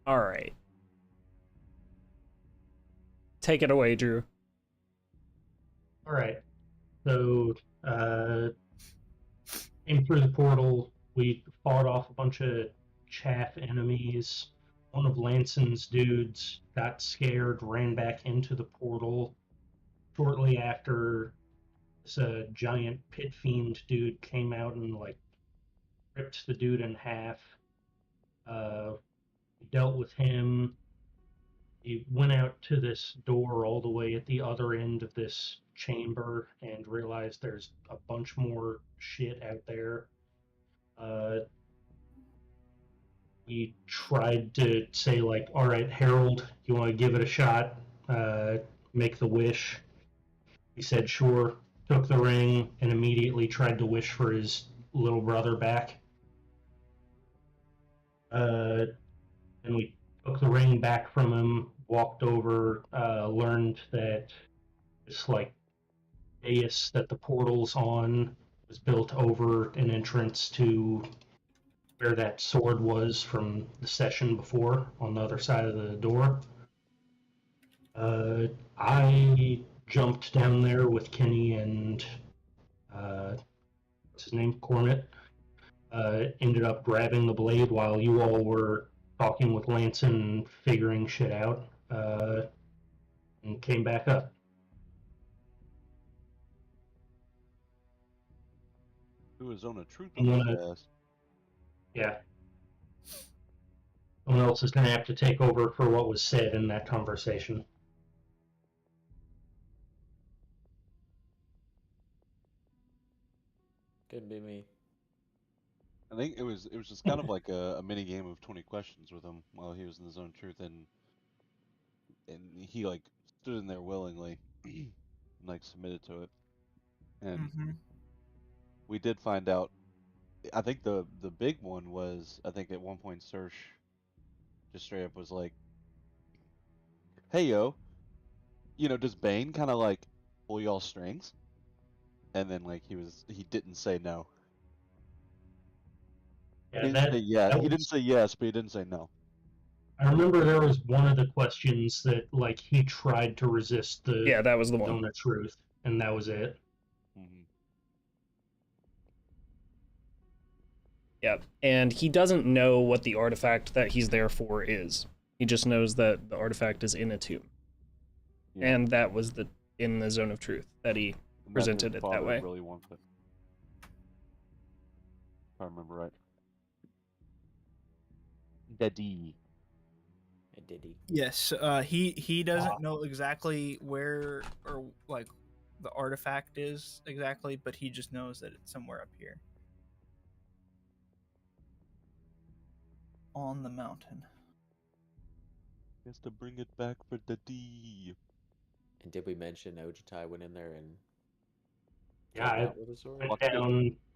All right. Take it away, Drew. All right. So, uh, came through the portal. We fought off a bunch of chaff enemies. One of Lanson's dudes got scared, ran back into the portal. Shortly after, this giant pit fiend dude came out and like ripped the dude in half. We dealt with him. He went out to this door all the way at the other end of this chamber and realized there's a bunch more shit out there. Uh, we tried to say like, all right, Harold, you want to give it a shot? Uh, make the wish. He said sure. Took the ring and immediately tried to wish for his little brother back. Uh, and we took the ring back from him. Walked over, learned that this like dais that the portal's on was built over an entrance to where that sword was from the session before on the other side of the door. I jumped down there with Kenny and what's his name, Cornet. Ended up grabbing the blade while you all were talking with Lance and figuring shit out, and came back up. Who is on a truth podcast? Yeah. Someone else is going to have to take over for what was said in that conversation. Could be me. I think it was just kind of like a mini game of 20 questions with him while he was in the zone of truth, and he like stood in there willingly, and like submitted to it, and we did find out. I think the big one was, I think at one point Serge just straight up was like, "Hey yo, does Bane kind of like pull y'all strings?" And then like he didn't say no. Yeah, He didn't say yeah. He didn't say yes, but he didn't say no. I remember there was one of the questions that like he tried to resist the that was the one. zone of truth, and that was it. Mm-hmm. Yep. And he doesn't know what the artifact that he's there for is. He just knows that the artifact is in a tomb. Yeah. And that was in the zone of truth that he presented it that way. Really wants it. If I remember right. Daddy. Diddy. Yes, he doesn't know exactly where or like the artifact is exactly, but he just knows that it's somewhere up here on the mountain. He has to bring it back for Daddy. And did we mention Ojitai went in there and yeah, with a sword? I went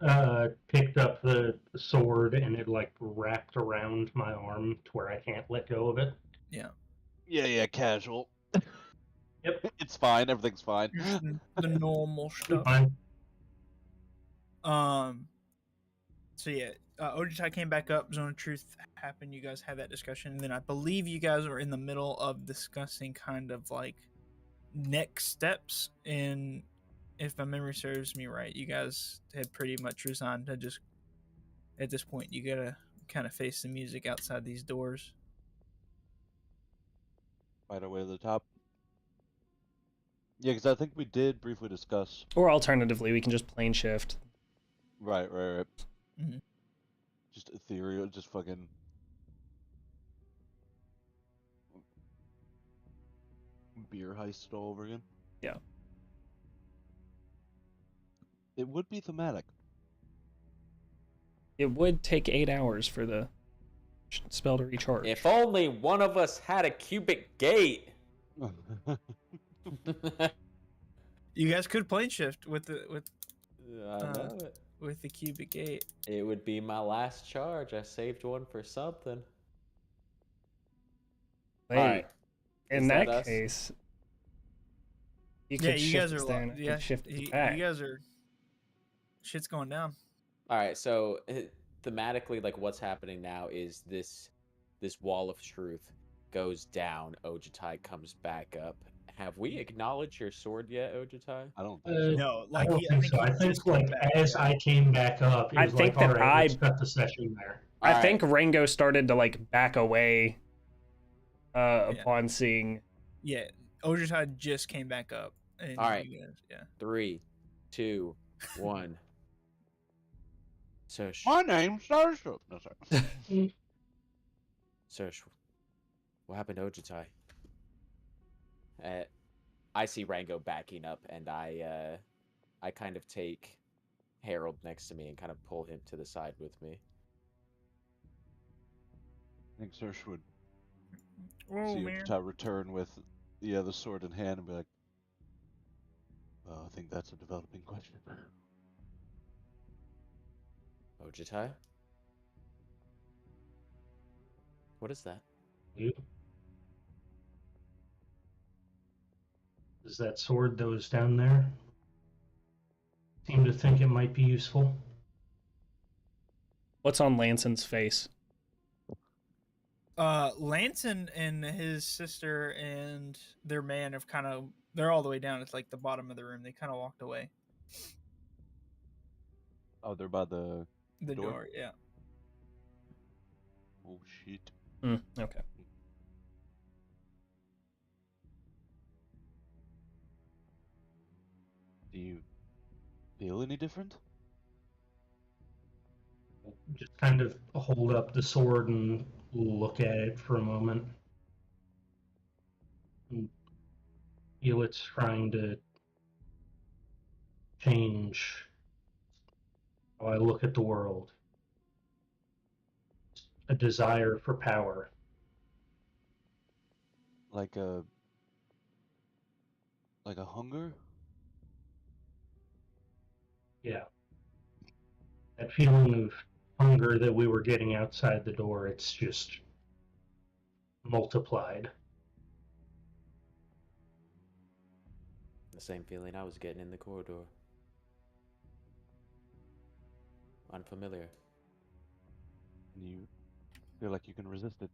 down, picked up the sword, and it like wrapped around my arm to where I can't let go of it. Yeah, casual. Yep. It's fine, everything's fine. The normal stuff. Fine. So yeah, Ojitai came back up, Zone of Truth happened, you guys had that discussion, and then I believe you guys were in the middle of discussing kind of like next steps, and if my memory serves me right, you guys had pretty much resigned to just, at this point, you gotta kind of face the music outside these doors. Right away to the top. Yeah, because I think we did briefly discuss. Or alternatively, we can just plane shift. Right. Mm-hmm. Just ethereal, just fucking. Beer heist all over again. Yeah. It would be thematic. It would take 8 hours for the spell to recharge. If only one of us had a cubic gate. You guys could plane shift with I know it. With the cubic gate. It would be my last charge. I saved one for something. Wait, right. In that case, you could you shift guys are there and shift back. You guys are. Shit's going down. All right, so thematically, like what's happening now is this this wall of truth goes down. Ojitai comes back up. Have we acknowledged your sword yet, Ojitai? I don't think so. No, I like don't think so. he I think just came like back, as yeah. I came back up, it I was think like, all that right, let's cut the session there. I All think right. Rango started to like back away Yeah. upon seeing. Yeah, Ojitai just came back up, and All right. you guys, yeah. 3, 2, 1. Search. My name's Starship. No, sorry. Search. What happened to Ojitai? I see Rango backing up, and I kind of take Harold next to me and kind of pull him to the side with me. I think Sersh would Oh see man. Ojitai return with the other sword in hand and be like, I think that's a developing question. Ojitai? What is that? You? Is that sword that was down there? Seem to think it might be useful. What's on Lanson's face? Lanson and his sister and their man have they're all the way down at like the bottom of the room. They kind of walked away. Oh, they're by the The door? door, yeah. Oh shit. Okay. Do you feel any different? Just kind of hold up the sword and look at it for a moment. And feel it's trying to change how I look at the world. A desire for power. Like a hunger? Yeah. That feeling of hunger that we were getting outside the door, it's just multiplied. The same feeling I was getting in the corridor. Unfamiliar. You feel like you can resist it.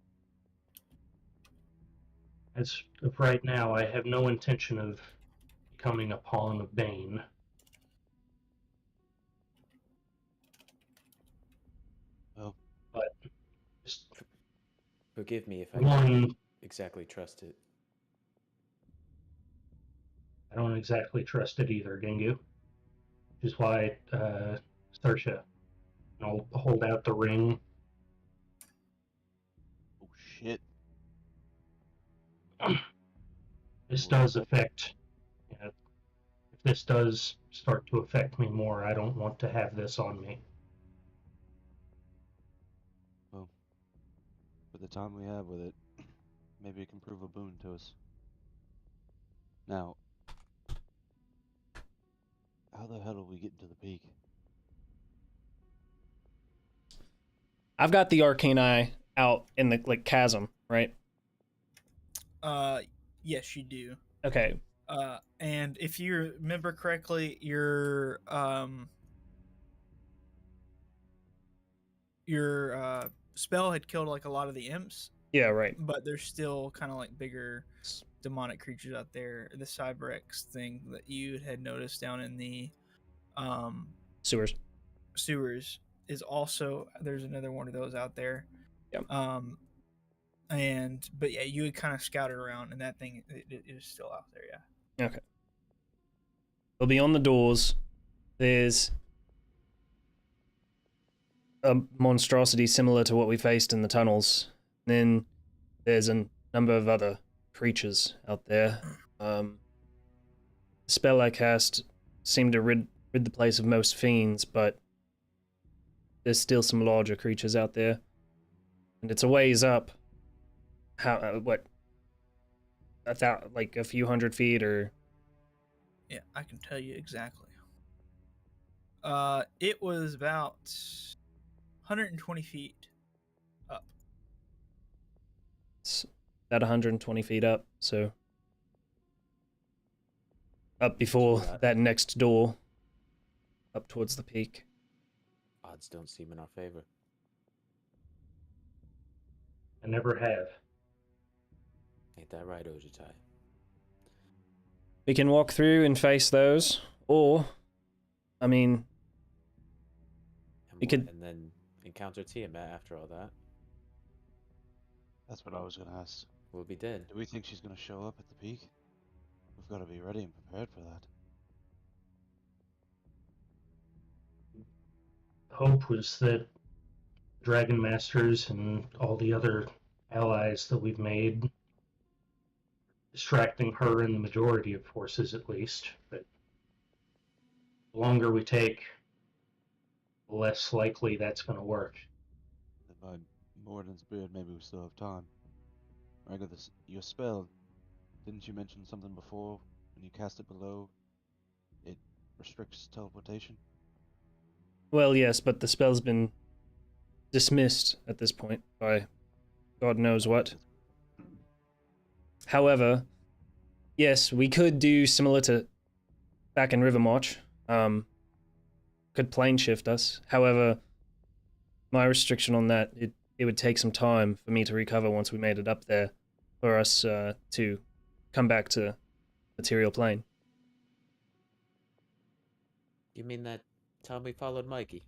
As of right now, I have no intention of becoming a pawn of Bane. Well, but just Forgive me if I one, don't exactly trust it. I don't exactly trust it either, Gengu. Which is why, Starsha, I'll hold out the ring. oh shit. This does affect, if this does start to affect me more, I don't want to have this on me. Well, for the time we have with it, maybe it can prove a boon to us. Now, how the hell do we get into the peak? I've got the arcane eye out in the like chasm, right? Yes, you do. Okay. And if you remember correctly, your spell had killed like a lot of the imps, Yeah, right. but there's still kind of like bigger demonic creatures out there. The Cyberx thing that you had noticed down in the Sewers. is also, there's another one of those out there. Yep. But yeah, you had kind of scouted around, and that thing it is still out there. Yeah. Okay. Well, beyond the doors, there's a monstrosity similar to what we faced in the tunnels. Then there's a number of other creatures out there. The spell I cast seemed to rid the place of most fiends, but there's still some larger creatures out there. And it's a ways up. How, like a few hundred feet or... Yeah, I can tell you exactly. It was about 120 feet up. It's about 120 feet up, so... Up before that next door. Up towards the peak. Odds don't seem in our favor. I never have. Ain't that right, Ojitai? We can walk through and face those, or, I mean, we could. And then encounter Tiamat after all that. That's what I was gonna ask. We'll be dead. Do we think she's gonna show up at the peak? We've got to be ready and prepared for that. Hope was that Dragon Masters and all the other allies that we've made, distracting her and the majority of forces at least, but the longer we take, the less likely that's going to work. If by Morden's beard, maybe we still have time. I got this. Your spell. Didn't you mention something before? When you cast it below, it restricts teleportation. Well, yes, but the spell's been dismissed at this point by God knows what. However, yes, we could do similar to back in Rivermarch. Could plane shift us. However, my restriction on that, it would take some time for me to recover once we made it up there, for us to come back to material plane. You mean that time we followed Mikey?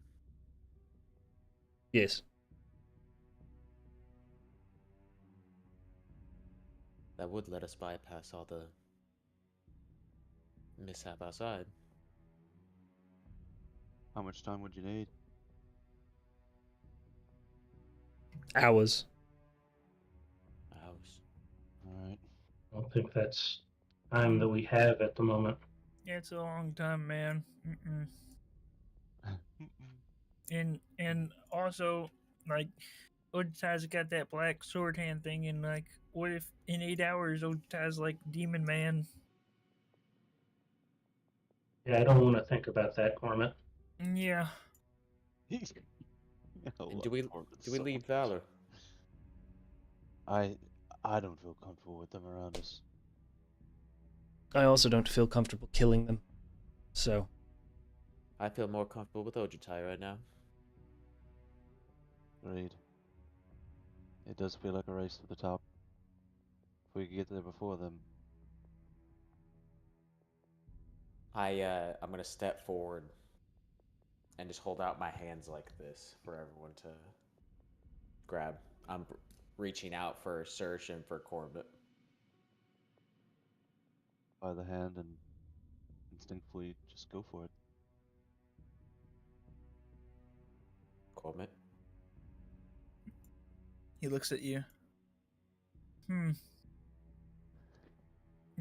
Yes. That would let us bypass all the mishap outside. How much time would you need? Hours. Hours. Alright. I don't think that's time that we have at the moment. Yeah, it's a long time, man. And also, like, Ojutai's got that black sword hand thing, and like, what if in 8 hours Ojutai's like Demon Man? Yeah, I don't want to think about that, Cormit. Yeah. And do we leave Valor? I don't feel comfortable with them around us. I also don't feel comfortable killing them. So, I feel more comfortable with Ojutai right now. Agreed. It does feel like a race to the top. If we could get there before them. I'm gonna step forward and just hold out my hands like this for everyone to grab. I'm reaching out for Serge and for Corbett. By the hand and instinctively just go for it. Corbett. He looks at you.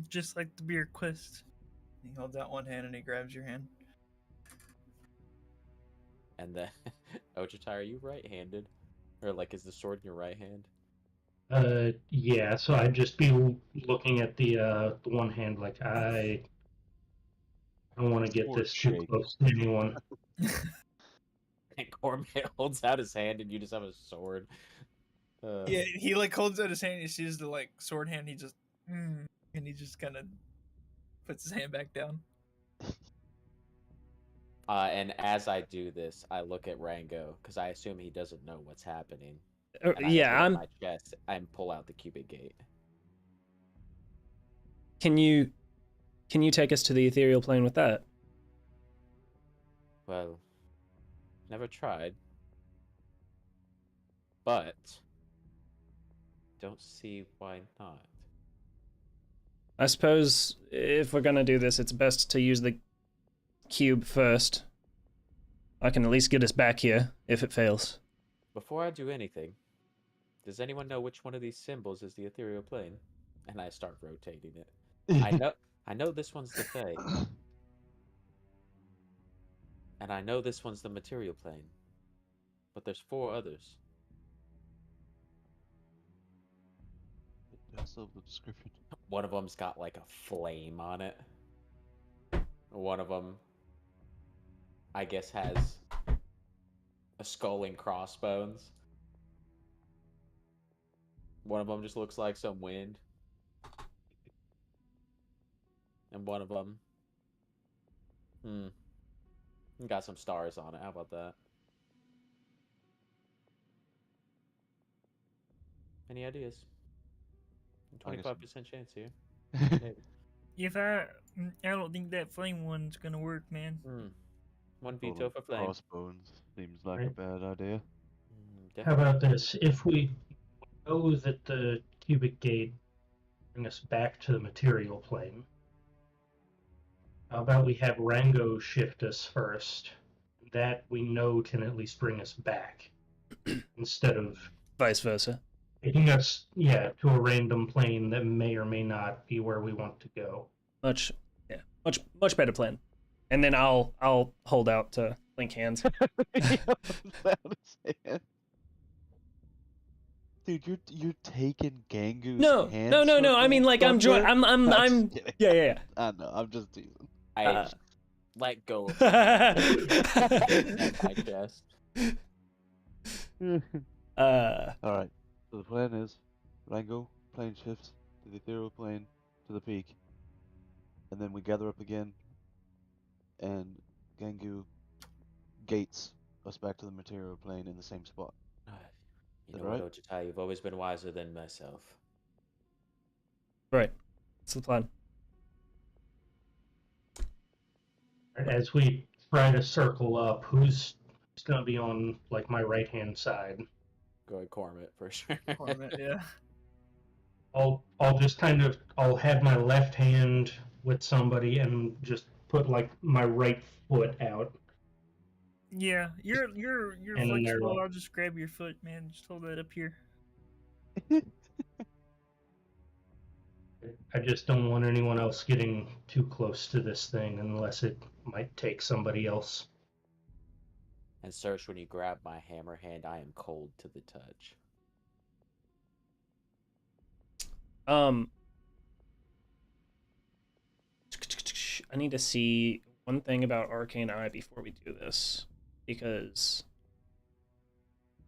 Just like the beer quest. He holds out one hand and he grabs your hand. And then, Ojutai, are you right-handed? Or like, is the sword in your right hand? Yeah, so I'd just be looking at the one hand like I don't want to get Sword this too shake. close to anyone. And Corbett holds out his hand and you just have a sword. Yeah, he like holds out his hand. He sees the like sword hand. He just, and he just kind of puts his hand back down. And as I do this, I look at Rango because I assume he doesn't know what's happening. And I yeah, open my chest and pull out the cubic gate. Can you take us to the ethereal plane with that? Well, never tried. But don't see why not. I suppose if we're gonna do this, it's best to use the cube first. I can at least get us back here if it fails. Before I do anything, does anyone know which one of these symbols is the ethereal plane? And I start rotating it. I know this one's the Fae. And I know this one's the material plane. But there's 4 others. I still have the description. One of them's got like a flame on it. One of them, I guess, has a skull and crossbones. One of them just looks like some wind. And one of them, got some stars on it. How about that? Any ideas? I guess- 25% chance here. I don't think that flame one's gonna work, man. One Well, veto for flame. Crossbones seems like a Right. bad idea. How about this? If we know that the cubic gate bring us back to the material plane, how about we have Rango shift us first? That we know can at least bring us back instead of Vice versa. taking us, to a random plane that may or may not be where we want to go. Much better plan. And then I'll hold out to link hands. Dude, you're taking Gangu's No. hands. No. I mean, like, I'm somewhere? I'm just kidding. yeah. I know. I'm just teasing. I let go of my chest. All right. So the plan is, Rango plane shifts to the ethereal plane to the peak, and then we gather up again, and Gangu gates us back to the material plane in the same spot. You Is know that what, Ochitai? You've always been wiser than myself. Right. That's the plan. As we try to circle up, who's going to be on like my right hand side? Go ahead, Cormit, for sure. Cormit, yeah. I'll just I'll have my left hand with somebody and just put like my right foot out. Yeah, you're And then they're flexible. like- I'll just grab your foot, man. Just hold that up here. I just don't want anyone else getting too close to this thing unless it might take somebody else. And Search, when you grab my hammer hand, I am cold to the touch. I need to see one thing about Arcane Eye before we do this, because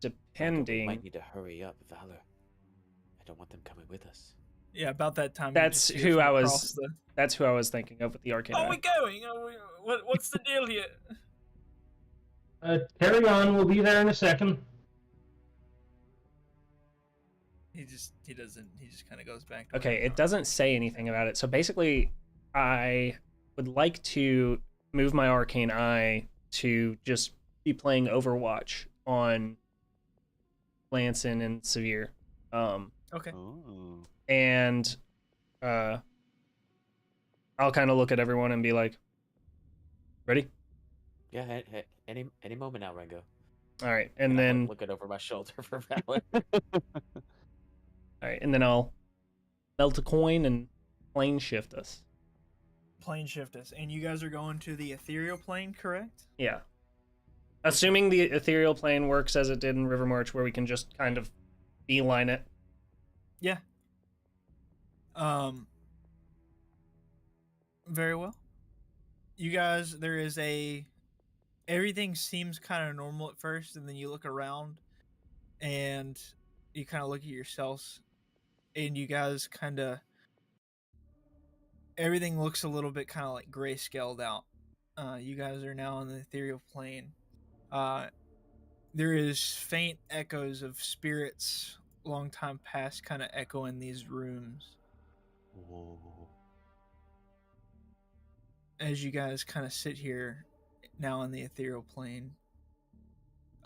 We depending, might need to hurry up, Valor. I don't want them coming with us. Yeah, about that time. you That's just hear who from I across was- the- that's who I was thinking of with the Arcane Oh, Eye. we going? What's the deal here? Carry on. We'll be there in a second. He just kind of goes back. To Okay, where it doesn't say anything about it. So basically, I would like to move my Arcane Eye to just be playing Overwatch on Lanson and Severe. Okay. Oh. And I'll kind of look at everyone and be like, ready? Yeah, any moment now, Rango. All right. And I'm, then, like, looking over my shoulder for Valor. all right. And then I'll melt a coin and plane shift us. Plane shift us, and you guys are going to the ethereal plane, correct? Yeah. Assuming the ethereal plane works as it did in River March, where we can just kind of beeline it. Yeah. Very well. You guys, everything seems kind of normal at first, and then you look around, and you kind of look at yourselves, and you guys kind of, everything looks a little bit kind of like grayscaled out. You guys are now on the ethereal plane. There is faint echoes of spirits long time past kind of echo in these rooms Whoa. as you guys kind of sit here now on the ethereal plane.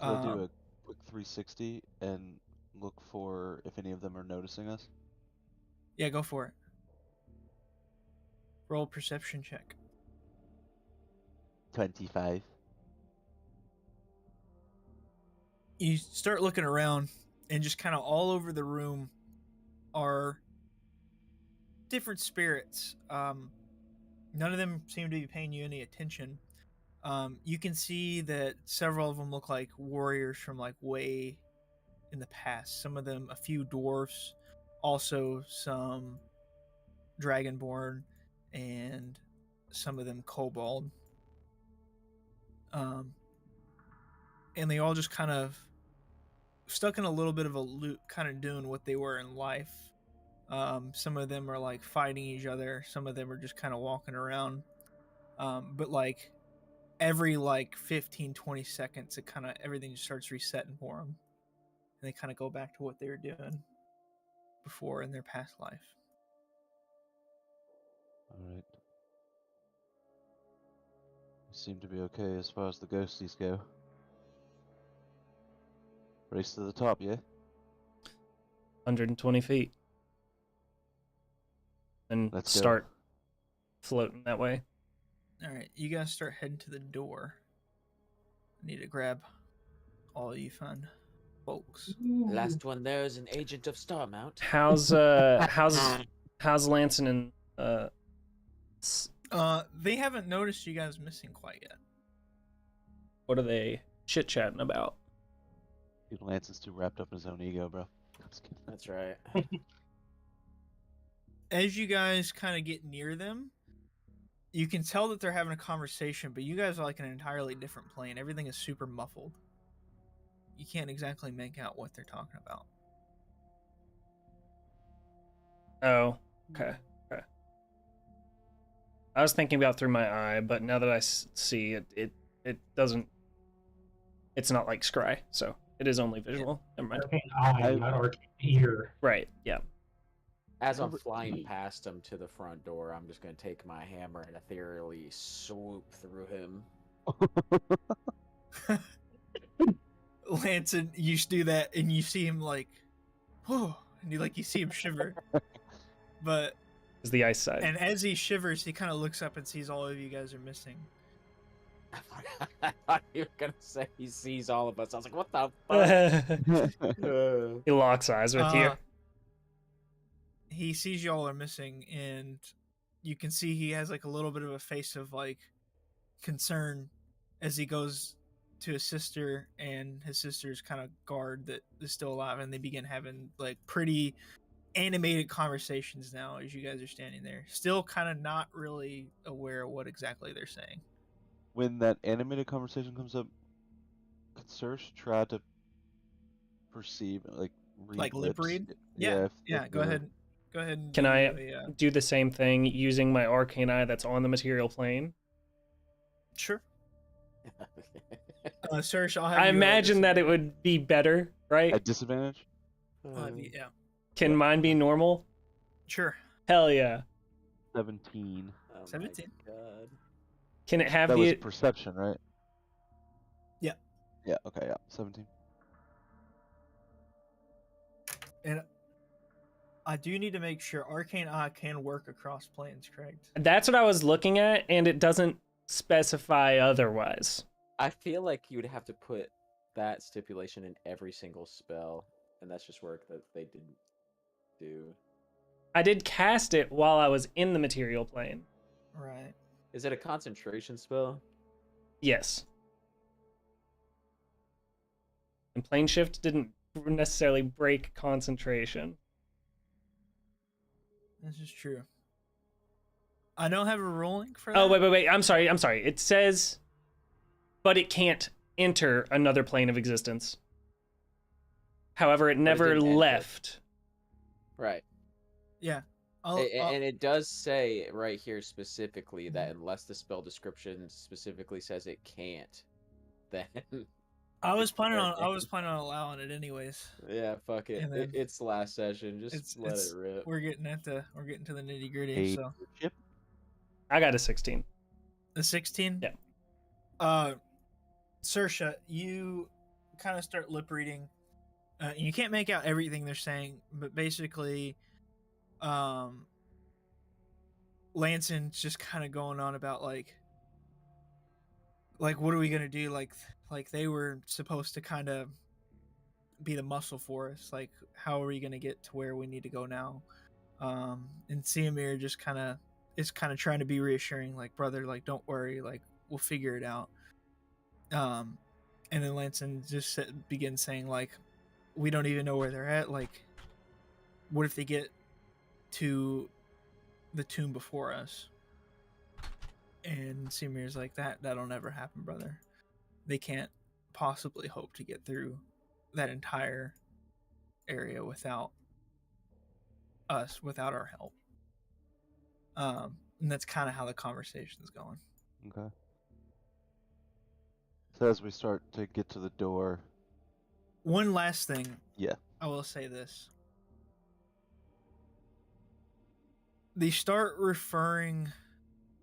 Can I do a quick 360 and look for if any of them are noticing us? Yeah, go for it. Roll a perception check. 25. You start looking around, and just kind of all over the room are different spirits. None of them seem to be paying you any attention. You can see that several of them look like warriors from like way in the past. Some of them, a few dwarfs, also some dragonborn, and some of them kobold. And they all just kind of stuck in a little bit of a loop, kind of doing what they were in life. Some of them are like fighting each other. Some of them are just kind of walking around. But like every like 15, 20 seconds, it kind of everything just starts resetting for them, and they kind of go back to what they were doing. before in their past life. Alright. We seem to be okay as far as the ghosties go. Race to the top, yeah? 120 feet. And Let's go. start floating that way. All right, you guys start heading to the door. I need to grab all you fun folks. Last one there is an agent of Starmount. How's Lanson and They haven't noticed you guys missing quite yet. what are they chit-chatting about? Dude, Lanson's too wrapped up in his own ego, bro. I'm just kidding. That's right. As you guys kind of get near them, you can tell that they're having a conversation, but you guys are like in an entirely different plane. Everything is super muffled. You can't exactly make out what they're talking about. Oh, okay. I was thinking about through my eye, but now that I see it, it doesn't. It's not like scry, so it is only visual. Never mind. Arcane eye, not arcane ear. Right. Yeah. As I'm flying past him to the front door, I'm just going to take my hammer and ethereally swoop through him. Lanson, you do that, and you see him like, whoa, and you see him shiver. But Is the ice side. and as he shivers, he kind of looks up and sees all of you guys are missing. I thought you were going to say he sees all of us. I was like, what the fuck? He locks eyes with you. He sees y'all are missing, and you can see he has like a little bit of a face of like concern as he goes to his sister and his sister's kind of guard that is still alive, and they begin having like pretty animated conversations now as you guys are standing there, still kind of not really aware of what exactly they're saying. When that animated conversation comes up, could Serge try to perceive, like, read Like lip lips? read? Yeah. Yeah, go ahead. Go ahead. And Can do I a, do the same thing using my arcane eye that's on the material plane? Sure. Serge, I'll have I you roll imagine this. that it would be better, right? At disadvantage? Yeah, Can mine be normal? sure. Hell yeah. 17. Oh my 17. God. Can it have That was the perception, right? Yeah. Yeah, okay, yeah. 17. And I do need to make sure Arcane Eye can work across planes, correct? That's what I was looking at, and it doesn't specify otherwise. I feel like you would have to put that stipulation in every single spell, and that's just work that they didn't do. I did cast it while I was in the material plane. Right. Is it a concentration spell? Yes. And plane shift didn't necessarily break concentration. This is true. I don't have a ruling for that. Oh, wait. I'm sorry. It says, but it can't enter another plane of existence. However, it never didn't enter. left. Right. Yeah. And it does say right here specifically that unless the spell description specifically says it can't, then I was planning on allowing it anyways. yeah, fuck it. And then It's last session. Just let it rip. We're getting to the nitty gritty. Hey, So Chip? I got a 16. the 16. Yeah. Saoirse, you kind of start lip reading. You can't make out everything they're saying, but basically, Lanson's just kind of going on about like what are we gonna do? Like they were supposed to kind of be the muscle for us. Like how are we gonna get to where we need to go now? And Siamir just is kind of trying to be reassuring, like brother, like don't worry, like we'll figure it out. And then Lanson just begins saying like, we don't even know where they're at. Like, what if they get to the tomb before us? And Simir's like, that'll never happen, brother. They can't possibly hope to get through that entire area without us, without our help. And that's kind of how the conversation's going. Okay. So as we start to get to the door... One last thing. Yeah. I will say this. They start referring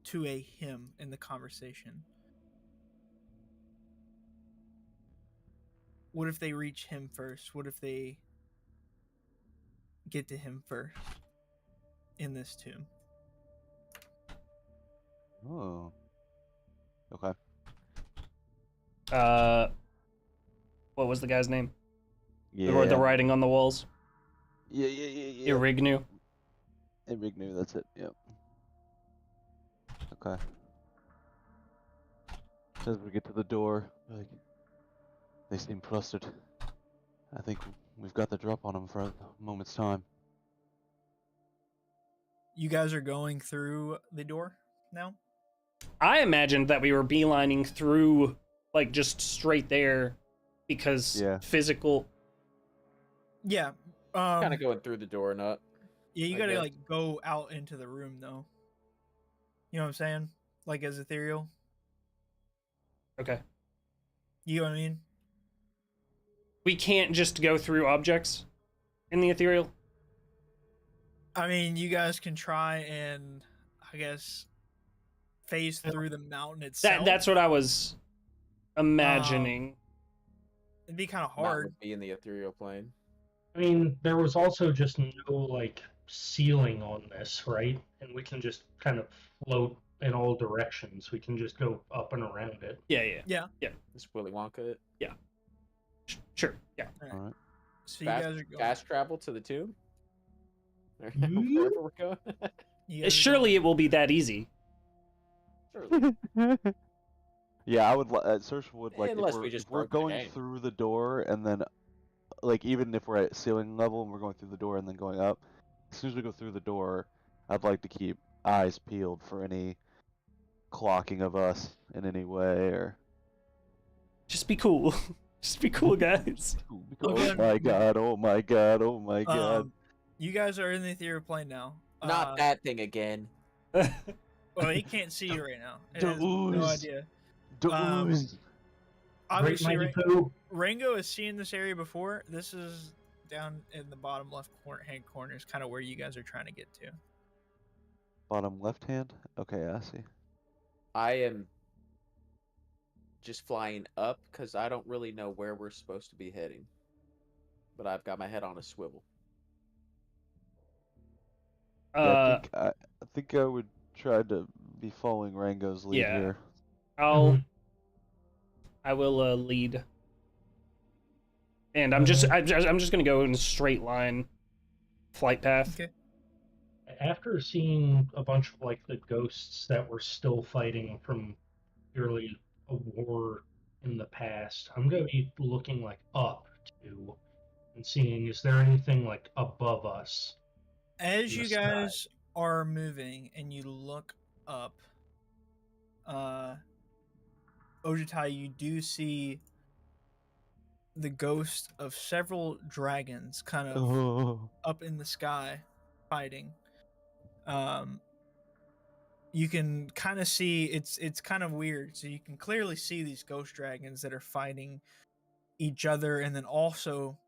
to a him in the conversation. What if they reach him first? What if they get to him first in this tomb? Oh. Okay. What was the guy's name? Yeah. The writing on the walls. Yeah. Irignu. Irignu, that's it. Yep. Okay. As we get to the door, like, they seem flustered. I think we've got the drop on them for a moment's time. You guys are going through the door now? I imagined that we were beelining through, like, just straight there, because Yeah. physical. Yeah. Kind of going through the door, not. Yeah, you I gotta guess. like go out into the room though. You know what I'm saying? Like as ethereal. Okay. You know what I mean? We can't just go through objects in the ethereal. I mean, you guys can try and, I guess, phase through the mountain itself. That's what I was imagining. It'd be kind of Mountain hard. would be in the ethereal plane. I mean, there was also just no like ceiling on this, right? And we can just kind of float in all directions. We can just go up and around it. Yeah. Just Willy Wonka it. Sure. Yeah. Alright. So you guys are going. Fast travel to the tomb? Or Mm. wherever we're going? You guys are Surely going- it will be that easy. Surely. Yeah, I would. Search would like Unless if we just we're broke the going game. through the door and then, like, even if we're at ceiling level and we're going through the door and then going up, as soon as we go through the door, I'd like to keep eyes peeled for any clocking of us in any way or. Just be cool. Just be cool, guys. Oh Okay. my god! Oh my god! Oh my god! You guys are in the ethereal plane now. Not that thing again. Well, he can't see you right now. It has no Ooze. idea. Ooze. Obviously, Great Mighty Pooh. Rango has seen this area before. This is down in the bottom left hand corner. Is kind of where you guys are trying to get to. Bottom left hand. Okay, I see. I am just flying up because I don't really know where we're supposed to be heading. But I've got my head on a swivel. Yeah, I think I would try to be following Rango's lead Yeah. here. Mhm. I will lead, and I'm just gonna go in a straight line, flight path. Okay. After seeing a bunch of like the ghosts that were still fighting from purely a war in the past, I'm gonna be looking like up too and seeing is there anything like above us. As in you the sky. guys are moving and you look up, Ojitai, you do see the ghost of several dragons kind of Oh. up in the sky fighting. You can kind of see it's kind of weird. So you can clearly see these ghost dragons that are fighting each other, and then also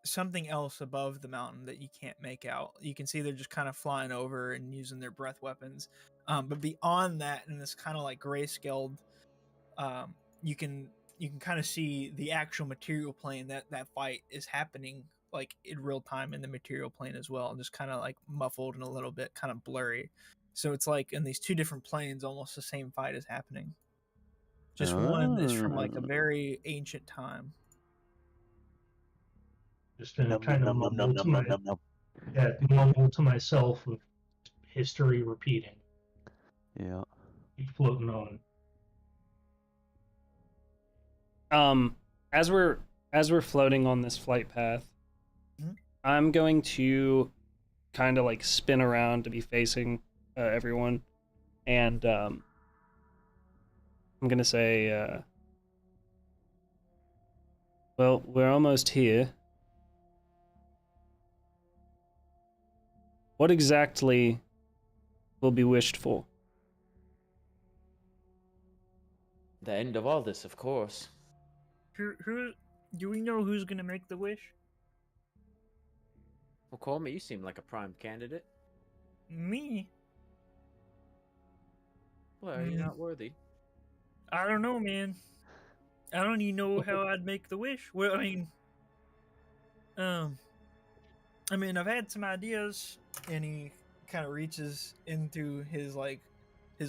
something else above the mountain that you can't make out. You can see they're just kind of flying over and using their breath weapons. But beyond that, in this kind of like grayscaled, you can kind of see the actual material plane that fight is happening like in real time in the material plane as well, just kind of like muffled and a little bit kind of blurry. So it's like in these two different planes, almost the same fight is happening. Just one is from like a very ancient time. Just gonna kind of mumble to myself with history repeating. Yeah. Keep floating on. As we're floating on this flight path, Mhm. I'm going to kind of like spin around to be facing everyone, and I'm gonna say, well, we're almost here. What exactly will be wished for? The end of all this, of course. Who do we know who's gonna make the wish? Well, Coleman, you seem like a prime candidate. Me? Well, are you Mm. not worthy? I don't know, man. I don't even know how I'd make the wish. Well, um, I've had some ideas, and he kind of reaches into his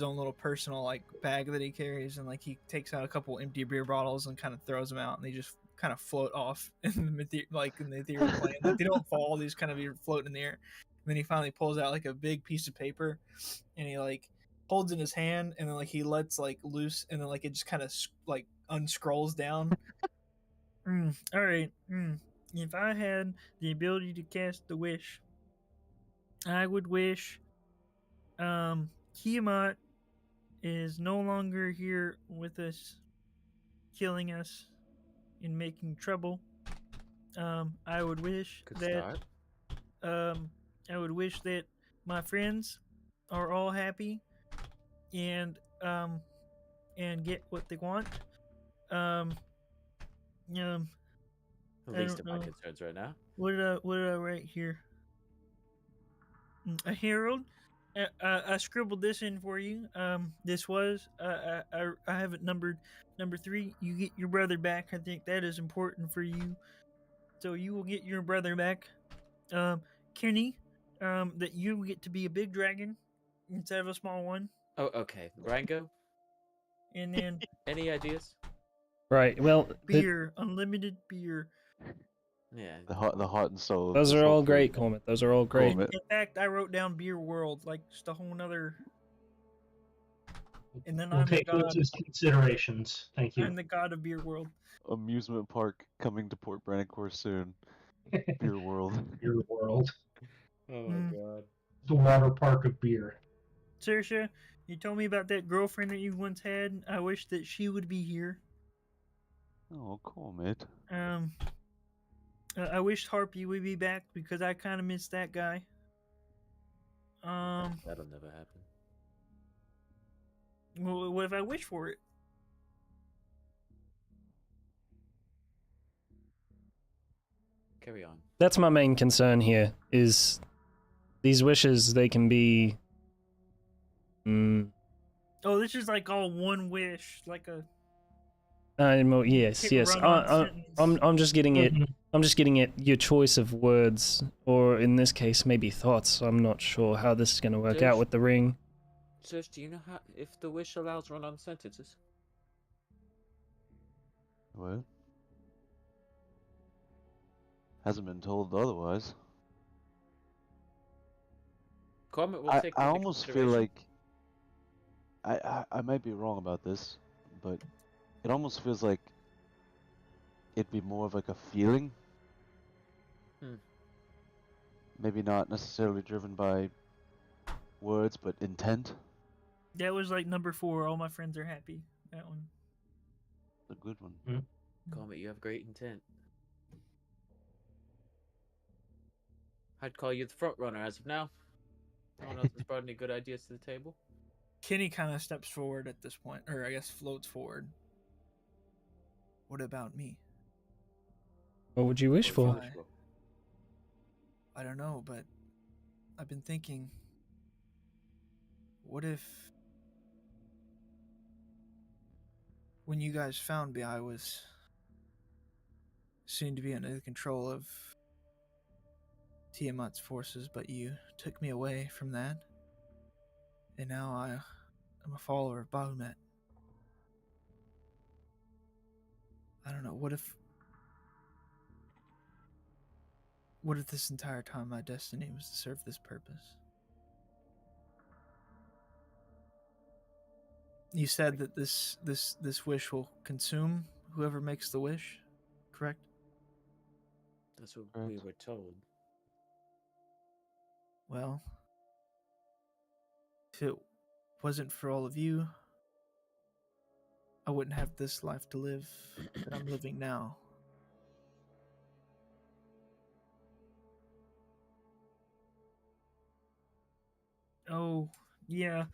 own little personal like bag that he carries, and like he takes out a couple empty beer bottles and kind of throws them out, and they just kind of float off in the ethereal plane. Like they don't fall; they just kind of float in the air. And then he finally pulls out like a big piece of paper, and he like holds in his hand, and then like he lets like loose, and then like it just kind of like unscrolls down. All right. If I had the ability to cast the wish, I would wish Tiamat is no longer here with us, killing us and making trouble. I would wish Good that start. I would wish that my friends are all happy and get what they want. Um, I Least don't of my know. concerns right now. What did I write here? A herald. I scribbled this in for you. This was I have it numbered. Number 3. You get your brother back. I think that is important for you. So you will get your brother back. Kenny. That you get to be a big dragon instead of a small one. Oh, okay. Rango, And then any ideas? Right. Well, beer, unlimited beer. Yeah. The heart and soul. Of those this are whole all thing. great, Comet. Those are all great. Comet. In fact, I wrote down beer world, like just a whole nother. And then We'll I'm the take those god. as considerations. Thank you. I'm the god of beer world. Amusement park coming to Port Branicore soon. Beer World. Beer world. Oh god. The water park of beer. Saoirse, you told me about that girlfriend that you once had. I wish that she would be here. Oh, Comet. I wish Harpy would be back because I kind of miss that guy. That'll never happen. Well, what if I wish for it? Carry on. That's my main concern here. Is these wishes they can be. Oh, this is like all one wish, like a. Yes, Hit yes. run-on sentence. I'm just getting it. Mhm. I'm just getting it. Your choice of words, or in this case, maybe thoughts. I'm not sure how this is going to work out There's- with the ring. Serge, do you know how if the wish allows run-on sentences? What? Hasn't been told otherwise. Comment will I take I into almost feel consideration. like I might be wrong about this, but it almost feels like it'd be more of like a feeling. Maybe not necessarily driven by words, but intent. That was like number 4. All my friends are happy. That one. A good one. Comment, you have great intent. I'd call you the front runner as of now. No one else has brought any good ideas to the table. Kenny kind of steps forward at this point, or I guess floats forward. What about me? What would you wish What would you for? wish for? I don't know, but I've been thinking, what if when you guys found me, I was soon to be under the control of Tiamat's forces, but you took me away from that, and now I'm a follower of Bahamut. I don't know, what if this entire time my destiny was to serve this purpose? You said that this wish will consume whoever makes the wish, correct? That's what we Correct. were told. Well, if it wasn't for all of you, I wouldn't have this life to live that I'm living now. Oh, yeah.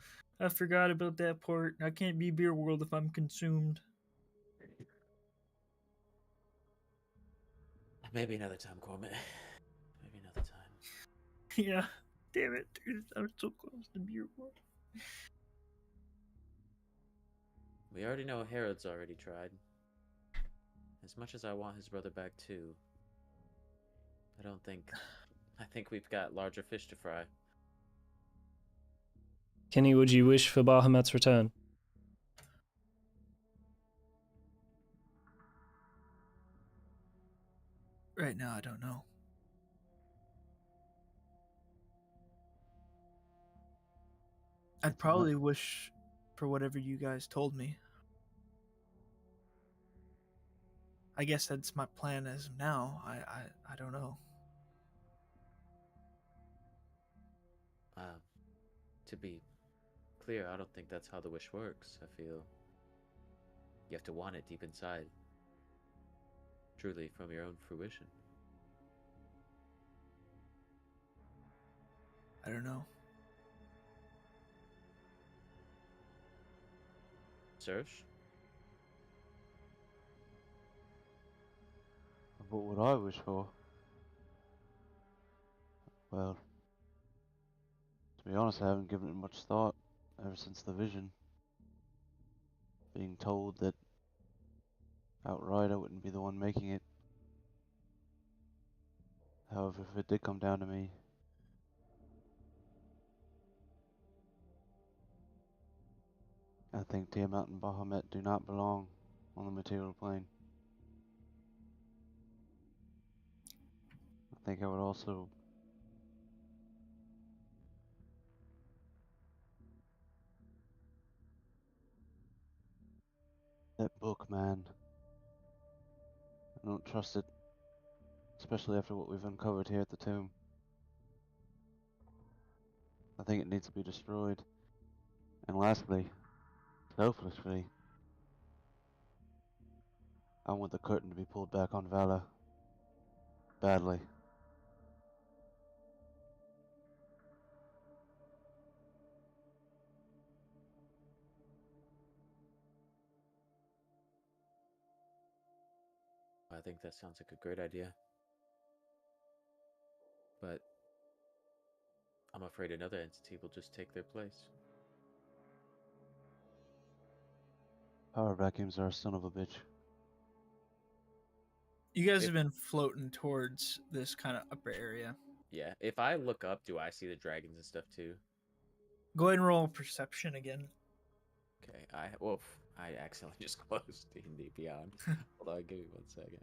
I forgot about that part. I can't be Beer World if I'm consumed. Maybe another time, Cormit. Maybe another time. Yeah. damn it, dude! I'm so close to beer world. We already know Herod's already tried. As much as I want his brother back too, I think we've got larger fish to fry. Kenny, would you wish for Bahamut's return? Right now, I don't know. I'd probably wish for whatever you guys told me. I guess that's my plan as of now. I don't know. To be clear, I don't think that's how the wish works. I feel you have to want it deep inside. Truly from your own fruition. I don't know. Serge? What would I wish for? Well, to be honest, I haven't given it much thought ever since the vision. Being told that outright I wouldn't be the one making it. However, if it did come down to me, I think Tiamat and Bahamut do not belong on the material plane. I think I would also that book, man. I don't trust it, especially after what we've uncovered here at the tomb. I think it needs to be destroyed. And lastly, selfishly, I want the curtain to be pulled back on Vala. Badly. I think that sounds like a great idea. But I'm afraid another entity will just take their place. Power vacuums are a son of a bitch. You guys have been floating towards this kind of upper area. Yeah, if I look up, do I see the dragons and stuff too? Go ahead and roll perception again. Okay, I accidentally just closed D&D Beyond. Hold on, give me 1 second.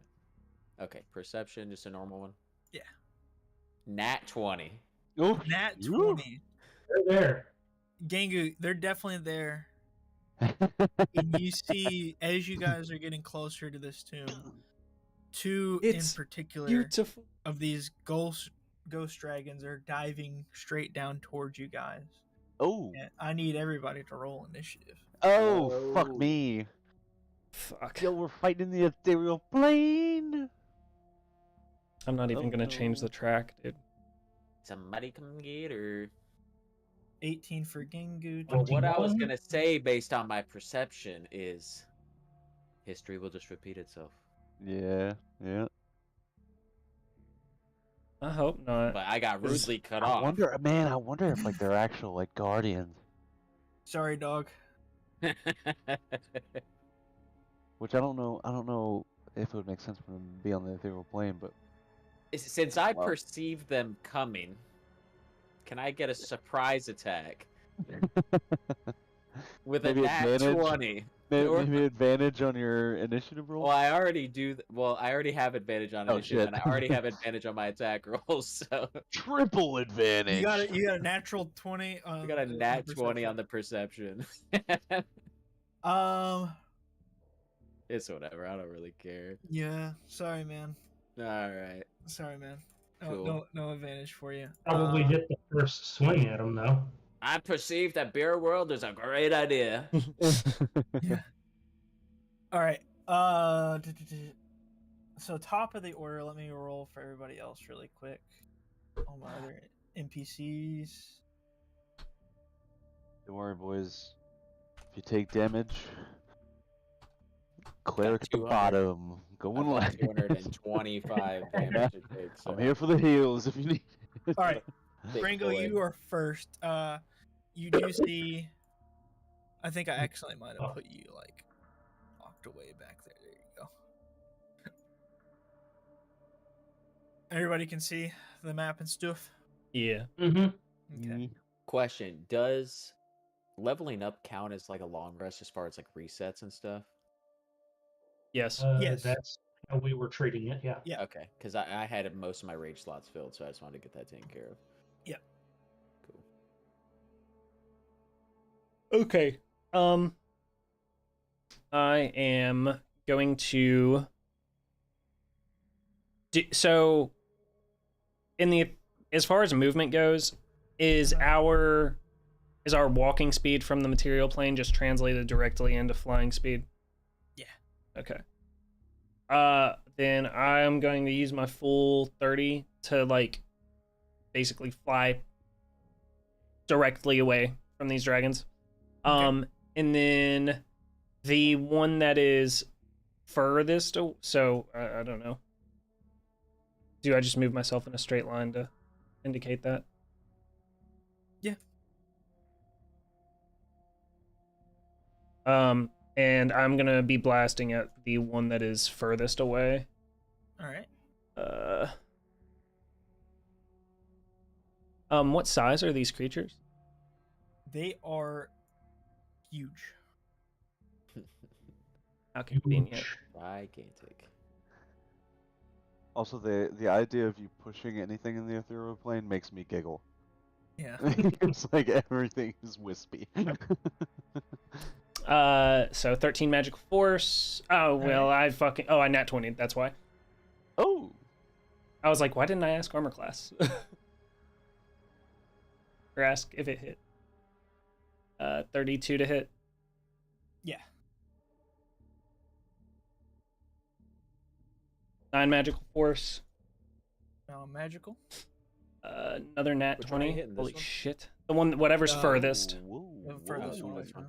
Okay, perception, just a normal one. Yeah. Nat 20. Oh, Nat you? 20. They're there. Gangu, they're definitely there. And you see, as you guys are getting closer to this tomb, two It's in particular Beautiful. of these ghost dragons are diving straight down towards you guys. Oh. And I need everybody to roll initiative. Oh, fuck me. Fuck. Yo, we're fighting in the ethereal plane. I'm not even gonna change no. the track, dude. Somebody come get her. 18 for Gangu. Well, what I was 21? gonna say based on my perception is history will just repeat itself. Yeah, yeah. I hope not. But I got rudely cut I off. wonder, man, I wonder if like they're actual like guardians. Sorry, dog. Which I don't know if it would make sense for them to be on the ethereal plane, but Since I Well. perceive them coming, can I get a surprise attack with Maybe a nat advantage? 20? maybe advantage on your initiative roll? Well, I already do. Well, I already have advantage on Oh, initiative, shit. and I already have advantage on my attack rolls. So Triple advantage. You got a natural 20. I got a nat 20 on the perception. It's whatever. I don't really care. Yeah. Sorry, man. All right. Sorry, man. No, Cool. no advantage for you. Probably hit the first swing at them, though. I perceive that Beer World is a great idea. Yeah. All right. So top of the order. Let me roll for everybody else really quick. All my other NPCs. Don't worry, boys. If you take damage, cleric at the 200. bottom. Going I've got like 225 damage it takes. I'm so- here for the heals if you need. All right. Big Rango, boy. you are first. You do see. I think I actually might have put you like locked away back there. There you go. Everybody can see the map and stuff. Yeah. Mm-hmm. Okay. Question: does leveling up count as like a long rest as far as like resets and stuff? Yes. Yes. That's how we were treating it. Yeah. Yeah. Okay, because I had most of my rage slots filled, so I just wanted to get that taken care of. Yeah. Cool. Okay. I am going to. So, in the as far as movement goes, is our walking speed from the material plane just translated directly into flying speed? Yeah. Okay. Then I'm going to use my full 30 to like basically fly directly away from these dragons. Okay. And then the one that is furthest, so I don't know. Do I just move myself in a straight line to indicate that? Yeah. And I'm gonna be blasting at the one that is furthest away. All right. What size are these creatures? They are huge. How convenient. Huge. Gigantic. Also, the idea of you pushing anything in the ethereal plane makes me giggle. Yeah. It's like everything is wispy. So 13 magical force. Oh well, I nat 20. That's why. Oh, I was like, why didn't I ask armor class? Or ask if it hit. 32 to hit. Yeah. 9 magical force. Magical. Another nat Which one are you 20. hitting, this Holy one? shit. The one, whatever's furthest. Whoa, The furthest one. whoa. Which one?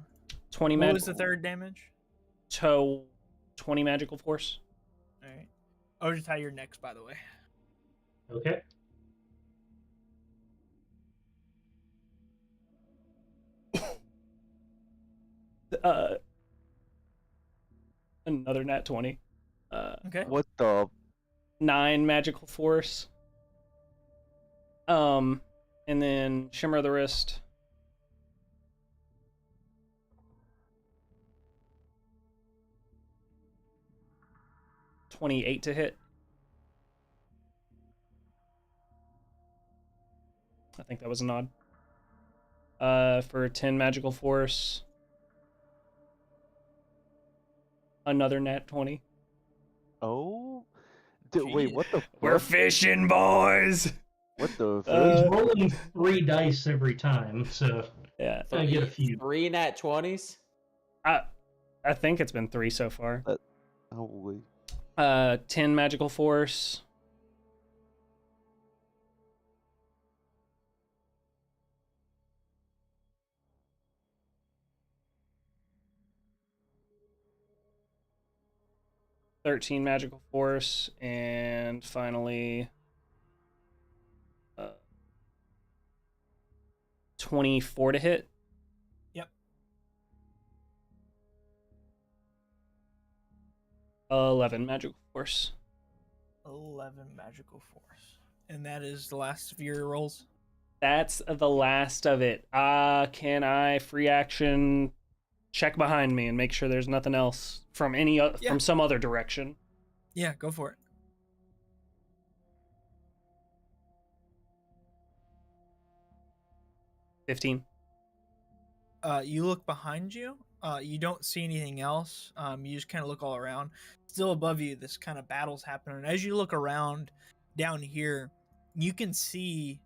20 What was magical. the third damage? 20 magical force. All right. Ojitai, you're next, by the way. Okay. Another nat 20. Okay. What the? 9 magical force. And then Shimmer of the Wrist. $28 to hit. I think that was a nod. For 10 magical force. Another nat 20. Oh, wait, what the? We're fuck? fishing, boys. What the? He's fuck? rolling 3 dice every time, so Yeah. I get a few. 3 nat 20s? I think it's been 3 so far. Holy. 10 magical force. $13 magical force, and finally 24 to hit. Yep. 11 magical force. 11 magical force. And that is the last of your rolls? That's the last of it. Can I free action check behind me and make sure there's nothing else from from some other direction? Yeah, go for it. $15. You look behind you. You don't see anything else. You just kind of look all around. Still above you, this kind of battle's happening. As you look around down here, you can see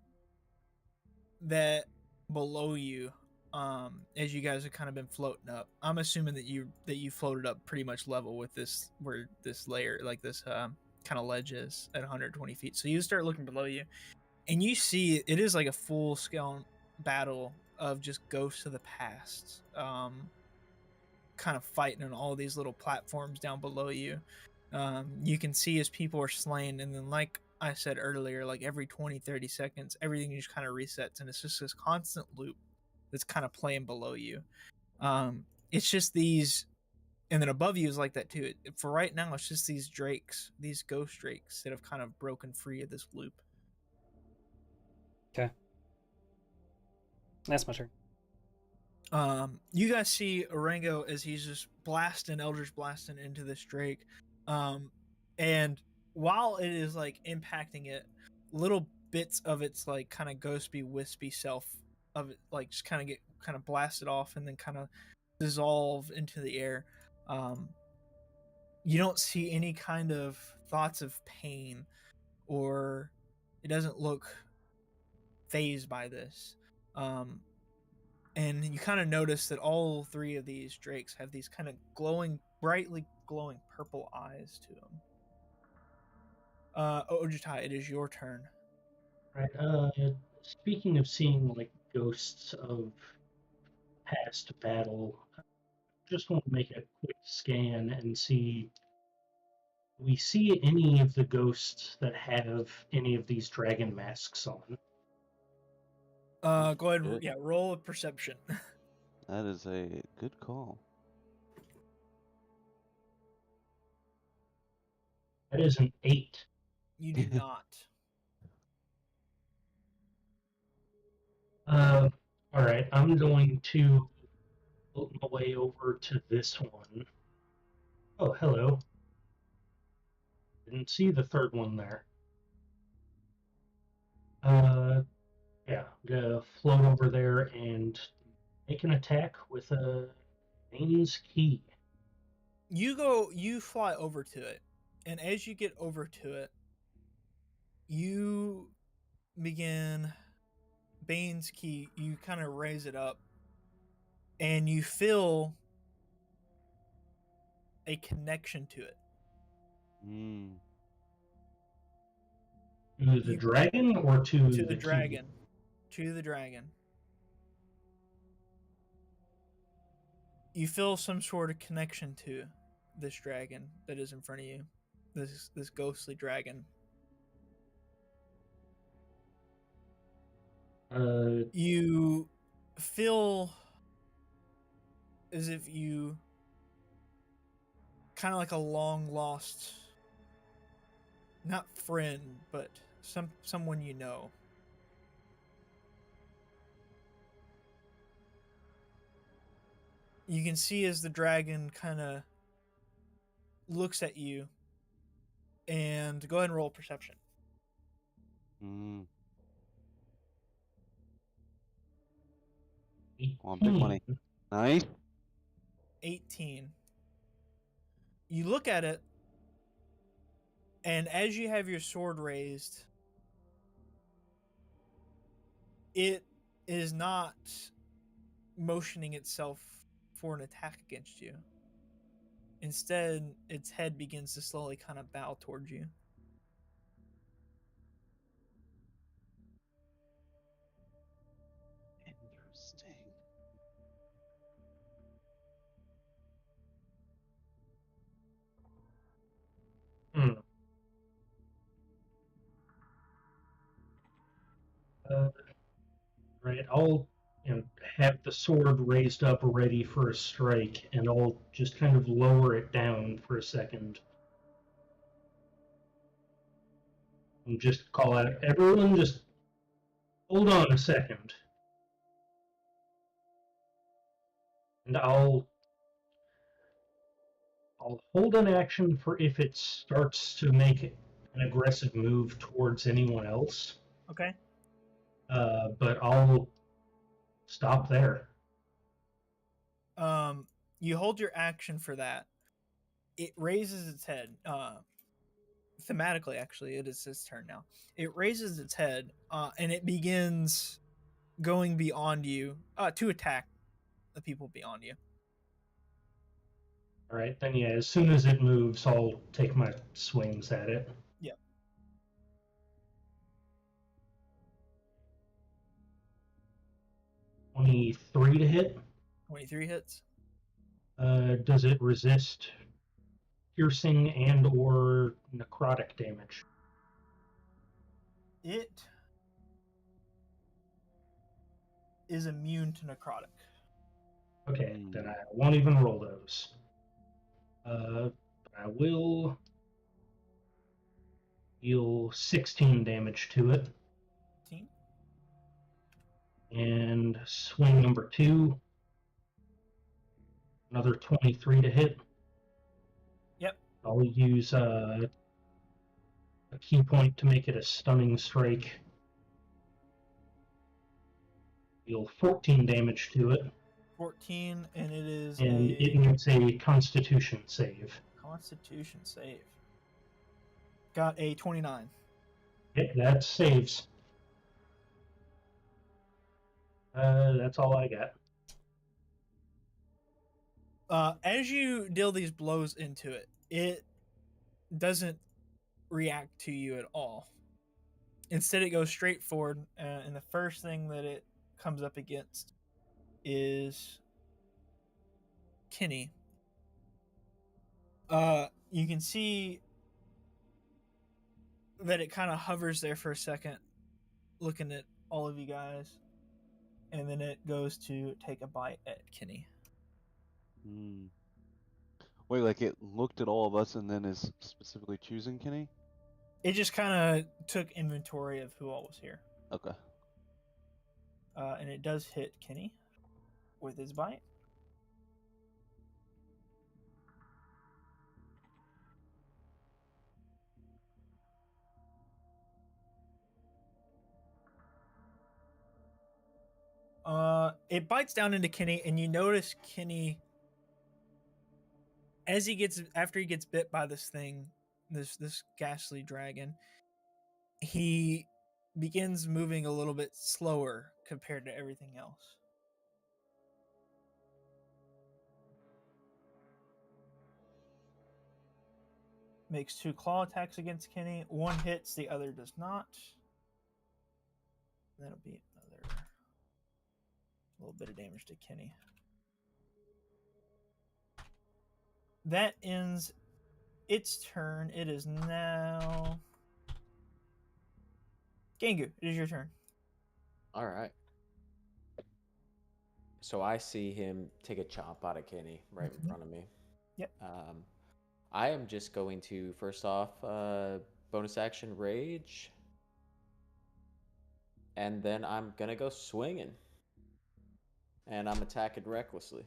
that below you, as you guys have kind of been floating up. I'm assuming that you floated up pretty much level with this, where this layer, like this kind of ledge is at 120 feet. So you start looking below you, and you see it is like a full scale battle of just ghosts of the past, kind of fighting on all these little platforms down below you. You can see as people are slain, and then like I said earlier, like every 20, 30 seconds, everything just kind of resets, and it's just this constant loop that's kind of playing below you. It's just these, and then above you is like that too. For right now, it's just these drakes, these ghost drakes that have kind of broken free of this loop. Okay. That's my turn. You guys see Orango as he's just Eldritch blasting into this drake. And while it is like impacting it, little bits of its like kind of ghosty, wispy self of it like just kind of get kind of blasted off and then kind of dissolve into the air. You don't see any kind of thoughts of pain, or it doesn't look phased by this. And you kind of notice that all three of these drakes have these kind of brightly glowing purple eyes to them. Ojutai, it is your turn. Right. Speaking of seeing like ghosts of past battle, just want to make a quick scan and see. We see any of the ghosts that have any of these dragon masks on? Go ahead. Good. Yeah, roll a perception. That is a good call. That is an 8. You do not. All right, I'm going to float my way over to this one. Oh, hello. Didn't see the third one there. Yeah, I'm gonna float over there and make an attack with a Bane's Key. You fly over to it, and as you get over to it, you begin Bane's Key. You kind of raise it up, and you feel a connection to it. Mm. To the dragon or to To the the key? dragon. To the dragon. You feel some sort of connection to this dragon that is in front of you. This ghostly dragon. You feel as if you kind of like a long lost, not friend, but someone you know. You can see as the dragon kind of looks at you, and go ahead and roll a perception. Mm. 18. On big money. Nice. 18. You look at it, and as you have your sword raised, it is not motioning itself for an attack against you. Instead, its head begins to slowly kind of bow towards you. Interesting. Right, I'll have the sword raised up ready for a strike, and I'll just kind of lower it down for a second. And just call out, everyone just hold on a second. And I'll hold an action for if it starts to make an aggressive move towards anyone else. Okay. But I'll stop there. You hold your action for that. It raises its head. Thematically, actually, it is its turn now. It raises its head, and it begins going beyond you to attack the people beyond you. All right, then yeah, as soon as it moves, I'll take my swings at it. Yep. $23 to hit. 23 hits. Does it resist piercing and or necrotic damage? It is immune to necrotic. Okay, then I won't even roll those. I will deal 16 damage to it. 15. And swing number 2, another 23 to hit. Yep. I'll use a key point to make it a stunning strike. Deal 14 damage to it, 14, and it is and a it makes a Constitution save. Constitution save. Got a 29. Yep, that saves. That's all I got. As you deal these blows into it, it doesn't react to you at all. Instead, it goes straight forward, and the first thing that it comes up against is Kinney. You can see that it kind of hovers there for a second, looking at all of you guys, and then it goes to take a bite at Kinney. Wait, like it looked at all of us and then is specifically choosing Kenny? It just kind of took inventory of who all was here. Okay. And it does hit Kinney with his bite. It bites down into Kinney, and you notice Kinney, after he gets bit by this thing, this ghastly dragon, he begins moving a little bit slower compared to everything else. Makes 2 claw attacks against Kinney. One hits, the other does not. That'll be another little bit of damage to Kinney. That ends its turn. It is now Gangu. It is your turn. All right. So I see him take a chomp out of Kenny right in front of me. Yep. I am just going to, first off, bonus action rage. And then I'm going to go swinging. And I'm attacking recklessly.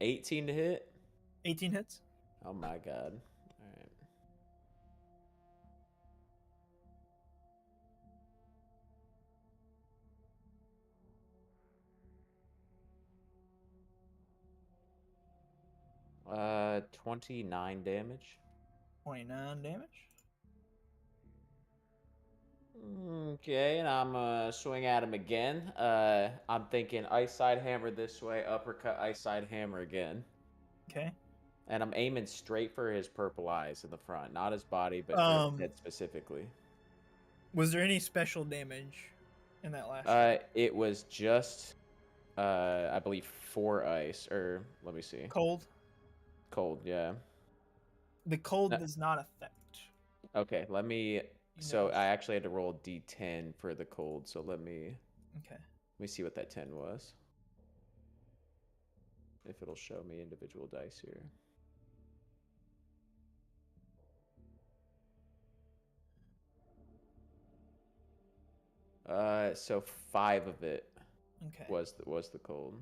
18 to hit. 18 hits. Oh my god. All right. 29 damage. 29 damage. Okay, and I'm swing at him again. I'm thinking ice side hammer this way, uppercut, ice side hammer again. Okay. And I'm aiming straight for his purple eyes in the front, not his body, but for his head specifically. Was there any special damage in that last? It was just, I believe 4 ice, or let me see. Cold. Cold, yeah. The cold does not affect. Okay, let me. So I actually had to roll a d10 for the cold. So let me see what that 10 was. If it'll show me individual dice here. So 5 of it was the cold.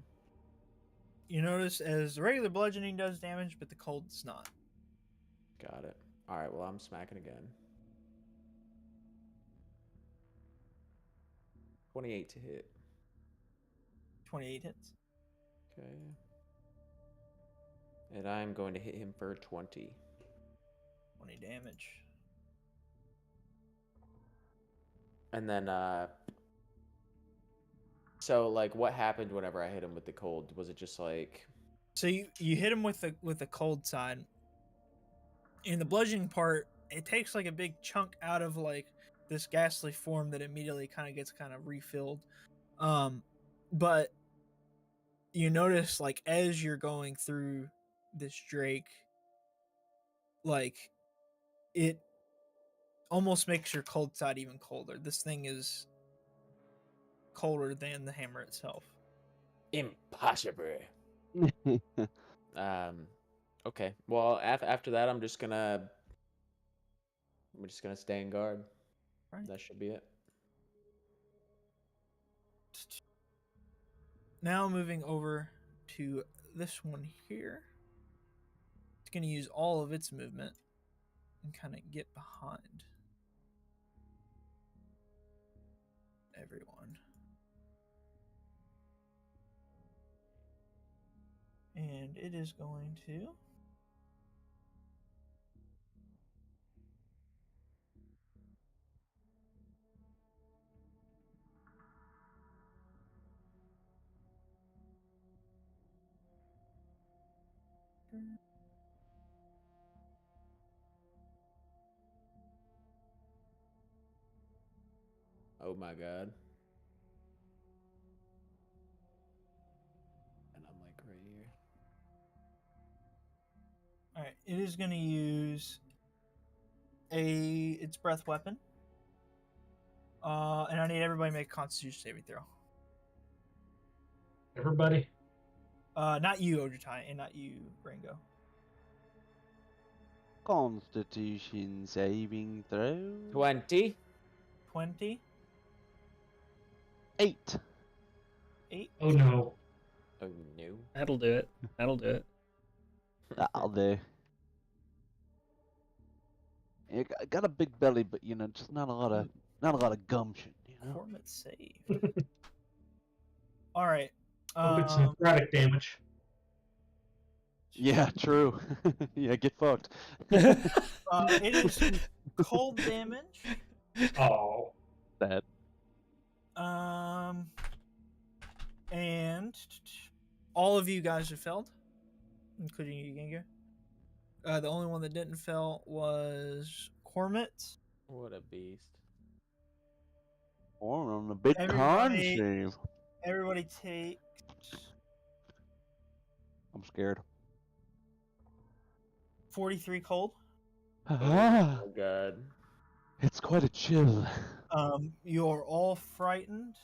You notice as regular bludgeoning does damage, but the cold does not. Got it. All right. Well, I'm smacking again. 28 to hit. 28 hits. Okay. And I'm going to hit him for 20. 20 damage. And then, so like, what happened whenever I hit him with the cold? Was it just like? So you hit him with the cold side. In the bludgeoning part, it takes like a big chunk out of like this ghastly form that immediately gets refilled. But you notice like as you're going through this Drake, like it almost makes your cold side even colder. This thing is colder than the hammer itself. Impossible. Okay. Well, after that, I'm just gonna stay in guard. Right. That should be it. Now moving over to this one here. It's going to use all of its movement and kind of get behind everyone. And it is going to Oh my god. And I'm like right here. all right. It is going to use its breath weapon. And I need everybody to make a Constitution saving throw. Everybody? Not you, Ojitai, and not you, Ringo. Constitution saving throw. 20. 20, 8. 8. Oh no. Oh no. That'll do it. That'll do it. That'll do. Yeah, got a big belly, but you know, just not a lot of gumption. You know. Performance save. All right. Hope it's necrotic damage. Yeah, true. Yeah, get fucked. It is cold damage. Oh. Sad. And all of you guys have failed, including you, Gengar. The only one that didn't fail was Cormit. What a beast. Or on a big con Everybody- save. Everybody take I'm scared. 43 cold. Ah, Oh god. it's quite a chill. You're all frightened.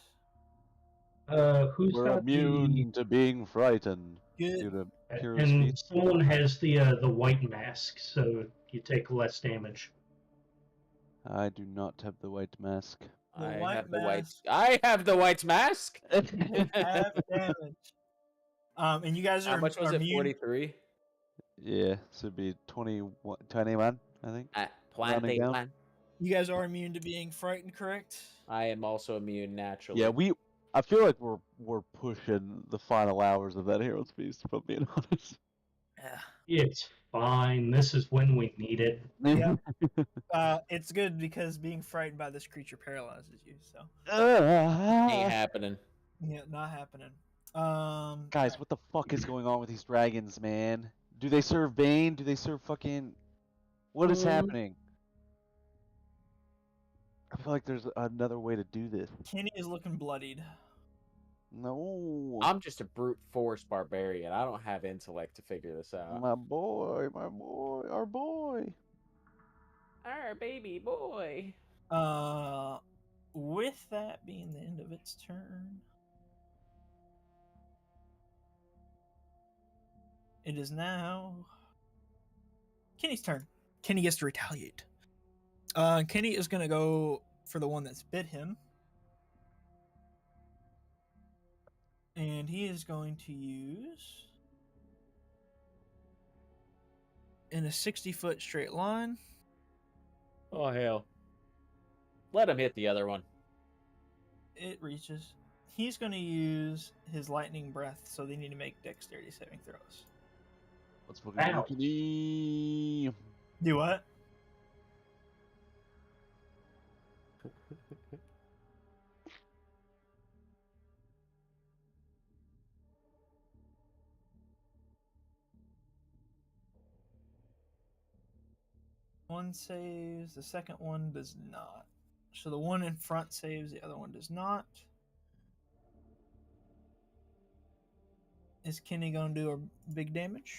Who's We're got immune to being frightened due Good. to the... Hero's And Feast. someone has the white mask, so you take less damage. I do not have the white mask. The I white have the white. mask. I have the white mask. Half damage. And you guys How are much was it? immune. 43. Yeah, this would be 21, I think. Rounding down. 21. You guys are immune to being frightened, correct? I am also immune naturally. Yeah, I feel like we're pushing the final hours of that Hero's Feast, if I'm being honest. Yeah. It's fine. This is when we need it. Yeah. It's good because being frightened by this creature paralyzes you. So Ain't happening. yeah, not happening. Guys, what the fuck is going on with these dragons, man? Do they serve Bane? Do they serve fucking... What is happening? I feel like there's another way to do this. Kenny is looking bloodied. No. I'm just a brute force barbarian. I don't have intellect to figure this out. My boy, our boy. Our baby boy. With that being the end of its turn, it is now Kenny's turn. Kenny gets to retaliate. Kenny is going to go for the one that's bit him. And he is going to use, in a 60-foot straight line. Oh hell. Let him hit the other one. It reaches. He's going to use his lightning breath, so they need to make dexterity saving throws. Let's fucking Ow. do Do what? One saves, the second one does not. So the one in front saves, the other one does not. Is Kenny going to do a big damage?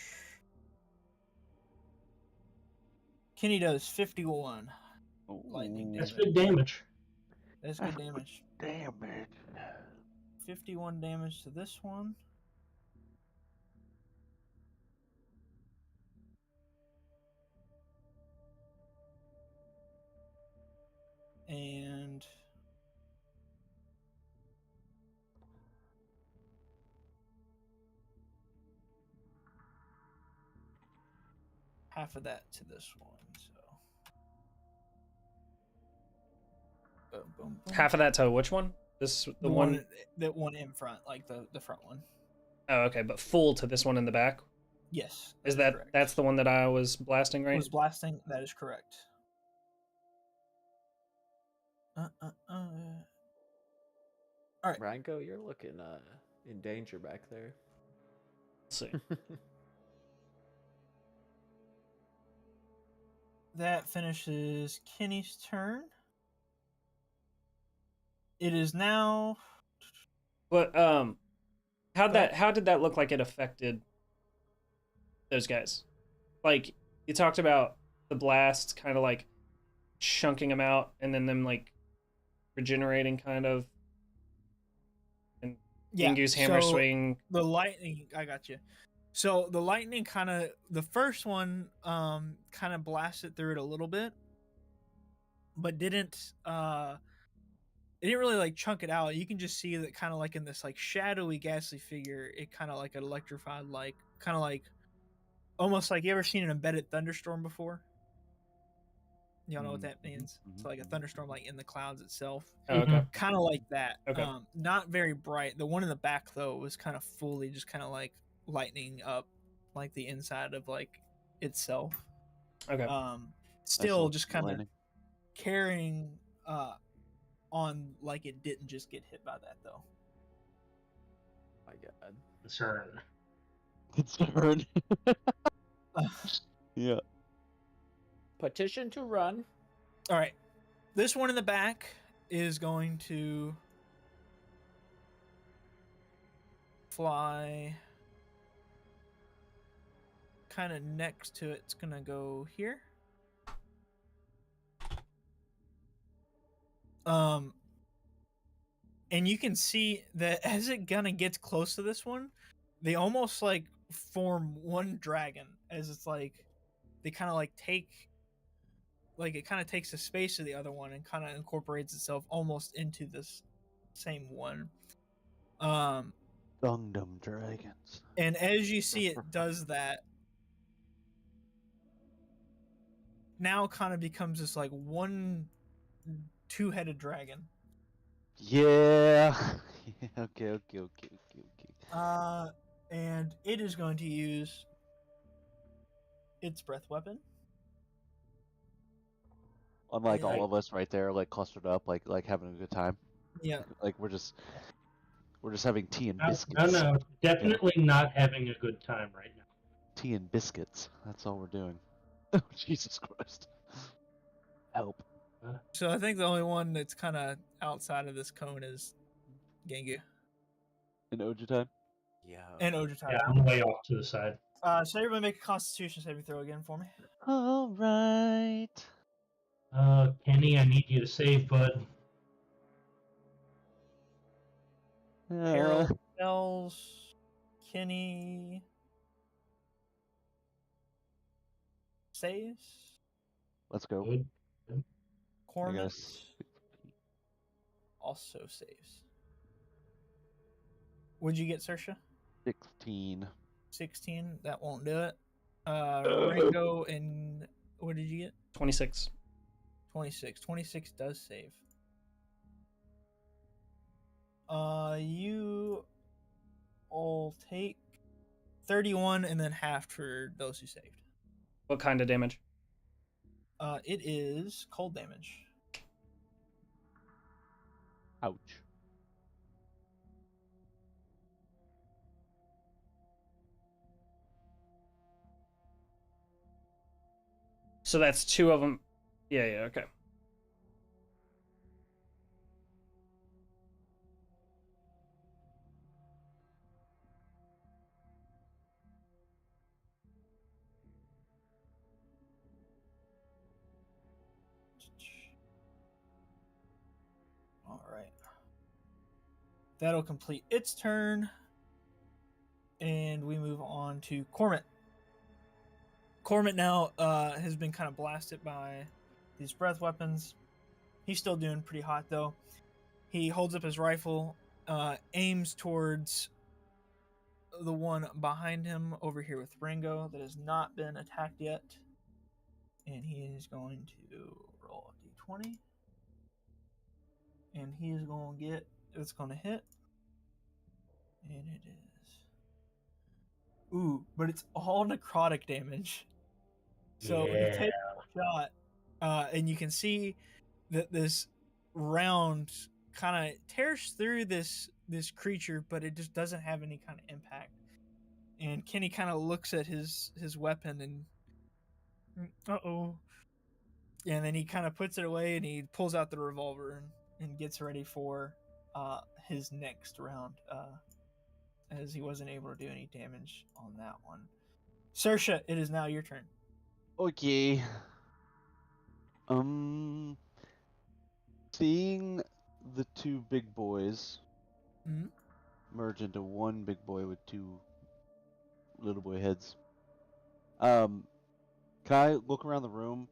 Kenny does 51. lightning That's damage. good damage. That's good damage. Damage. 51 damage to this one. And half of that to this one. So boom, boom, boom. Half of that to which one? This the one. that one in front, like the front one. Oh, okay, but full to this one in the back. Yes. Is correct. that's the one that I was blasting, right? Was blasting? That is correct. All right. Rango, you're looking in danger back there. Let's see. That finishes Kenny's turn. It is now. But how did that look like it affected those guys? Like you talked about the blast kind of like chunking them out and then them like regenerating kind of. And Ingu's hammer swing. The lightning, I got you. So the lightning the first one kind of blasted through it a little bit, but didn't it didn't really like chunk it out. You can just see that kind of like in this like shadowy ghastly figure, it kind of like electrified, like kind of like almost like, you ever seen an embedded thunderstorm before? Y'all know what that means? It's like a thunderstorm like in the clouds itself. Oh, okay. Kind of like that. Okay. Not very bright. The one in the back though was kind of fully just kind of like lightning up like the inside of like itself. Okay. Still just kind of carrying on like it didn't just get hit by that though. My God. Concern. Yeah. Petition to run. All right. This one in the back is going to fly kind of next to it. It's going to go here. And you can see that as it kind of gets close to this one, they almost like form one dragon, as it's like they kind of like take, like it kind of takes the space of the other one and kind of incorporates itself almost into this same one. Gundam dragons. And as you see it does that, now kind of becomes this like one two-headed dragon. Yeah. Okay. And it is going to use its breath weapon. Unlike all of us right there, like clustered up, like having a good time. Yeah. Like we're just having tea and biscuits. No, definitely not having a good time right now. Tea and biscuits. That's all we're doing. Oh, Jesus Christ. Help. So I think the only one that's kind of outside of this cone is Gengu. In Oja time? Yeah. And Ojitai. Yeah, I'm way off to the side. So everybody make a Constitution saving throw again for me. All right. Kenny, I need you to save, bud. Harold Bells, Kenny saves. Let's go. Good. Corman guess. also saves. What'd you get, Saoirse? 16. 16. That won't do it. Ringo and what did you get? 26. 26. 26 does save. You all take 31 and then half for those who saved. What kind of damage? It is cold damage. Ouch. So that's two of them. Yeah, okay. right. That'll complete its turn. And we move on to Cormit. Cormit now has been kind of blasted by these breath weapons. He's still doing pretty hot, though. He holds up his rifle, aims towards the one behind him over here with Ringo that has not been attacked yet. And he is going to roll a d20. And he is going to get, it's going to hit. And it is. Ooh, but it's all necrotic damage. So he takes a shot, and you can see that this round kind of tears through this creature, but it just doesn't have any kind of impact. And Kenny kind of looks at his weapon and uh-oh. And then he kind of puts it away and he pulls out the revolver and gets ready for his next round, as he wasn't able to do any damage on that one. Saoirse, it is now your turn. Okay. Seeing the two big boys Mhm. merge into one big boy with two little boy heads. Can I look around the room,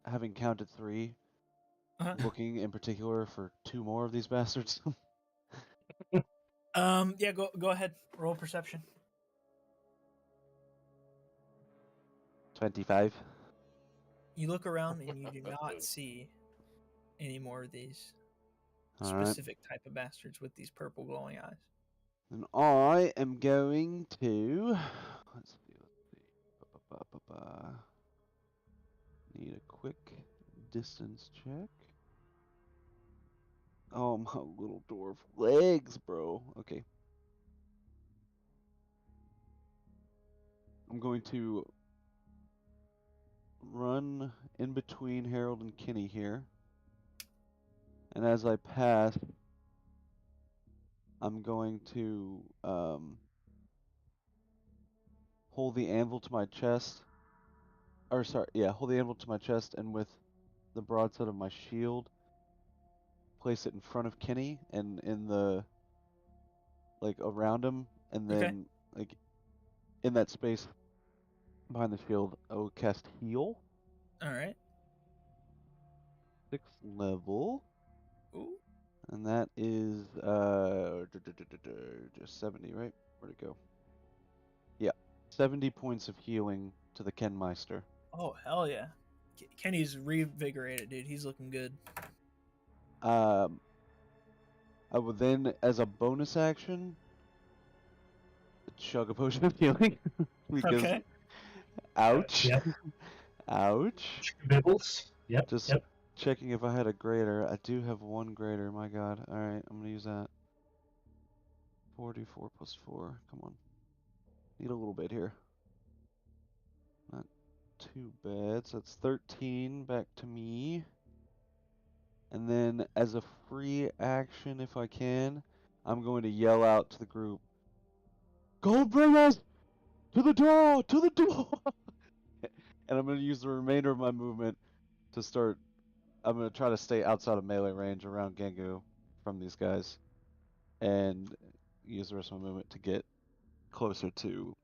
having counted 3, looking in particular for 2 more of these bastards? Yeah, go ahead. Roll perception. 25. You look around and you do not see any more of these All right. specific type of bastards with these purple glowing eyes. And I am going to. Let's see. Need a quick distance check. Oh, my little dwarf legs, bro. Okay. I'm going to run in between Harold and Kenny here. And as I pass, I'm going to hold the anvil to my chest. Or sorry, yeah, hold the anvil to my chest, and with the broadside of my shield, place it in front of Kenny and in the around him, and then like in that space behind the shield, I will cast heal. All right. 6th level. Ooh. And that is just 70, right? Where'd it go? Yeah, 70 points of healing to the Kenmeister. Oh hell yeah! Kenny's revigorated, dude. He's looking good. I will then, as a bonus action, chug a potion of healing because Okay. ouch, Yep. ouch. Bibbles. Yep. Just Yep. checking if I had a greater. I do have 1 greater. My God. All right, I'm gonna use that. 44 plus 4. Come on. Need a little bit here. Not too bad. So that's 13 back to me. And then as a free action, if I can, I'm going to yell out to the group, "Go bring us to the door! To the door!" And I'm going to use the remainder of my movement to start. I'm going to try to stay outside of melee range around Gengu from these guys. And use the rest of my movement to get closer to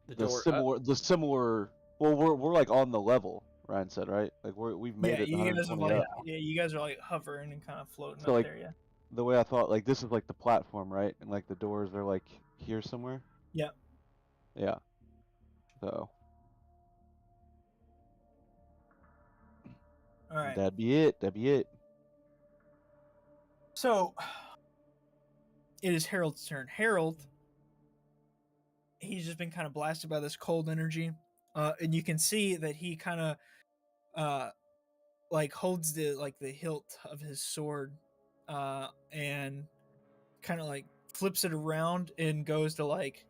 The the door. similar. Well, we're like on the level. Ryan said, right? Like we've made it You guys have 120 like up. you guys are like hovering and kind of floating So, up like, there, yeah. the way I thought, like this is like the platform, right? And like the doors are like here somewhere. Yeah. Yeah. So. All right. That'd be it. That'd be it. So it is Harold's turn. Harold, he's just been kind of blasted by this cold energy, and you can see that he kind of like holds the hilt of his sword, and kind of like flips it around and goes to like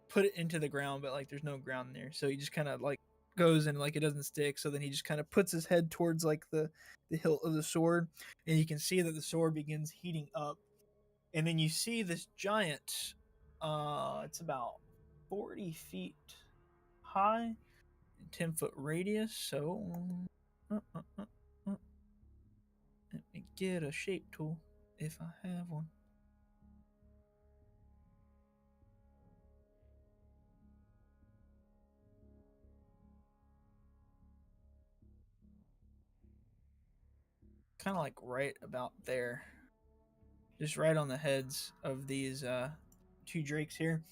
put it into the ground, but like there's no ground there, so he just kind of like goes and like it doesn't stick. So then he just kind of puts his head towards like the hilt of the sword, and you can see that the sword begins heating up. And then you see this giant, it's about 40 feet high, 10-foot radius. So, Let me get a shape tool if I have one. Kind of like right about there. Just right on the heads of these two drakes here.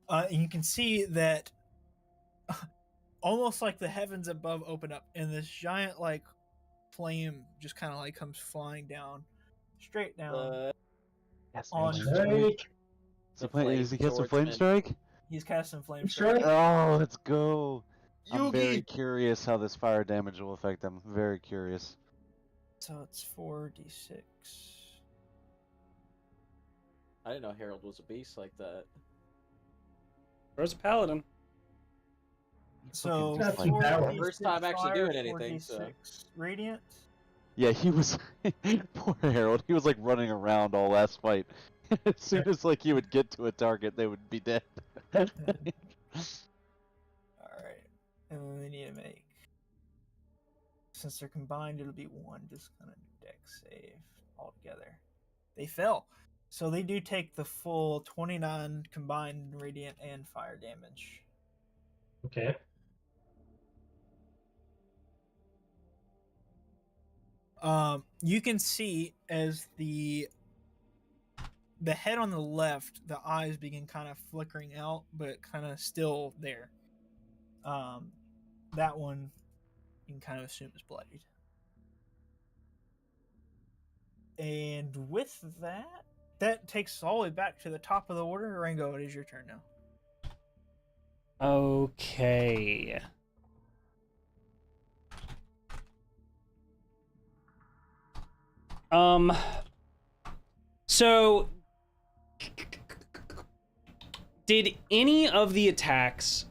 And you can see that almost like the heavens above open up and this giant like flame just kind of like comes flying down, straight down Yes, on. Strike. Is he casting Flame swordsman. Strike? He's casting flame Strike. strike. Oh, let's go. I'm very Yugi! curious how this fire damage will affect them. Very curious. So it's 4d6. I didn't know Harold was a beast like that. Bro's a paladin. So That's some power. First time actually fire, doing anything, 4d6 so. radiant. Yeah, he was poor Harold. He was like running around all last fight. As soon as like he would get to a target, they would be dead. All right, and then they need to make. Since they're combined, it'll be one just kind of dex save altogether. They fell, so they do take the full 29 combined radiant and fire damage. Okay. You can see as the head on the left, the eyes begin kind of flickering out, but kind of still there. That one you can kind of assume is bloodied. And with that, that takes us all the way back to the top of the order. Rango, it is your turn now. Okay. So did any of the attacks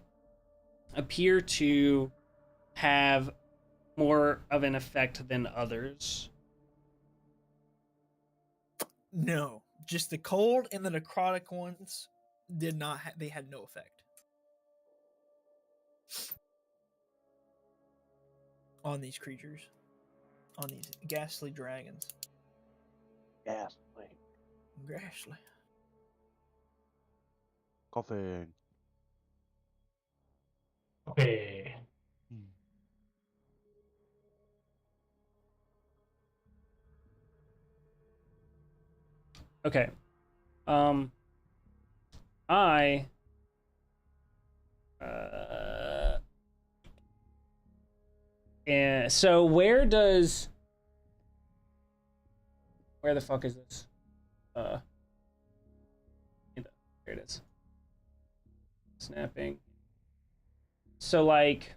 appear to have more of an effect than others? No, just the cold and the necrotic ones did not. They had no effect on these creatures, on these ghastly dragons. Ghastly. Ghastly. Coughing. Okay. Okay. I and so where the fuck is this? There it is. Snapping. So like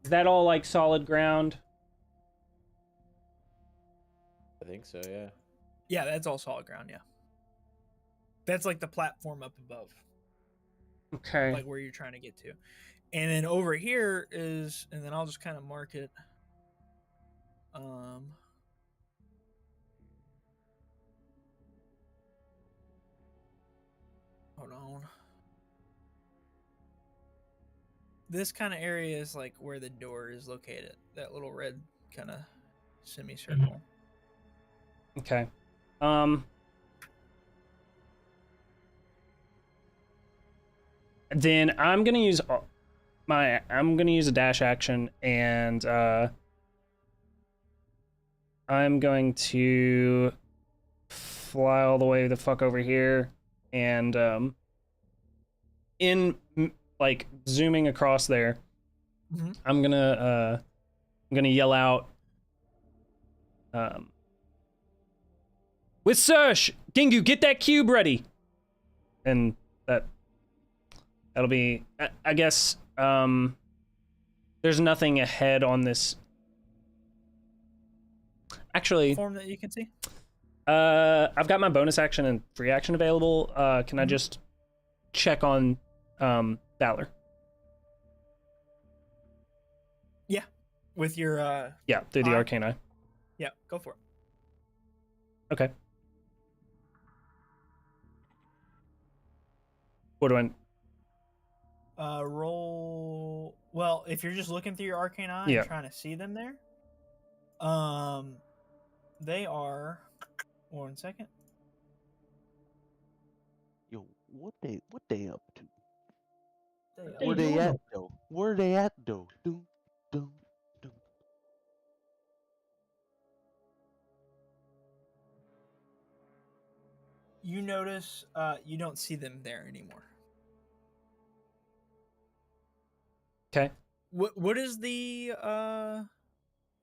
is that all like solid ground? I think so, yeah. Yeah, that's all solid ground. Yeah, that's like the platform up above, Okay. like where you're trying to get to. And then over here is, and then I'll just kind of mark it. Hold on. This kind of area is like where the door is located. That little red kind of semicircle. Okay. Then I'm gonna use a dash action, and I'm going to fly all the way the fuck over here, and in like zooming across there, Mm-hmm. I'm gonna yell out, with Serge, Gingu, get that cube ready, and that'll be, I guess, there's nothing ahead on this. Actually, Form that you can see. I've got my bonus action and free action available. Can I just check on Valor? Yeah, with your Yeah, through the Eye? arcane eye. yeah, go for it. Okay. What do I? Roll Well, if you're just looking through your arcane eye Yeah. and trying to see them there, they are. 1 second. Yo, what they up to? Hey, Where they doing? at though? Where they at though? Doom, doom, doom. You notice you don't see them there anymore. Okay. What is the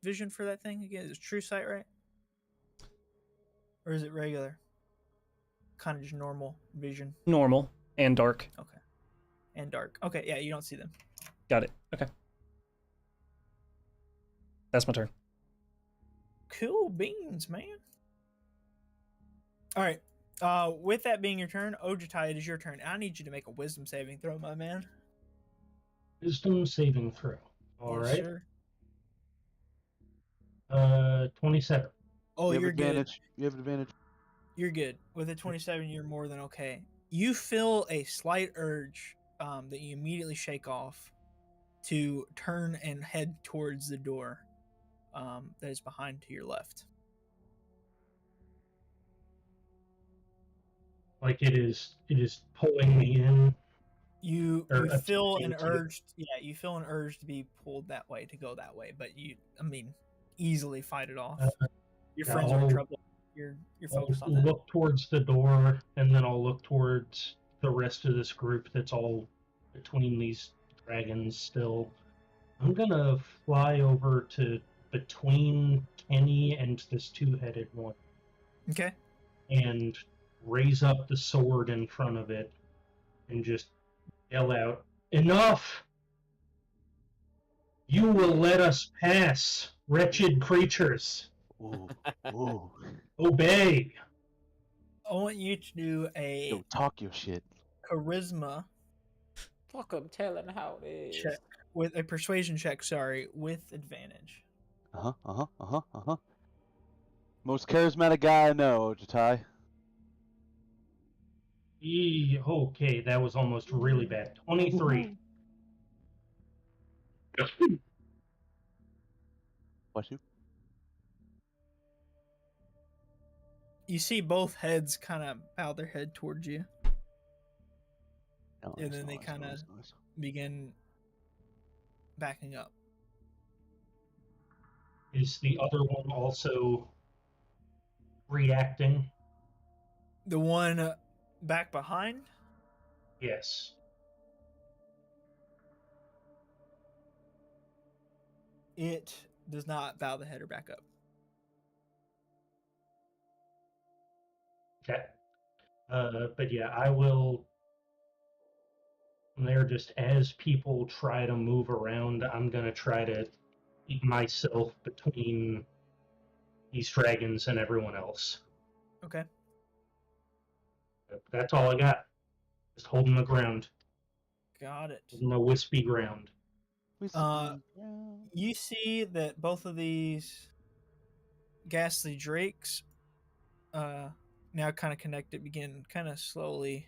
vision for that thing again? Is it true sight, right? Or is it regular? Kind of just normal vision. Normal and dark. Okay. And dark. Okay, yeah, you don't see them. Got it. Okay. That's my turn. Cool beans, man. All right. With that being your turn, Ojitai, it is your turn. I need you to make a wisdom saving throw, my man. Wisdom saving throw. All Yes, right. sir. 27. Oh, You have you're good. advantage. You have advantage. You're good. With a 27, you're more than okay. You feel a slight urge that you immediately shake off to turn and head towards the door that is behind to your left. Like it is pulling me in. You Or feel an attempting to. urge. Yeah, you feel an urge to be pulled that way, to go that way, but easily fight it off. Your yeah, friends are in I'll- trouble. You're I'll focused on that. look towards the door, and then I'll look towards the rest of this group that's all between these dragons still. I'm gonna fly over to between Kenny and this two-headed one Okay. and raise up the sword in front of it and just yell out, "Enough! You will let us pass, wretched creatures! Ooh, ooh. Obey!" I want you to do a Yo, talk your shit. charisma Fuck, I'm telling how it is. check with a persuasion check. Sorry, with advantage. Most charismatic guy I know, Ojitai. Okay, that was almost really bad. 23. Bless you. You see both heads kind of bow their head towards you, Oh, and nice, then they nice, kind of nice, nice. begin backing up. Is the other one also reacting? The one back behind, Yes. it does not bow the head or back up. Okay. But yeah, I will. There, just as people try to move around, I'm gonna try to keep myself between these dragons and everyone else. Okay. That's all I got. Just holding the ground, Got it. holding the wispy ground. You see that both of these ghastly drakes, now kind of connected, begin kind of slowly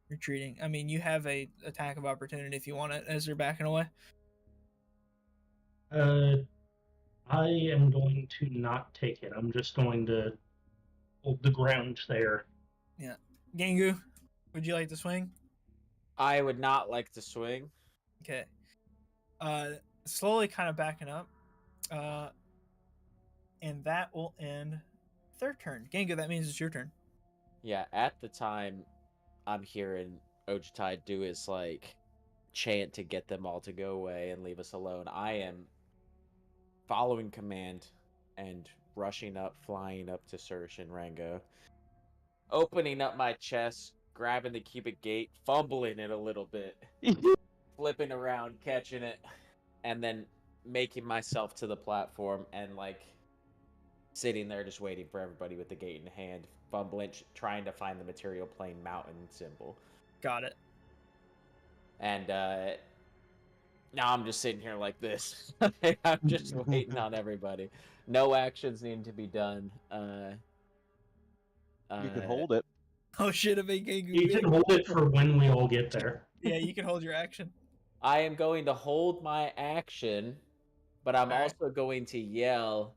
retreating. I mean, you have a attack of opportunity if you want it as they're backing away. I am going to not take it. I'm just going to hold the ground there. Yeah. Gangu, would you like to swing? I would not like to swing. Okay. Slowly kind of backing up. And that will end their turn. Gangu, that means it's your turn. Yeah, at the time, I'm hearing Ojitai do his like chant to get them all to go away and leave us alone. I am following command and rushing up, flying up to Sersh and Rango, opening up my chest, grabbing the cubic gate, fumbling it a little bit, flipping around, catching it, and then making myself to the platform and like sitting there just waiting for everybody with the gate in hand, fumbling, trying to find the material plane mountain symbol. Got it. And now I'm just sitting here like this. I'm just waiting on everybody. No actions need to be done. You can hold it. Oh shit, I made Gangu. You can hold it for when we all get there. Yeah, you can hold your action. I am going to hold my action, but I'm Alright. also going to yell.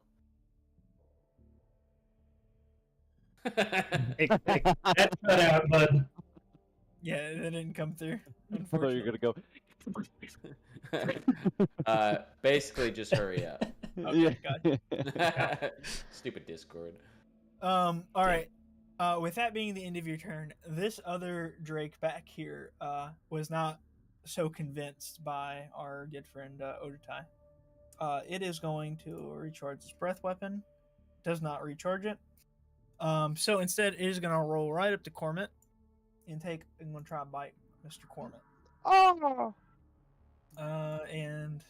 That's cut out, bud. Yeah, that didn't come through. I thought you were Unfortunately. gonna go. Basically, just hurry up. Okay, Stupid Discord. All right. With that being the end of your turn, this other Drake back here was not so convinced by our good friend Ojutai. It is going to recharge its breath weapon. Does not recharge it. So instead, it is going to roll right up to Cormit and going to try and bite Mr. Cormit. Oh. And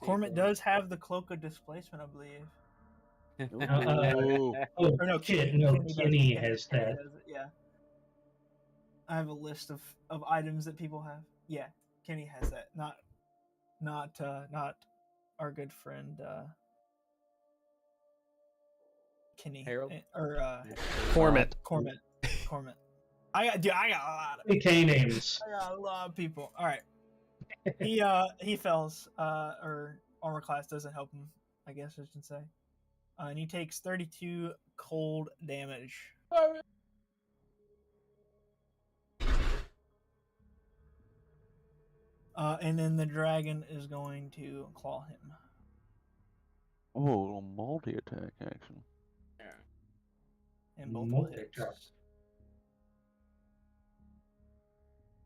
Cormit does have the Cloak of Displacement, I believe. Ooh. Oh, Or no, shit, Kenny. no, Kenny Kenny does, has Kenny that. does it, yeah. I have a list of items that people have. Yeah, Kenny has that. Not our good friend Kenny Harold? or Cormit. Cormit. I got a lot K names. I got a lot of people. All right. He fails. Or armor class doesn't help him, I guess I should say. And he takes 32 cold damage. And then the dragon is going to claw him. Oh, a little multi-attack action. And both will hit. Multi-attack.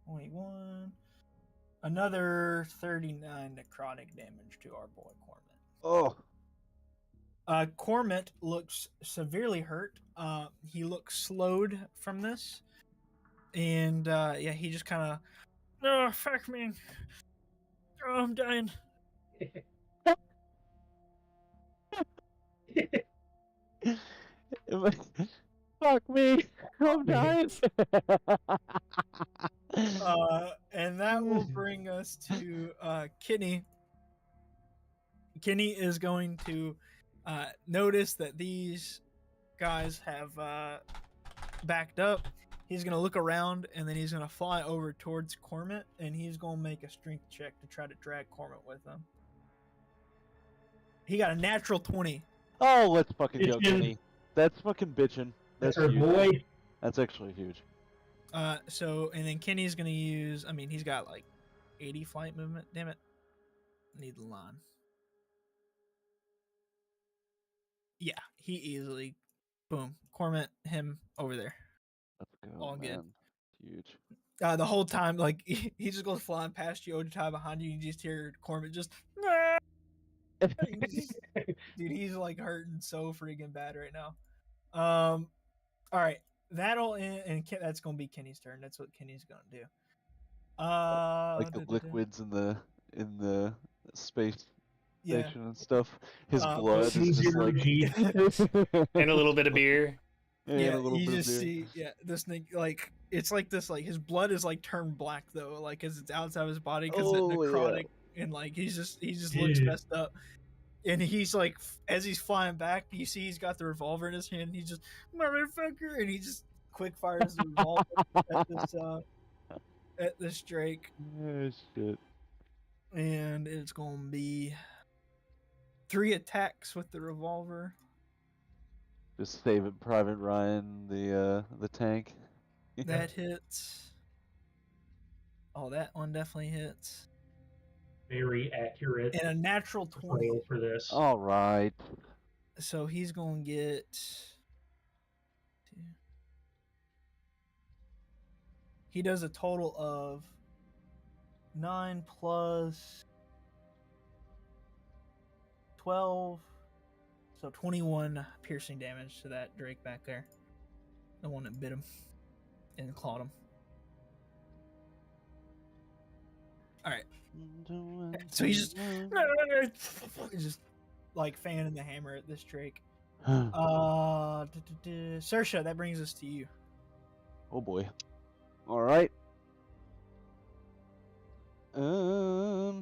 21. Another 39 necrotic damage to our boy Cormit. Oh. Cormit looks severely hurt. He looks slowed from this. And yeah, he just kind of, oh, fuck me. Oh, I'm dying. Fuck me. I'm dying. And that will bring us to Kenny. Kenny is going to notice that these guys have backed up. He's going to look around, and then he's going to fly over towards Cormit, and he's going to make a strength check to try to drag Cormit with him. He got a natural 20. Oh, let's fucking go, Bitchin'. Kenny. That's fucking bitchin'. That's Our huge. boy. That's actually huge. So, and then Kenny's going to use, I mean, he's got like 80 flight movement. Damn it. Need the line. Yeah, he easily, boom, Cormit, him over there. Let's go, All good. man. Huge. The whole time, like, he just goes flying past you, Ojutai behind you, you just hear Cormit just, nah! Dude, he's like hurting so freaking bad right now. All right, that'll end, and that's gonna be Kenny's turn. That's what Kenny's gonna do. Like the liquids in the space Yeah. station and stuff. His Uh, blood is just Zero like G. And a little bit of beer. and Yeah, a little you bit just of beer. see, yeah, this thing, like, it's like this, like, his blood is like turned black though, like, cause it's outside of his body, cause it's Oh, yeah. necrotic, and like he just looks Dude. messed up. And he's like, as he's flying back, you see he's got the revolver in his hand. He's just, motherfucker, and he just quick fires the revolver at this Drake, Oh, shit. and it's gonna be 3 attacks with the revolver. Just save it, Private Ryan, the tank. That hits. Oh, that one definitely hits. Very accurate And a natural 20. roll for this. All right. So he's gonna get 2. He does a total of 9 plus 12, so 21 piercing damage to that Drake back there, the one that bit him and clawed him. All right, so he's just like fanning the hammer at this Drake. Saoirse, that brings us to you. Oh boy. All right. My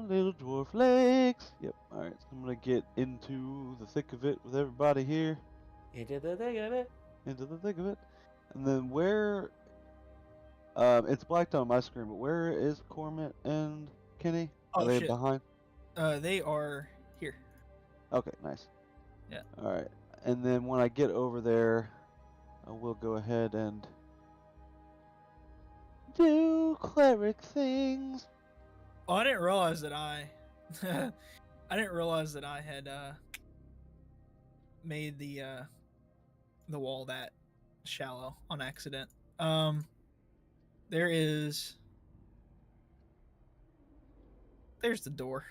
little dwarf legs. Yep. All right. So I'm gonna get into the thick of it with everybody here. Into the thick of it. Into the thick of it. And then where It's blacked on my screen, but where is Cormit and Kenny? Are Oh they shit. behind? They are here. Okay, nice. Yeah. All right, and then when I get over there, I will go ahead and do cleric things. Oh, I didn't realize that I didn't realize that I had made the wall that shallow on accident. There's the door.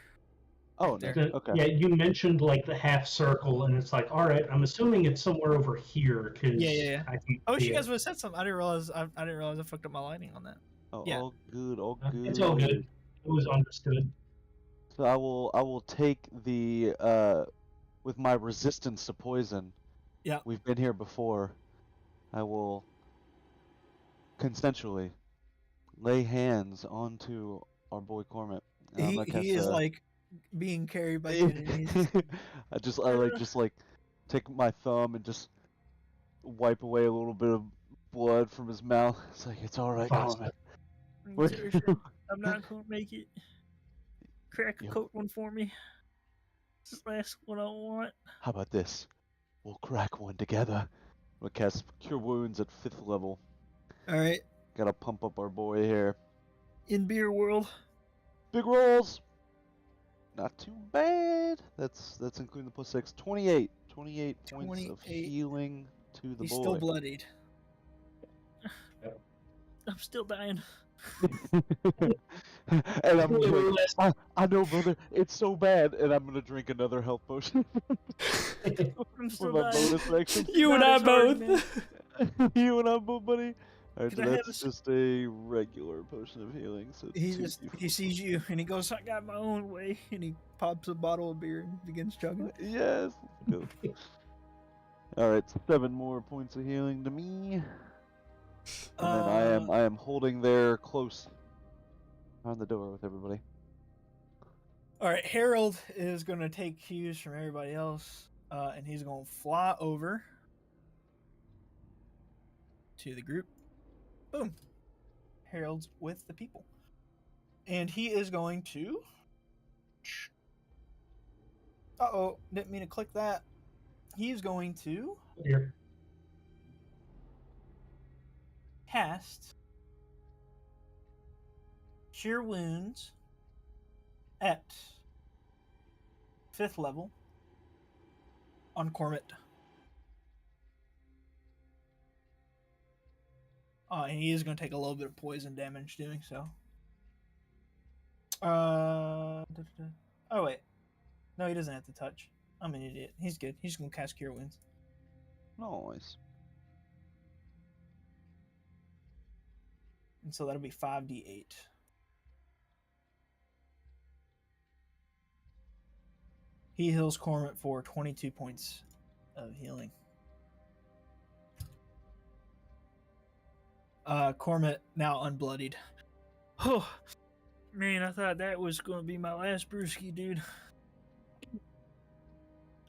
Oh, Right there. nice. Okay. Yeah, you mentioned like the half circle, and it's like, all right, I'm assuming it's somewhere over here because Yeah. I can Oh, see you guys it. would have said something. I didn't realize. I didn't realize I fucked up my lighting on that. Oh, Yeah. all good, all good. It's all good. It was understood. So I will take the with my resistance to poison. Yeah. We've been here before. I will consensually lay hands onto our boy Cormit. And I'm gonna He cast is like being carried by two enemies. I like take my thumb and just wipe away a little bit of blood from his mouth. It's like it's all right, Pasta. Cormit. I'm not gonna make it. Crack Yo. coat one for me. This is the last one I want. How about this? We'll crack one together. We'll cast Cure Wounds at 5th level. All right. Gotta pump up our boy here. In beer world. Big rolls. Not too bad. That's including the +6. 28. 28 points of 28. healing to the He's boy. still bloodied. Yep. I'm still dying. And I'm like, I know, brother. It's so bad. And I'm gonna drink another health potion I'm for still my dying. bonus action. You and I Not as hard, man. both. You and I both, buddy. Alright, so Can I have that's a just a regular potion of healing. So he sees you and he goes, I got my own way, and he pops a bottle of beer and begins chugging. Yes. Let's go. Alright, 7 more points of healing to me. And then I am holding there close on the door with everybody. All right, Harold is going to take cues from everybody else, and he's going to fly over to the group. Boom. Harold's with the people. And he is going to... Uh-oh, didn't mean to click that. He's going to Here. cast Cure Wounds at 5th level on Cormit. And he is going to take a little bit of poison damage doing so. Oh, wait. No, he doesn't have to touch. I'm an idiot. He's good. He's going to cast Cure Wounds. Nice. And so that'll be 5d8. He heals Cormit for 22 points of healing. Cormit now unbloodied. Oh, man, I thought that was going to be my last brewski, dude.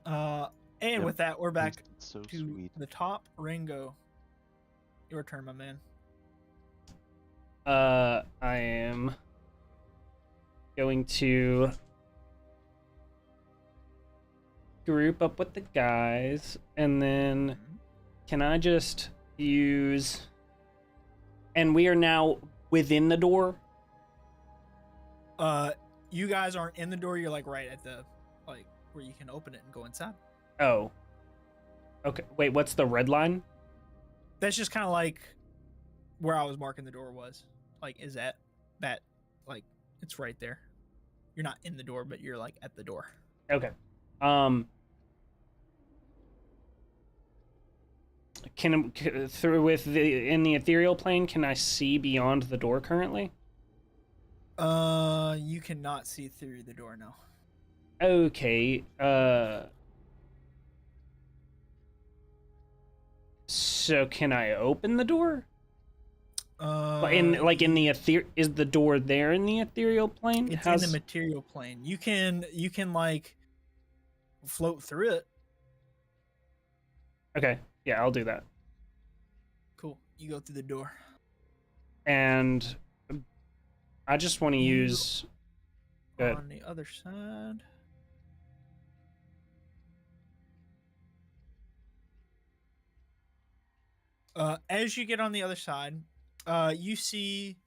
And Yep. with that, we're back It's so to sweet. the top. Ringo, your turn, my man. I am going to group up with the guys, and then can I just use... And we are now within the door? You guys aren't in the door. You're like right at the, like, where you can open it and go inside. Oh. Okay, wait, what's the red line? That's just kind of like where I was marking the door was. Like, is that, like, it's right there. You're not in the door, but you're, like, at the door. Okay. In the ethereal plane, can I see beyond the door currently? You cannot see through the door now. Okay. So can I open the door? In the is the door there in the ethereal plane? It's in the material plane. You can like float through it. Okay. Yeah, I'll do that. Cool. You go through the door. and I just want to You- use. Good. On the other side. As you get on the other side, you see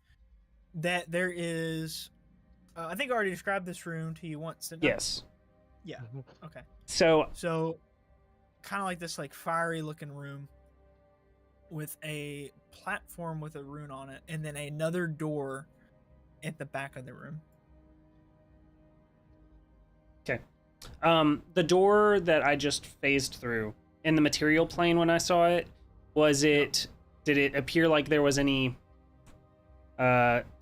that there is. I think I already described this room to you once. Didn't I? Yes. Yeah. Okay. So So, kind of like this, like fiery looking room with a platform with a rune on it, and then another door at the back of the room. the door that I just phased through in the material plane when I saw it, was it? Did it appear like there was any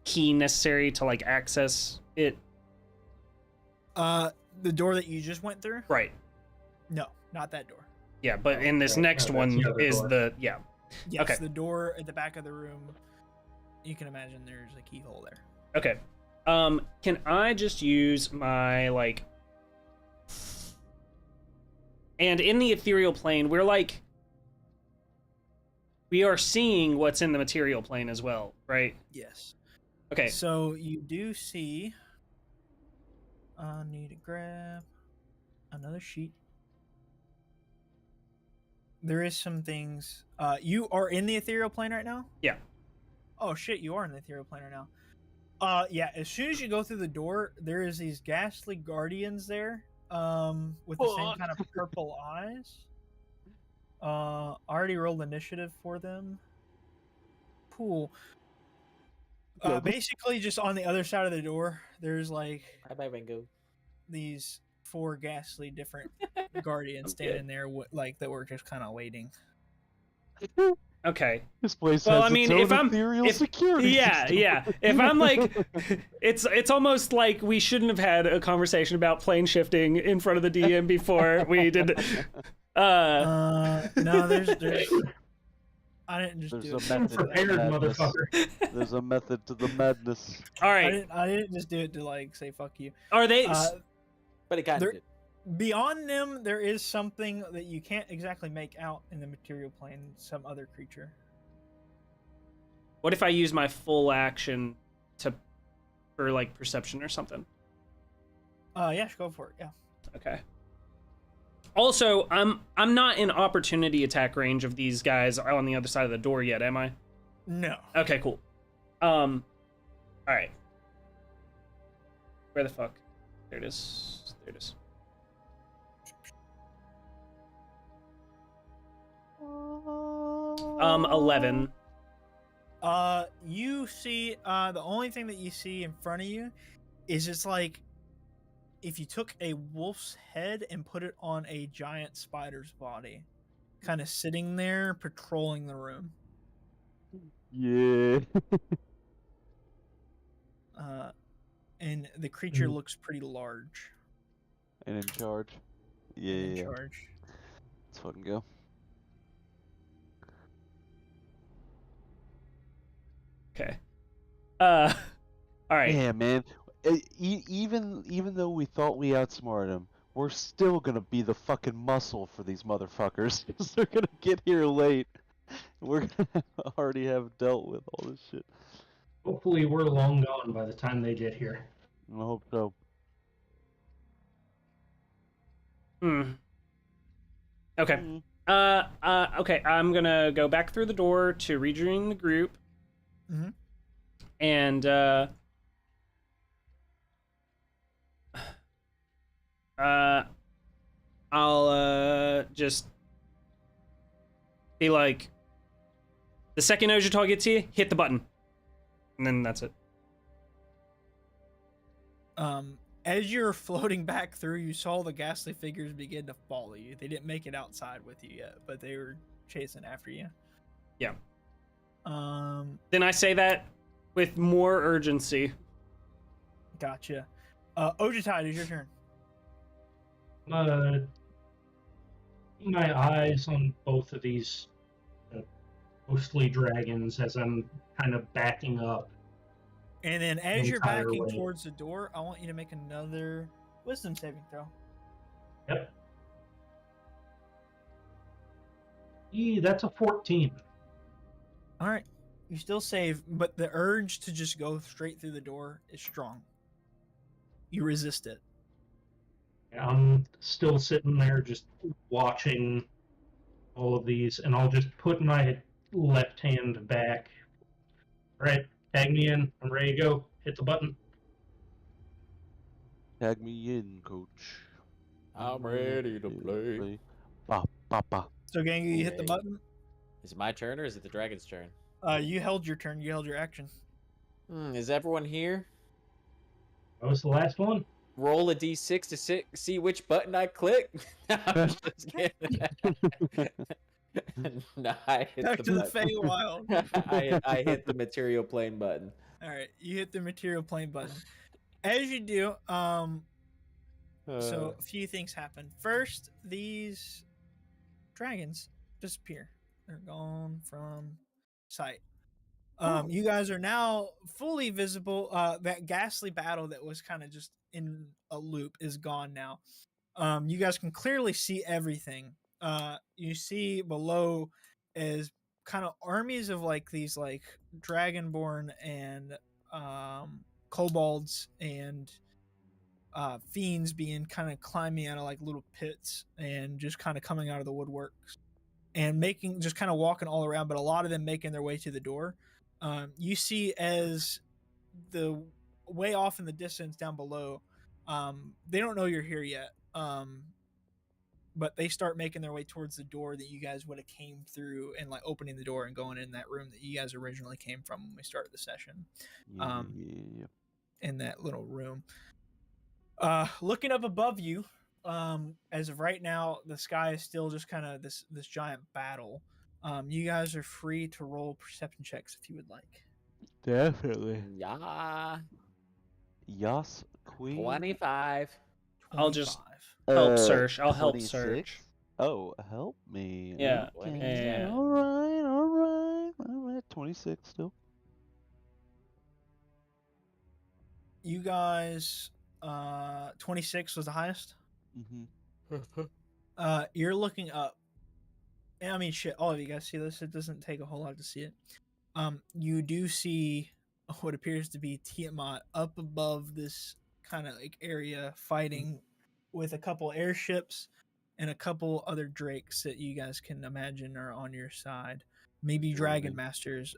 key necessary to like access it? The door that you just went through? Right. No, not that door. Yeah, but in this Right, next no, one that's the other is door. the yeah. Yes, Okay. the door at the back of the room. You can imagine there's a keyhole there. Okay. Can I just use my like? And in the ethereal plane, we are seeing what's in the material plane as well, right? Yes. Okay. So you do see. I need to grab another sheet. There is some things. You are in the ethereal plane right now? Yeah. Oh shit, you are in the ethereal plane right now. Yeah, as soon as you go through the door, there is these ghastly guardians there, with the same kind of purple eyes. I already rolled initiative for them. Cool. Basically, just on the other side of the door, there's like Bye, Ringo. these 4 ghastly different guardians standing there, like that were just kind of waiting. Okay. This place Well, has I mean, its if own I'm- ethereal if- security Yeah, system. yeah. If I'm like, it's almost like we shouldn't have had a conversation about plane shifting in front of the DM before we did. No, there's I didn't just There's do a it. to method. do that. Prepared, Madness. motherfucker. There's a method to the madness. All I right. didn't just do it to like say fuck you. Are they? But it kind There- of did. Beyond them, there is something that you can't exactly make out in the material plane. Some other creature. What if I use my full action for like perception or something? Yeah, go for it. Yeah. Okay. Also, I'm not in opportunity attack range of these guys on the other side of the door yet, am I? No. Okay, cool. All right. Where the fuck? There it is. There it is. 11. You see, the only thing that you see in front of you is it's like if you took a wolf's head and put it on a giant spider's body, kind of sitting there patrolling the room. Yeah. And the creature looks pretty large. And in charge. Yeah, and in yeah. charge. Let's fucking go. Okay. All right. Yeah, man. Even though we thought we outsmarted them, we're still gonna be the fucking muscle for these motherfuckers. 'Cause they're gonna get here late. We're gonna already have dealt with all this shit. Hopefully, we're long gone by the time they get here. I hope so. Okay. Okay. I'm gonna go back through the door to rejoin the group. Mhm. And I'll just be like, the second Ojita gets here, hit the button, and then that's it. As you're floating back through, you saw the ghastly figures begin to follow you. They didn't make it outside with you yet, but they were chasing after you. Yeah. Then I say that with more urgency. Gotcha. Ojita, it's your turn. My eyes on both of these ghostly dragons as I'm kind of backing up. And then as you're Entire backing way. towards the door, I want you to make another wisdom saving throw. Yep. That's a 14. All right. You still save, but the urge to just go straight through the door is strong. You resist it. I'm still sitting there just watching all of these, and I'll just put my left hand back. All right, tag me in. I'm ready to go. Hit the button. Tag me in, coach. I'm ready to play. Ba, ba, ba. So, Gangu, you hit the Yay. button. Is it my turn or is it the dragon's turn? You held your turn. You held your action. Is everyone here? That was the last one. Roll a d6 to see which button I click. I'm just kidding. No, I hit Back the to the button. Feywild. I hit the material plane button. All right, you hit the material plane button. As you do, so a few things happen. First, these dragons disappear. They're gone from sight. You guys are now fully visible. That ghastly battle that was kind of just in a loop is gone now. You guys can clearly see everything. You see below is kind of armies of like these like dragonborn and kobolds and fiends being kind of climbing out of like little pits and just kind of coming out of the woodworks and making just kind of walking all around, but a lot of them making their way to the door. You see as the way off in the distance down below, they don't know you're here yet, but they start making their way towards the door that you guys would have came through and like opening the door and going in that room that you guys originally came from when we started the session. Yeah. In that little room. Looking up above you, as of right now, the sky is still just kind of this giant battle. You guys are free to roll perception checks if you would like. Definitely. Yeah. Yas, queen. 25. I'll just 25. help search. I'll help 26? search. Oh, help me. Yeah, Okay. yeah. All right. 26 still. You guys, 26 was the highest. Mm-hmm. You're looking up, and I mean, shit, all of you guys see this. It doesn't take a whole lot to see it. You do see what appears to be Tiamat up above this kind of like area fighting with a couple airships and a couple other drakes that you guys can imagine are on your side. Maybe dragon masters.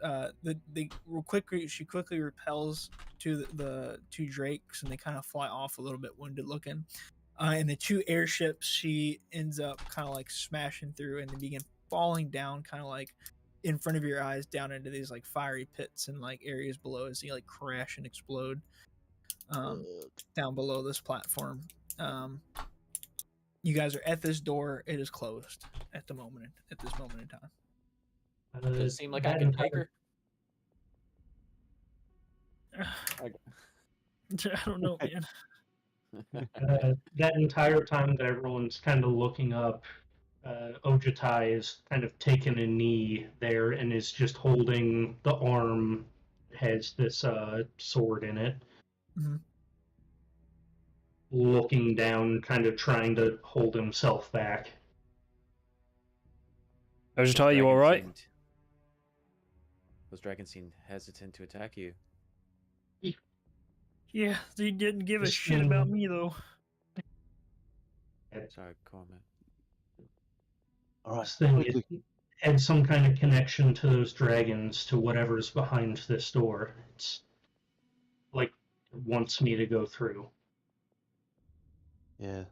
She quickly repels to the two drakes, and they kind of fly off a little bit wounded looking. And the two airships, she ends up kind of like smashing through, and they begin falling down, kind of like in front of your eyes, down into these like fiery pits and like areas below as they like crash and explode down below this platform. You guys are at this door. It is closed at this moment in time. Does it seem like I can take her? I don't know, man. That entire time that everyone's kind of looking up, Ojitai is kind of taking a knee there and is just holding the arm, has this sword in it, looking down, kind of trying to hold himself back. Ojitai, you all right? Those dragons seemed hesitant to attack you. Yeah, they didn't give a shit about me though. Sorry, comment. All right, thing had some kind of connection to those dragons, to whatever's behind this door. It's like it wants me to go through. Yeah,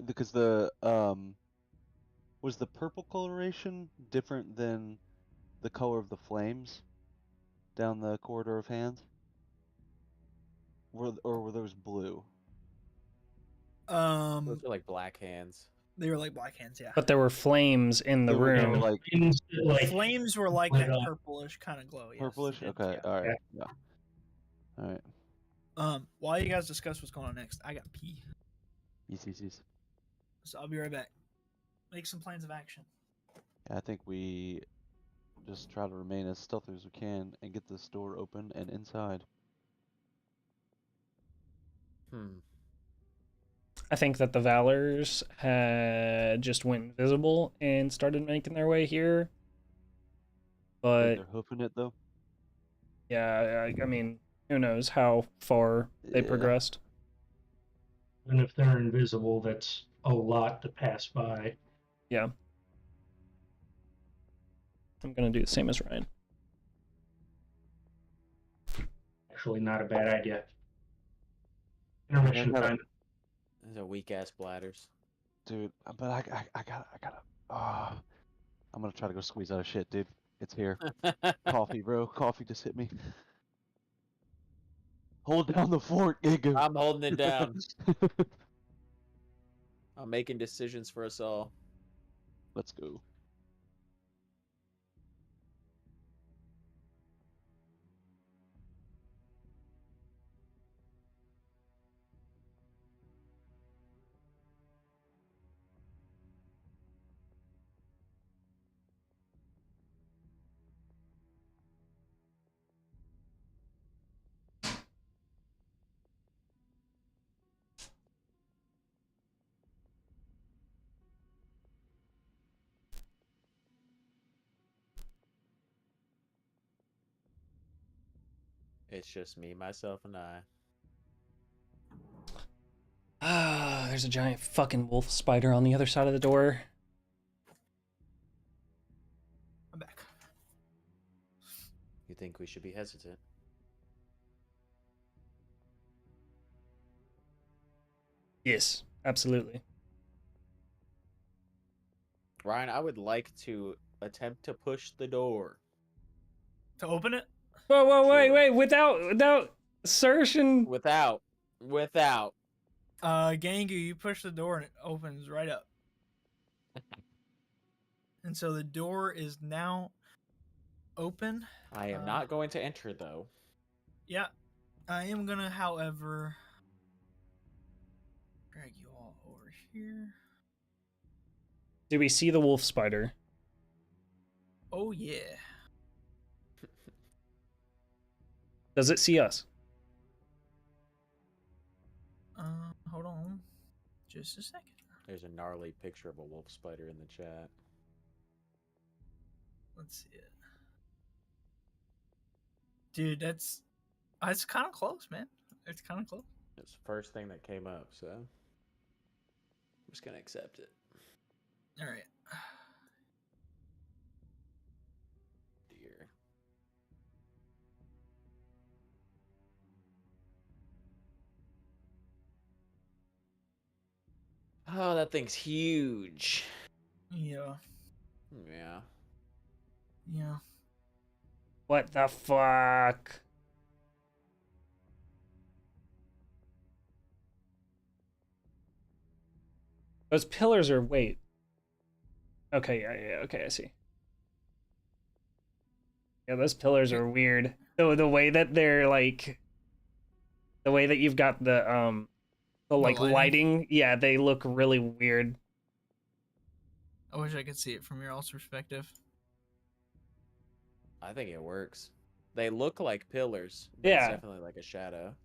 because the was the purple coloration different than the color of the flames down the corridor of hands? Or were those blue? Those are like black hands. They were like black hands, yeah. But there were flames in the They were room. like Flames were like that purplish kind of glow. Yes, purplish. Okay, yeah. all right, yeah, all right. While you guys discuss what's going on next, I got pee. Yes. So I'll be right back. Make some plans of action. I think we just try to remain as stealthy as we can and get this door open and inside. I think that the Valors had just went invisible and started making their way here. But they're hoofing it though. Yeah, I mean, who knows how far they Yeah. progressed. And if they're invisible, that's a lot to pass by. Yeah. I'm gonna do the same as Ryan. Actually, not a bad idea. Intermission Yeah, I gotta- time. Those are weak ass bladders. Dude, but I gotta. I'm gonna try to go squeeze out of shit, dude. It's here. Coffee, bro. Coffee just hit me. Hold down the fort, Giga. I'm holding it down. I'm making decisions for us all. Let's go. It's just me, myself, and I. Ah, there's a giant fucking wolf spider on the other side of the door. I'm back. You think we should be hesitant? Yes, absolutely. Ryan, I would like to attempt to push the door. To open it? Whoa, whoa, wait, Sure. wait! Without assertion. Without. Gangu, you push the door and it opens right up. And so the door is now open. I am not going to enter, though. Yeah. I am gonna, however, drag you all over here. Do we see the wolf spider? Oh yeah. Does it see us? Hold on. Just a second. There's a gnarly picture of a wolf spider in the chat. Let's see it. Dude, that's kind of close, man. It's kind of close. It's the first thing that came up, so I'm just gonna accept it. All right. Dear. Oh, that thing's huge. Yeah. Yeah. Yeah. What the fuck? Those pillars are wait. Okay, yeah, okay, I see. Yeah, those pillars are weird. The way that they're like, the way that you've got the like lighting, yeah, they look really weird. I wish I could see it from your all's perspective. I think it works. They look like pillars, but Yeah. it's definitely like a shadow.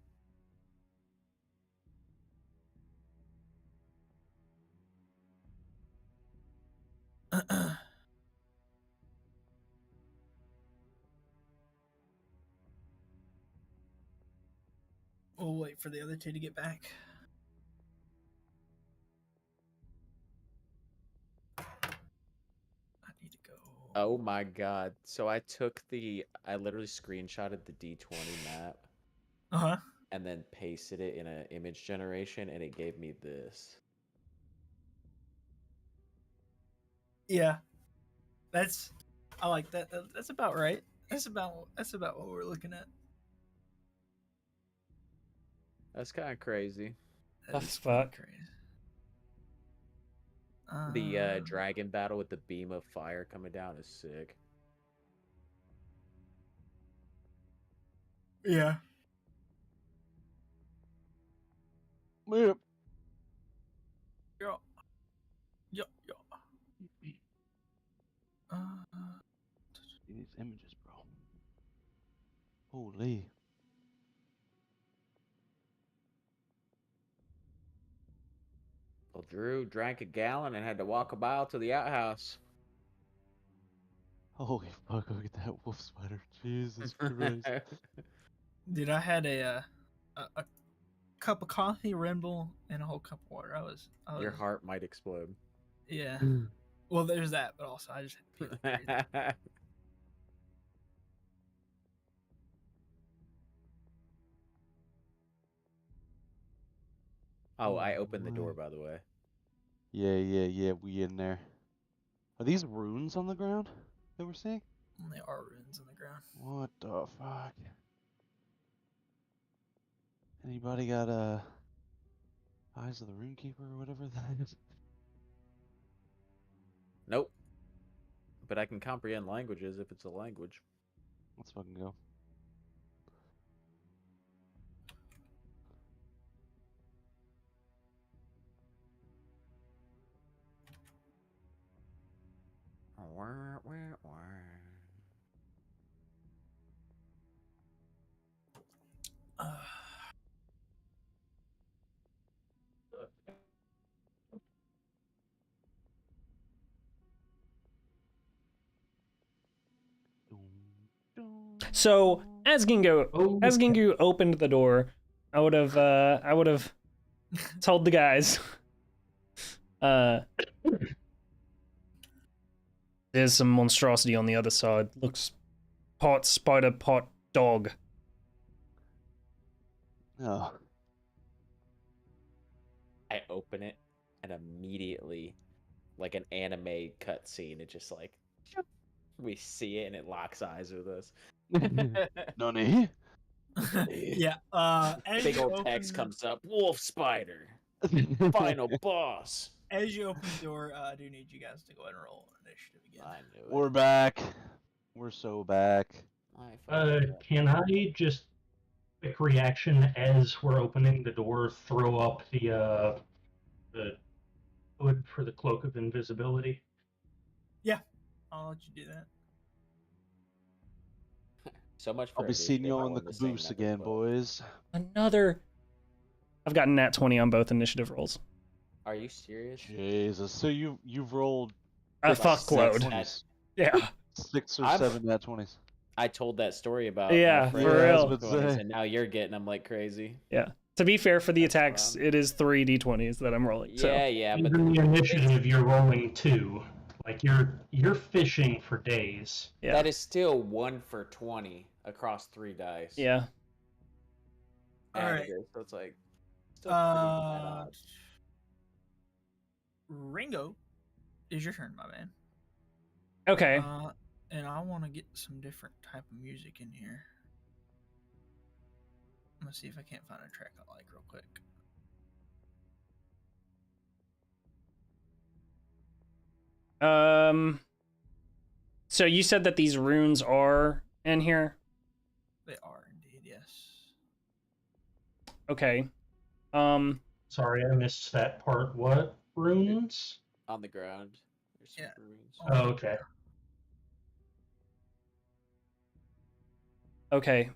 We'll wait for the other two to get back. I need to go. Oh my god. So I literally screenshotted the D20 map Uh-huh. and then pasted it in an image generation and it gave me this. Yeah. I like that. That's about right. That's about what we're looking at. That's kind of crazy. That The is kinda fuck? crazy. The dragon battle with the beam of fire coming down is sick. Yeah. Yep. Yeah. Yeah. Yeah. See these images, bro. Holy. Well, Drew drank a gallon and had to walk a mile to the outhouse. Holy fuck! Look at that wolf spider. Jesus Christ. Dude, I had a cup of coffee, Red Bull, and a whole cup of water. I was Your heart might explode. yeah. Well, there's that, but also I just had to pee like crazy. Oh, I opened the door, by the way. Yeah. We in there. Are these runes on the ground that we're seeing? There are runes on the ground. What the fuck? Anybody got Eyes of the Runekeeper or whatever that is? Nope. But I can comprehend languages if it's a language. Let's fucking go. So as Gingu opened the door, I would have told the guys, there's some monstrosity on the other side. Looks part spider, part dog. Oh. I open it and immediately, like an anime cutscene, it just like we see it and it locks eyes with us. Nani? Yeah. As Big you old open, text comes up. Wolf spider. Final boss. As you open the door, I do need you guys to go ahead and roll initiative again. I knew it. We're back. We're so back. I fucking knew it. Can I just quick reaction as we're opening the door? Throw up the hood for the cloak of invisibility. I'll let you do that. So much for I'll be seeing you initiative, I on the won same caboose number again, of boys. I've gotten nat 20 on both initiative rolls. Are you serious? Jesus. So you've rolled I Six, fuckload. 20s. Yeah. 6 or I've- 7 nat 20s. I told that story about Yeah, my friend for who real. has I was about to 20s, say. and now you're getting them like crazy. Yeah. To be fair, for the That's attacks, wrong. it is 3 d20s that I'm rolling. So. Yeah, but Even the initiative, you're rolling 2. Like you're fishing for days. Yeah. that is still 1 for 20 across 3 dice. Yeah. Alright. Additive, so it's like still pretty bad Uh, odds. Ringo, is your turn, my man. Okay. And I want to get some different type of music in here. Let's see if I can't find a track I like real quick. So you said that these runes are in here? They are indeed, yes. Okay. Sorry, I missed that part. What runes? On the ground. There's some Yeah. runes. Oh, okay. Okay.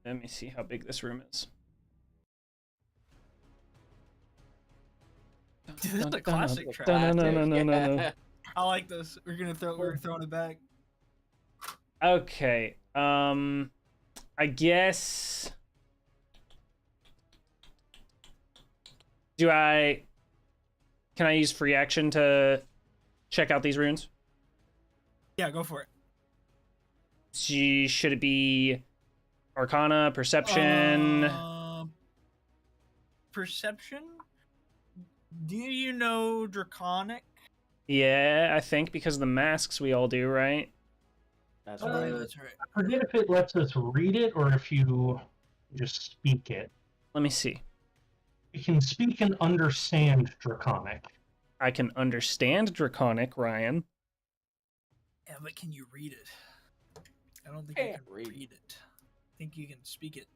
Let me see how big this room is. This is a classic track. No. I like this. We're throwing it back. Okay. I guess. Can I use free action to check out these runes? Yeah, go for it. Should it be Arcana, Perception? Perception? Do you know Draconic? Yeah, I think because of the masks we all do, right? That's Uh, right. That's right. I forget if it lets us read it or if you just speak it. Let me see. You can speak and understand Draconic. I can understand Draconic, Ryan. Yeah, but can you read it? I don't think Can't you can read. read it. I think you can speak it.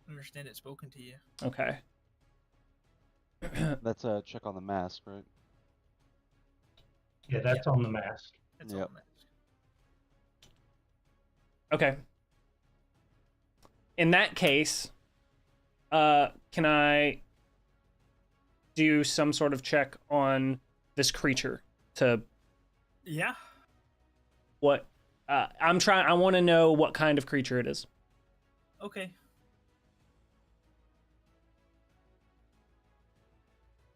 Understand it spoken to you. Okay. That's a check on the mask, right? Yeah, that's on the mask. It's Yep. on mask. Okay. In that case, can I do some sort of check on this creature to Yeah. what? I want to know what kind of creature it is. Okay.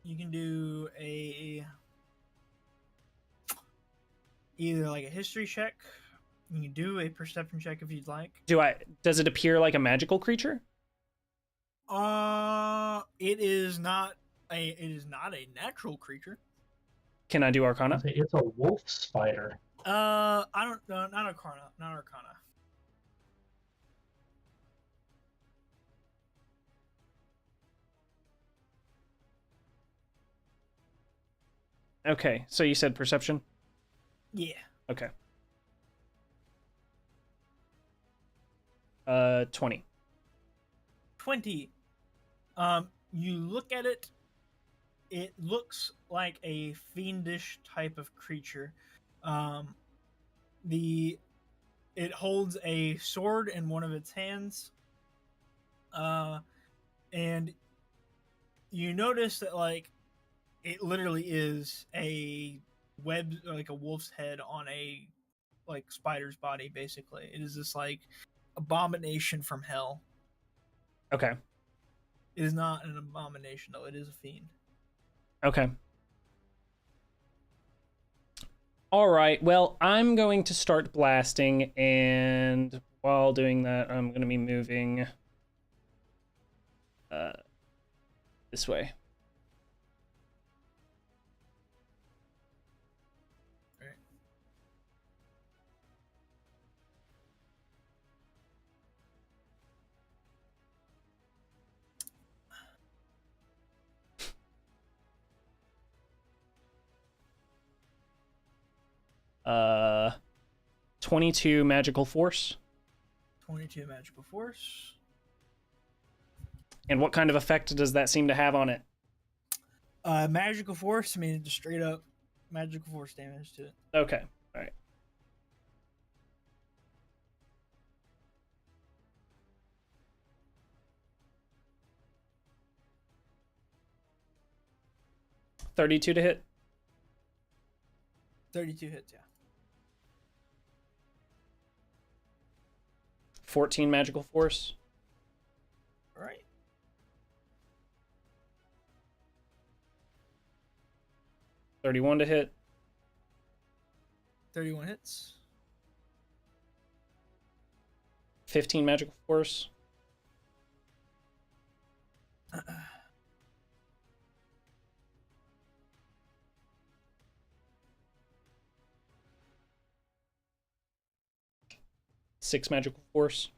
You can do either like a history check. You can do a perception check if you'd like. Does it appear like a magical creature? It is not a natural creature. Can I do Arcana? It's a wolf spider. I don't know, not Arcana, not Arcana. Okay, so you said perception? Yeah. Okay. 20. 20. You look at it, it looks like a fiendish type of creature. It holds a sword in one of its hands. And you notice that like it literally is a web, like a wolf's head on a like spider's body. Basically, it is this like abomination from hell. Okay. It is not an abomination though; it is a fiend. Okay. All right. Well, I'm going to start blasting, and while doing that, I'm going to be moving this way. Uh, 22 magical force. 22 magical force. And what kind of effect does that seem to have on it? Magical force. I mean, just straight up magical force damage to it. Okay. All right. $32 to hit. 32 hits, yeah. 14 magical force. All right. 31 to hit. 31 hits. 15 magical force. Six magical force.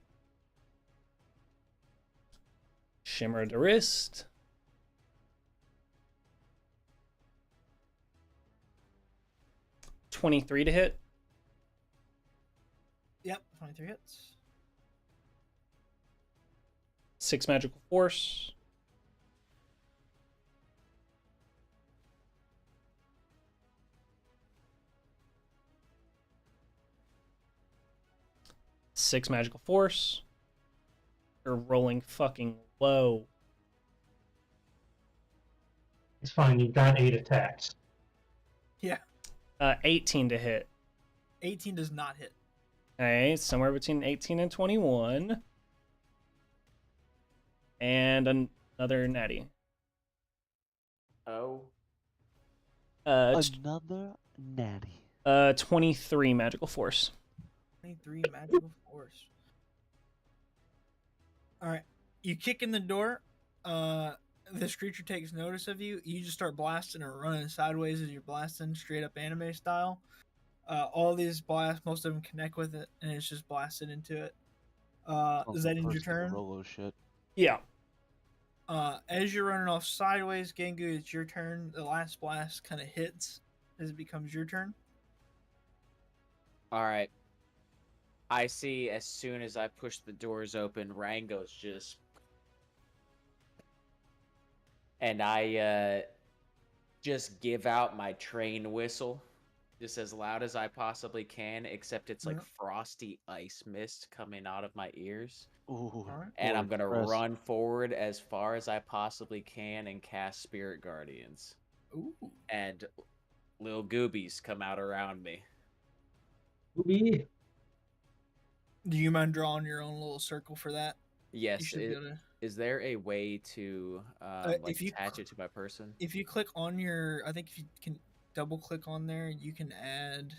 Shimmer the wrist. $23 to hit. Yep, 23 hits. 6 magical force. Six magical force. You're rolling fucking low. It's fine. You've got 8 attacks. Yeah. 18 to hit. 18 does not hit. Okay, somewhere between 18 and 21. And another natty. Oh. Another natty. 23 magical force. 23 magical force. All right. You kick in the door. This creature takes notice of you. You just start blasting or running sideways as you're blasting, straight up anime style. All these blasts, most of them connect with it, and it's just blasted into it. Does that end your turn? Rolo shit. Yeah. As you're running off sideways, Gengu, it's your turn. The last blast kind of hits as it becomes your turn. All right. I see as soon as I push the doors open, Rango's just... And I just give out my train whistle just as loud as I possibly can, except it's like frosty ice mist coming out of my ears. Ooh, and I'm going to run forward as far as I possibly can and cast Spirit Guardians. Ooh. And little goobies come out around me. Ooh, Do you mind drawing your own little circle for that? You Yes. should be able to. Is there a way to If you attach it to my person? If you click on your, I think if you can double click on there, you can add.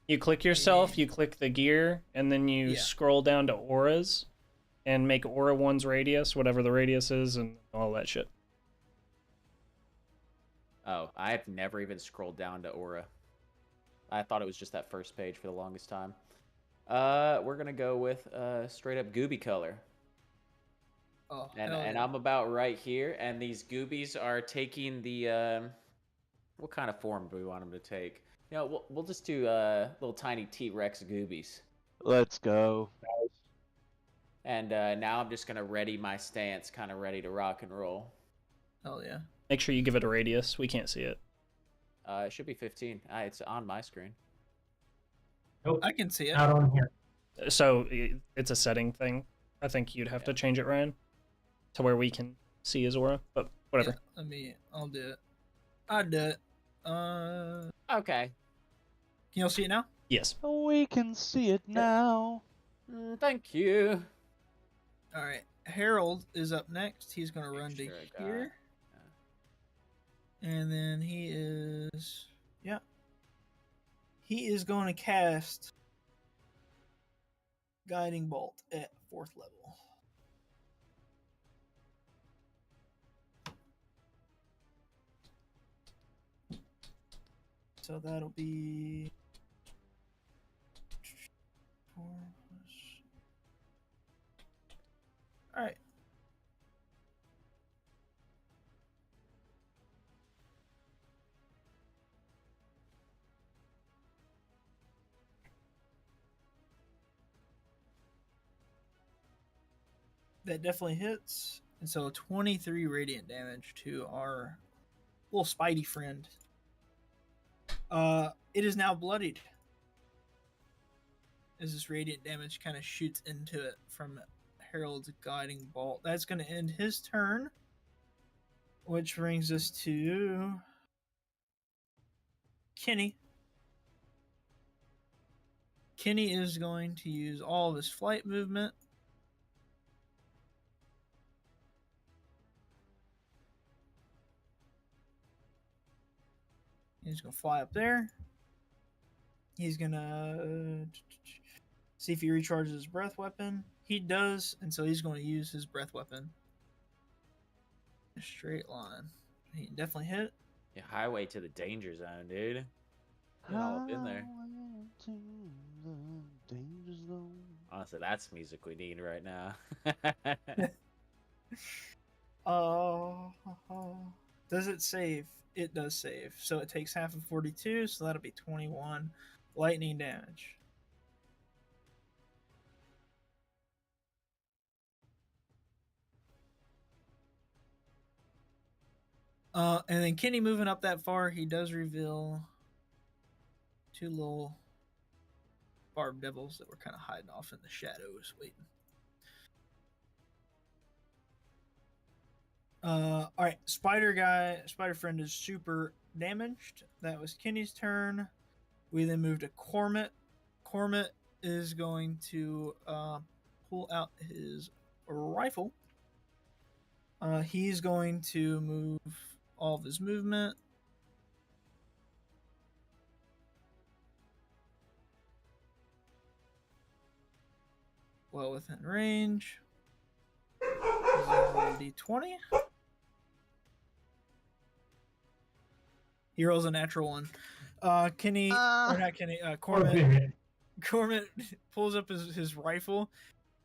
You click yourself, you click the gear, and then you Yeah. scroll down to auras and make aura 1's radius, whatever the radius is, and all that shit. Oh, I have never even scrolled down to aura. I thought it was just that first page for the longest time. We're gonna go with straight up gooby color. Oh, And hell yeah. I'm about right here, and these goobies are taking the what kind of form do we want them to take? You know, we'll just do little tiny T-Rex goobies. Let's go. And now I'm just gonna ready my stance, kind of ready to rock and roll. Hell yeah. Make sure you give it a radius. We can't see it. It should be 15. It's on my screen. Nope, I can see it. not on here. So it's a setting thing. I think you'd have to change it, Ryan, to where we can see his aura. But whatever. Yeah, I'll do it. I'll do it. Okay. Can y'all see it now? Yes. We can see it now. Thank you. All right. Harold is up next. He's gonna run to sure I got here, and then he is going to cast Guiding Bolt at 4th level. So that'll be 4 plus. All right. That definitely hits. And so 23 radiant damage to our little Spidey friend. It is now bloodied. As this radiant damage kind of shoots into it from Harold's Guiding Bolt. That's going to end his turn. Which brings us to Kenny. Kenny is going to use all of his flight movement. He's going to fly up there. He's going to see if he recharges his breath weapon. He does, and so he's going to use his breath weapon. A straight line. He definitely hit. Yeah, highway to the danger zone, dude. Get all up in there. Honestly, that's music we need right now. Does it save? It does save. So it takes half of 42, so that'll be 21 lightning damage. And then Kenny moving up that far, he does reveal 2 little barb devils that were kind of hiding off in the shadows, waiting. All right, Spider Friend is super damaged. That was Kenny's turn. We then move to Cormit. Cormit is going to pull out his rifle. He's going to move all of his movement. Well within range. D20. He rolls a natural one. Kenny, or not Kenny, Cormit pulls up his rifle,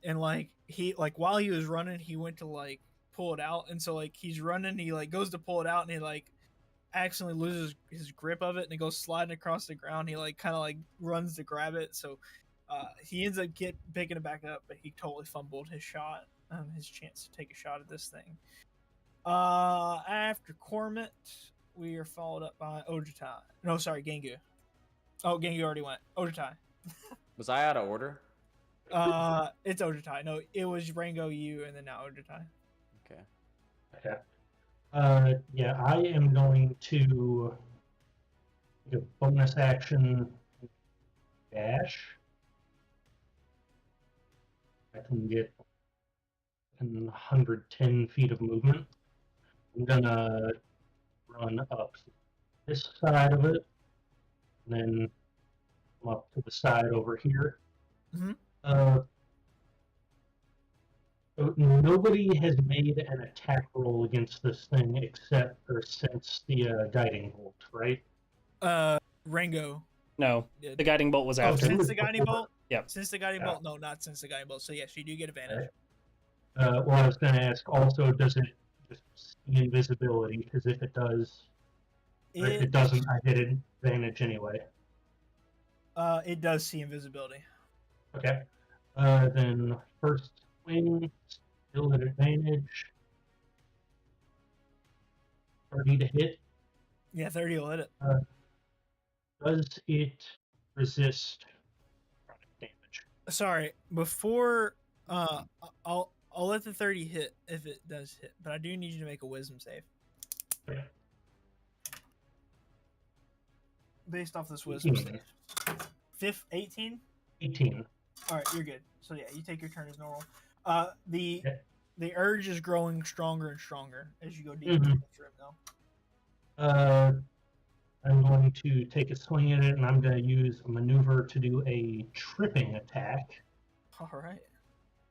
and while he was running, he went to pull it out, and so he's running, he goes to pull it out, and he accidentally loses his grip of it, and it goes sliding across the ground. He kind of runs to grab it, so he ends up picking it back up, but he totally fumbled his shot, his chance to take a shot at this thing. After Cormit, we are followed up by Ojutai. No, sorry, Gengu. Oh, Gengu already went. Ojutai. Was I out of order? It's Ojutai. No, it was Rango, you, and then now Ojutai. Okay. Yeah, I am going to a bonus action dash. I can get 110 feet of movement. I'm gonna run up this side of it, and then come up to the side over here. Mhm. So nobody has made an attack roll against this thing except or since the guiding bolt, right? Rango. No, did. the guiding bolt was Oh, after. so- Since the guiding before. bolt? Yep. Since the guiding Yeah. bolt? No, not since the guiding bolt. So yes, you do get advantage. Well, I was going to ask also, does it just see invisibility? Because if it does, or if it doesn't, I get an advantage anyway. It does see invisibility. Okay. Then first swing, still at advantage. 30 to hit. Yeah, 30 will hit it. Does it resist chronic damage? Sorry, before I'll let the 30 hit if it does hit, but I do need you to make a wisdom save. Okay. Based off this wisdom 18. save. 18? 18. All right, you're good. So yeah, you take your turn as normal. The Okay. the urge is growing stronger and stronger as you go deeper Mhm. into this room, though. I'm going to take a swing at it, and I'm going to use a maneuver to do a tripping attack. All right.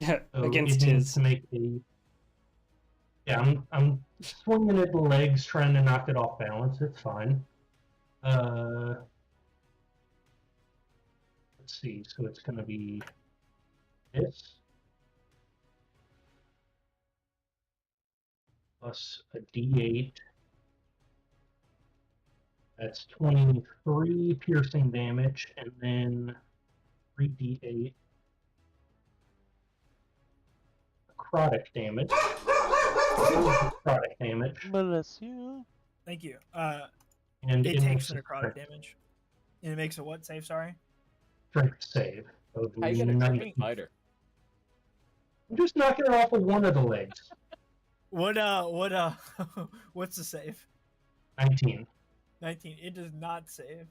So Against it needs his. to make a. Yeah, I'm swinging at the legs, trying to knock it off balance. It's fine. Let's see. So it's going to be this plus a D8. That's 23 piercing damage, and then 3d8 necrotic damage. Necrotic damage. Bless you. Thank you. And It takes makes the a necrotic damage. And it makes a what save? Sorry. strength save. So How you get a 19. tripping fighter? I'm just knocking it off of one of the legs. What what's the save? 19. 19. It does not save.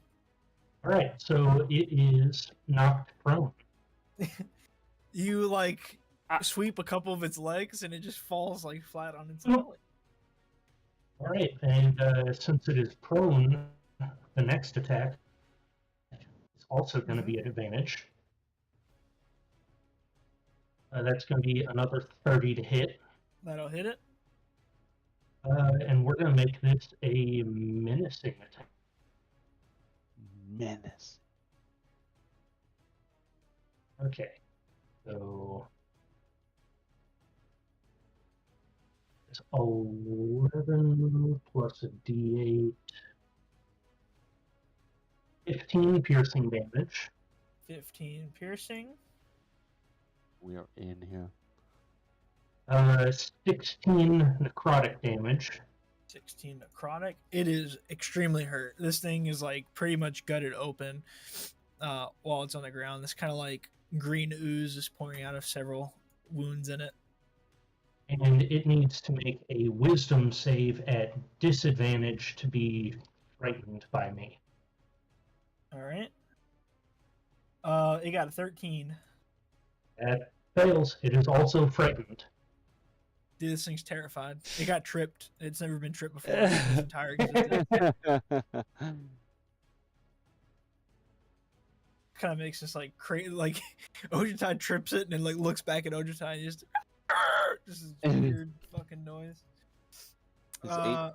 All right, so it is knocked prone. You like Ah. sweep a couple of its legs and it just falls like flat on its Mhm. belly. All right, and since it is prone, the next attack is also going to be at advantage. That's going to be another 30 to hit. That'll hit it. And we're going to make this a menacing attack. Menace. Okay, so it's 11 plus a d8, 15 piercing damage. 15 piercing. We are in here. 16 necrotic damage. 16 necrotic. It is extremely hurt. This thing is like pretty much gutted open while it's on the ground. This kind of like green ooze is pouring out of several wounds in it. And it needs to make a wisdom save at disadvantage to be frightened by me. All right. It got a 13. That fails. It is also frightened. Dude, this thing's terrified. It got tripped. It's never been tripped before. In its entire existence. Kind of makes this like crazy. Like Ojutai trips it and then like looks back at Ojutai and just this weird fucking noise.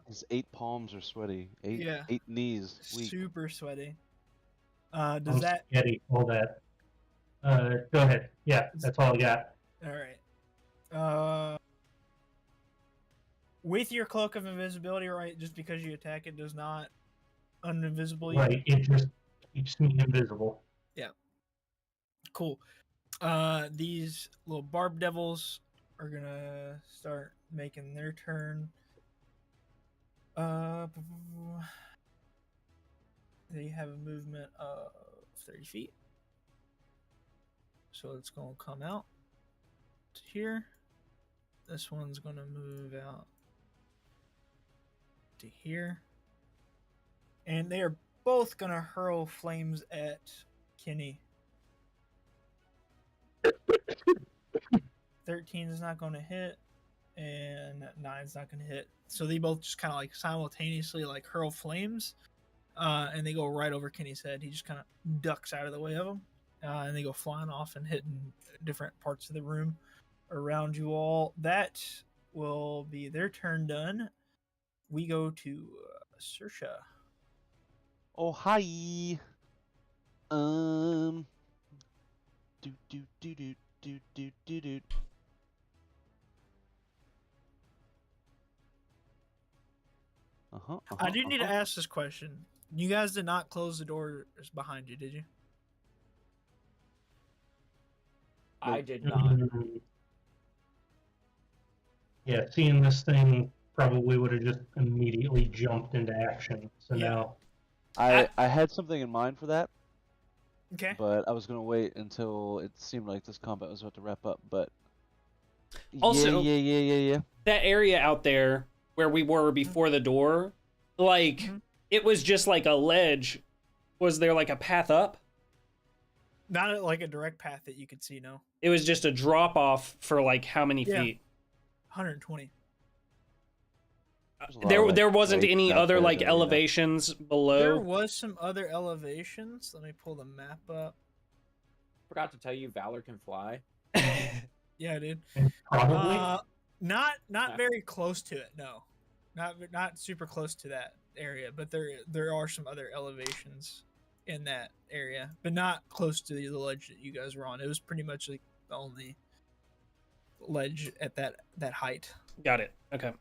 His eight palms are sweaty. Yeah. Eight knees weak. Super sweaty. I'm Does that? spaghetti, all that. Go ahead. Yeah, that's all I got. All right. With your cloak of invisibility, right? Just because you attack it does not uninvisible you. Right, it just keeps me invisible. Cool. These little barb devils are gonna start making their turn. They have a movement of 30 feet. So it's gonna come out to here. This one's gonna move out to here. And they are both gonna hurl flames at Kenny. 13 is not going to hit, and 9 is not going to hit. So they both just kind of like simultaneously like hurl flames, and they go right over Kenny's head. He just kind of ducks out of the way of them, and they go flying off and hitting different parts of the room around you all. That will be their turn done. We go to Saoirse. Oh, hi. Do do do do do do do do. I do need to ask this question. You guys did not close the doors behind you, did you? I did not. Yeah, seeing this thing probably would have just immediately jumped into action. So Yeah. now, I had something in mind for that, Okay. but I was gonna wait until it seemed like this combat was about to wrap up. But Also- yeah. That area out there where we were before the door, like, Mhm. it was just like a ledge. Was there like a path up? Not like a direct path that you could see, no. It was just a drop off for like how many Yeah. feet? 120. There's a lot of, There like, wasn't lakes any out other there like that we know. elevations There below. was some other elevations. Let me pull the map up. Forgot to tell you, Valor can fly. Yeah, dude. probably. Not very close to it. No, not super close to that area. But there are some other elevations in that area, but not close to the ledge that you guys were on. It was pretty much like the only ledge at that height. Got it. Okay.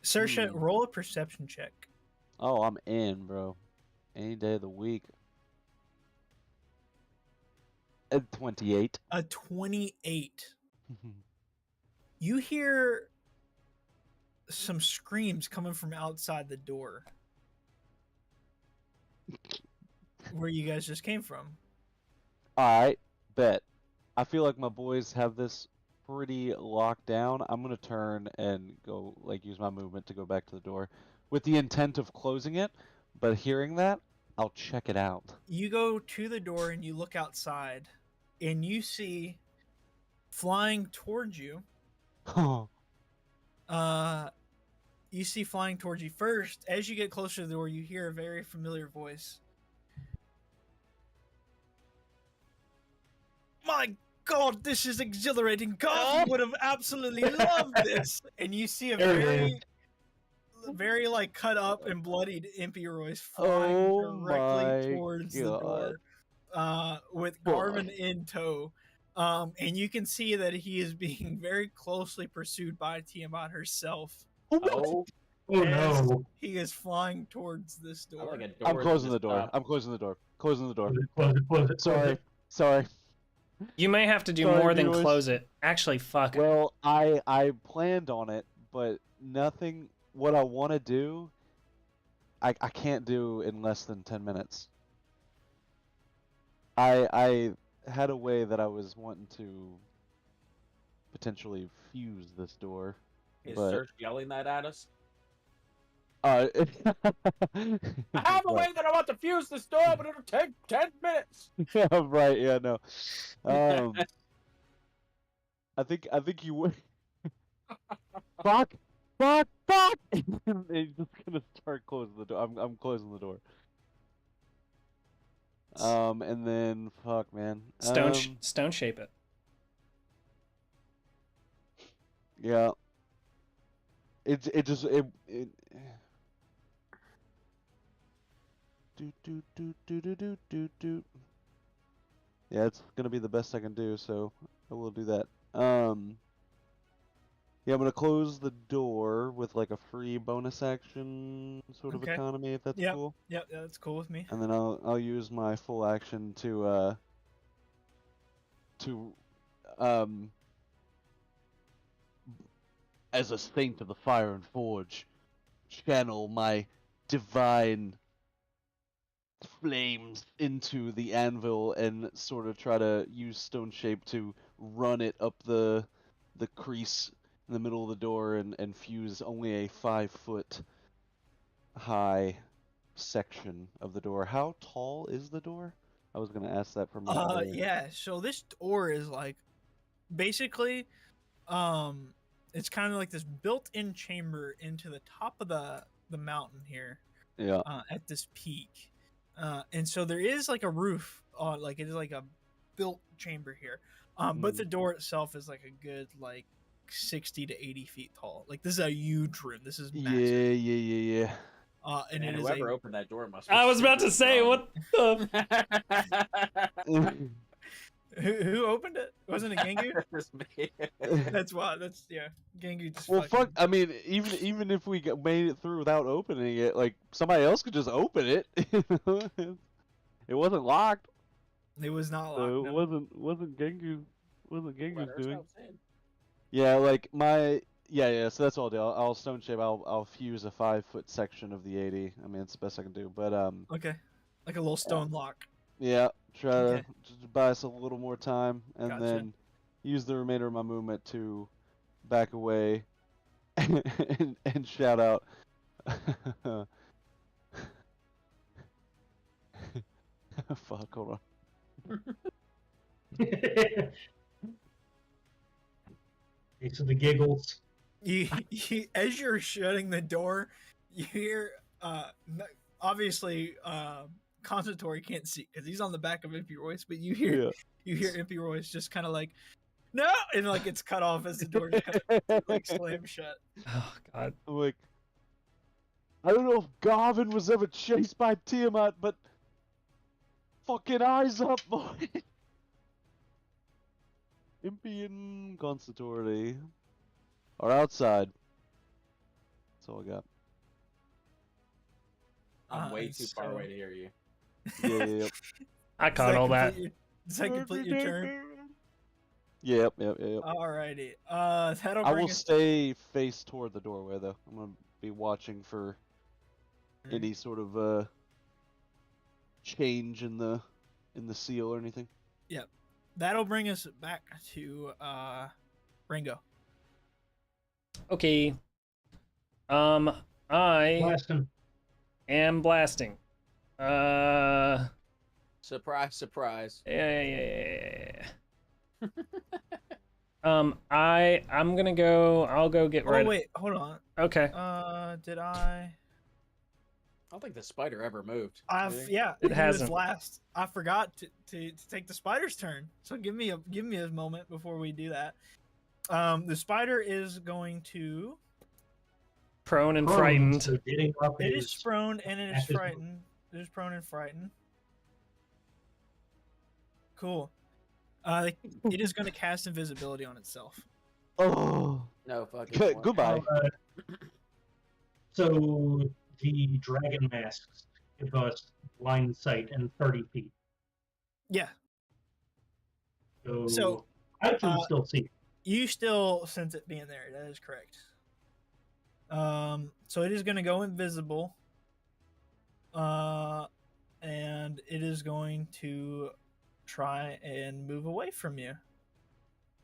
Saoirse, roll a perception check. Oh, I'm in, bro. Any day of the week. At 28. A 28. You hear some screams coming from outside the door where you guys just came from. Alright, bet. I feel like my boys have this pretty locked down. I'm gonna turn and go, like, use my movement to go back to the door with the intent of closing it, but hearing that, I'll check it out. You go to the door and you look outside and you see flying towards you. You see flying towards you first. As you get closer to the door, you hear a very familiar voice. My God, this is exhilarating. God would have absolutely loved this. And you see a very like cut up and bloodied Impy Royce flying directly towards the door, with Garvin in tow. And you can see that he is being very closely pursued by Tiamat herself. Oh, No. He is flying towards this door. like a door I'm closing to the door. stop. I'm closing the door. Closing the door. Close it. Sorry. You may have to do Sorry, more than viewers. close it. Actually, fuck. Well, I planned on it, but nothing. What I want to do, I can't do in less than 10 minutes. I had a way that I was wanting to potentially fuse this door. Is but- Serge yelling that at us? I I have a way that I want to fuse this door, but it'll take 10 minutes. Yeah, right. Yeah, no. I think you would. Fuck! He's just gonna start closing the door. I'm closing the door. And then fuck, man. Stone shape it. Yeah. It do. Yeah, it's gonna be the best I can do, so I will do that. Yeah, I'm gonna close the door with like a free bonus action sort of Okay. economy, if that's Yep. cool. Yep, that's cool with me. And then I'll use my full action to as a saint of the fire and forge, channel my divine flames into the anvil and sort of try to use stone shape to run it up the the crease in the middle of the door and fuse only a 5-foot high section of the door. How tall is the door? I was gonna ask that from my Yeah, so this door is like basically it's kind of like this built-in chamber into the top of the mountain here yeah. at this peak. And so there is like a roof on, like it is like a built chamber here. But the door itself is like a good like 60 to 80 feet tall. Like this is a huge room. This is massive. Yeah. And Man, it is whoever a opened that door must. Be I was about super to say, strong. what the? who opened it? Wasn't it Gengu? It was me. That's why. That's yeah. Gengu just. Well, fucking- fuck. I mean, even if we made it through without opening it, like somebody else could just open it. It wasn't locked, It was not locked. so it no. wasn't Gengu's Letters doing. outside. Yeah, like yeah. So that's all I'll do. I'll stone shape. I'll fuse a 5-foot section of the 80. I mean, it's the best I can do. But Okay, like a little stone lock. yeah, try Okay. to just buy us a little more time, and Gotcha. then use the remainder of my movement to back away and shout out. Fuck, hold on. These are the giggles. You, as you're shutting the door, you hear obviously Consultory can't see because he's on the back of Impy Royce, but you hear Impy Royce just kind of like no, and like it's cut off as the door just kind of like slams shut. Oh God. I'm like, I don't know if Garvin was ever chased by Tiamat, but fucking eyes up, boy. Impy and Consultory are outside. That's all I got. I'm way too far so- away to hear you. Yeah. I caught all that. Does that complete your turn? Yep. Alrighty. That'll I bring will us. stay face toward the doorway though. I'm gonna be watching for any sort of change in the seal or anything. That'll bring us back to Ringo. Okay. I Blasting. am blasting. Surprise, surprise. Yeah. I'm gonna go. I'll go get Oh right. wait, hold on. Okay. Did I? I don't think the spider ever moved. Yeah, It he hasn't. was last. I forgot to take the spider's turn. So give me a moment before we do that. The spider is going to. Prone and Prone, frightened. So getting up It is prone and it is Active- frightened. It is prone and frightened. Cool. It is going to cast invisibility on itself. Oh, No fucking. goodbye. So the dragon masks give us line sight and 30 feet. Yeah. So, So, I can still see. You still sense it being there. That is correct. So it is going to go invisible. And it is going to try and move away from you.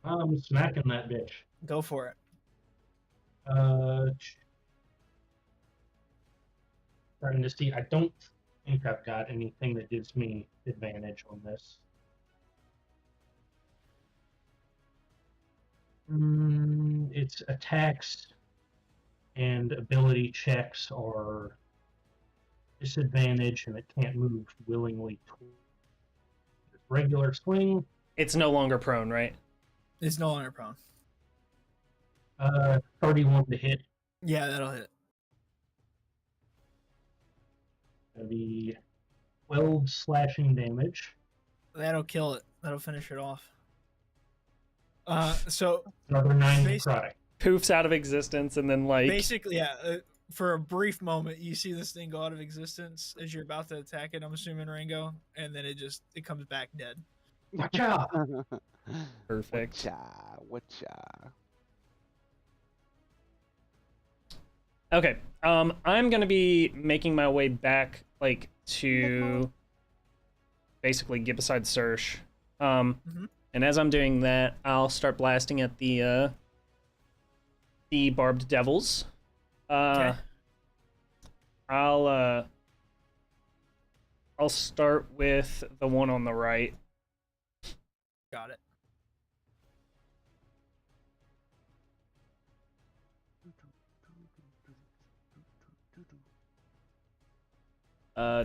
I'm smacking that bitch. Go for it. Starting to see. I don't think I've got anything that gives me advantage on this. Its attacks and ability checks are disadvantage, and it can't move willingly. Regular swing. It's no longer prone, right? It's no longer prone. 31 to hit. Yeah, that'll hit. The 12 slashing damage. That'll kill it. That'll finish it off. So Another 9 Basi- necrotic. Poofs out of existence, and then like basically, yeah. For a brief moment, you see this thing go out of existence as you're about to attack it. I'm assuming Rango, and then it comes back dead. Watch out! perfect. Whatcha. Okay. I'm gonna be making my way back, like to basically get beside Serge. And as I'm doing that, I'll start blasting at the the barbed devils. Okay. I'll start with the one on the right. Got it.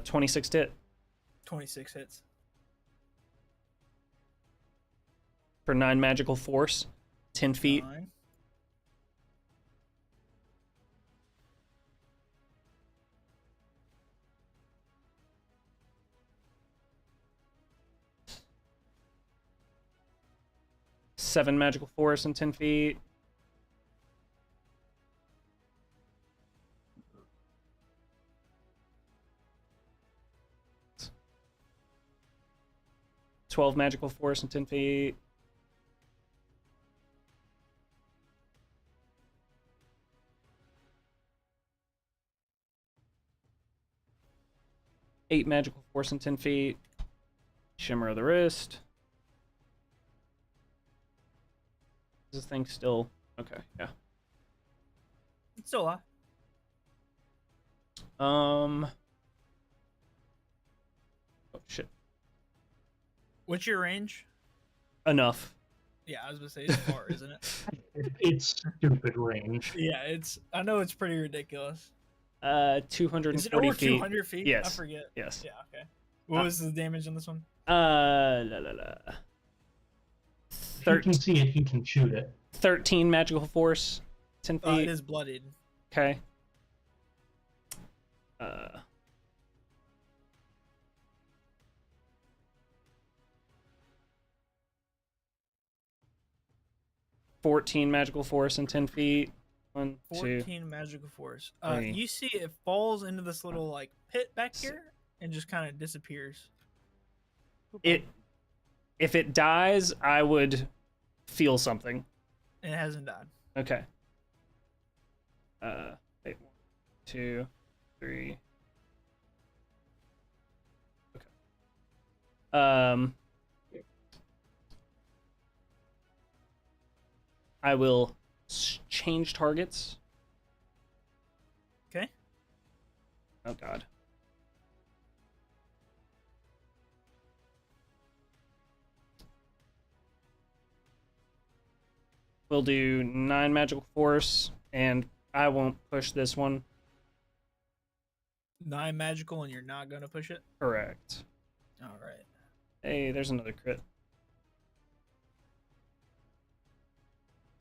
26 to hit 26 hits. for 9 magical force, 10 feet. 9. Seven magical force and 10 feet. Twelve magical force and 10 feet. Eight magical force and 10 feet. Shimmer of the wrist. Is this thing still okay? Yeah. It's still alive. Oh shit. What's your range? Enough. Yeah, I was gonna say it's far, isn't it? It's stupid range. Yeah, it's. I know it's pretty ridiculous. 240 Is it over feet. 200 feet? Yes. I forget. Yes. Yeah. Okay. What was the damage on this one? If you can see it, you can shoot it. 13 magical force, 10 feet. It is bloodied. Okay. 14 magical force and 10 feet. 1, 2. 14 magical force. Three. You see it falls into this little like pit back here and just kind of disappears. If it dies, I would feel something. And it hasn't died. Okay. 1, 2, 3. Okay. I will change targets. Okay. Oh god. We'll do 9 magical force, and I won't push this one. 9 magical, and you're not gonna push it. Correct. All right. Hey, there's another crit.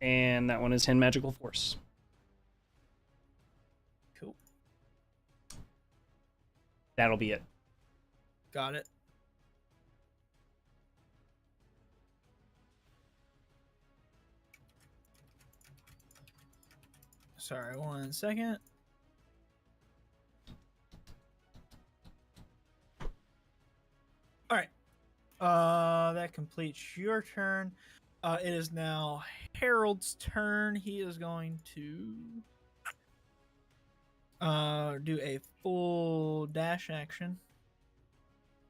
And that one is 10 magical force. Cool. That'll be it. Got it. Sorry, 1 second. All right. That completes your turn. It is now Harold's turn. He is going to do a full dash action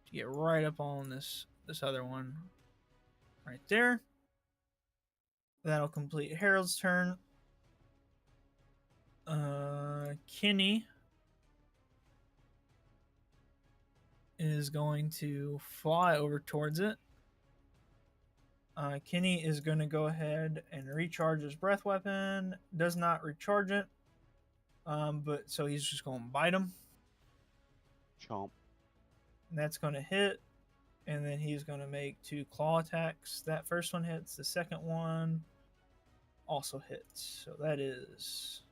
to get right up on this other one right there. That'll complete Harold's turn. Kenny is going to fly over towards it. Kenny is going to go ahead and recharge his breath weapon. Does not recharge it. But so he's just going to bite him. Chomp. And that's going to hit. And then he's going to make 2 claw attacks. That first one hits. The second one also hits. So that is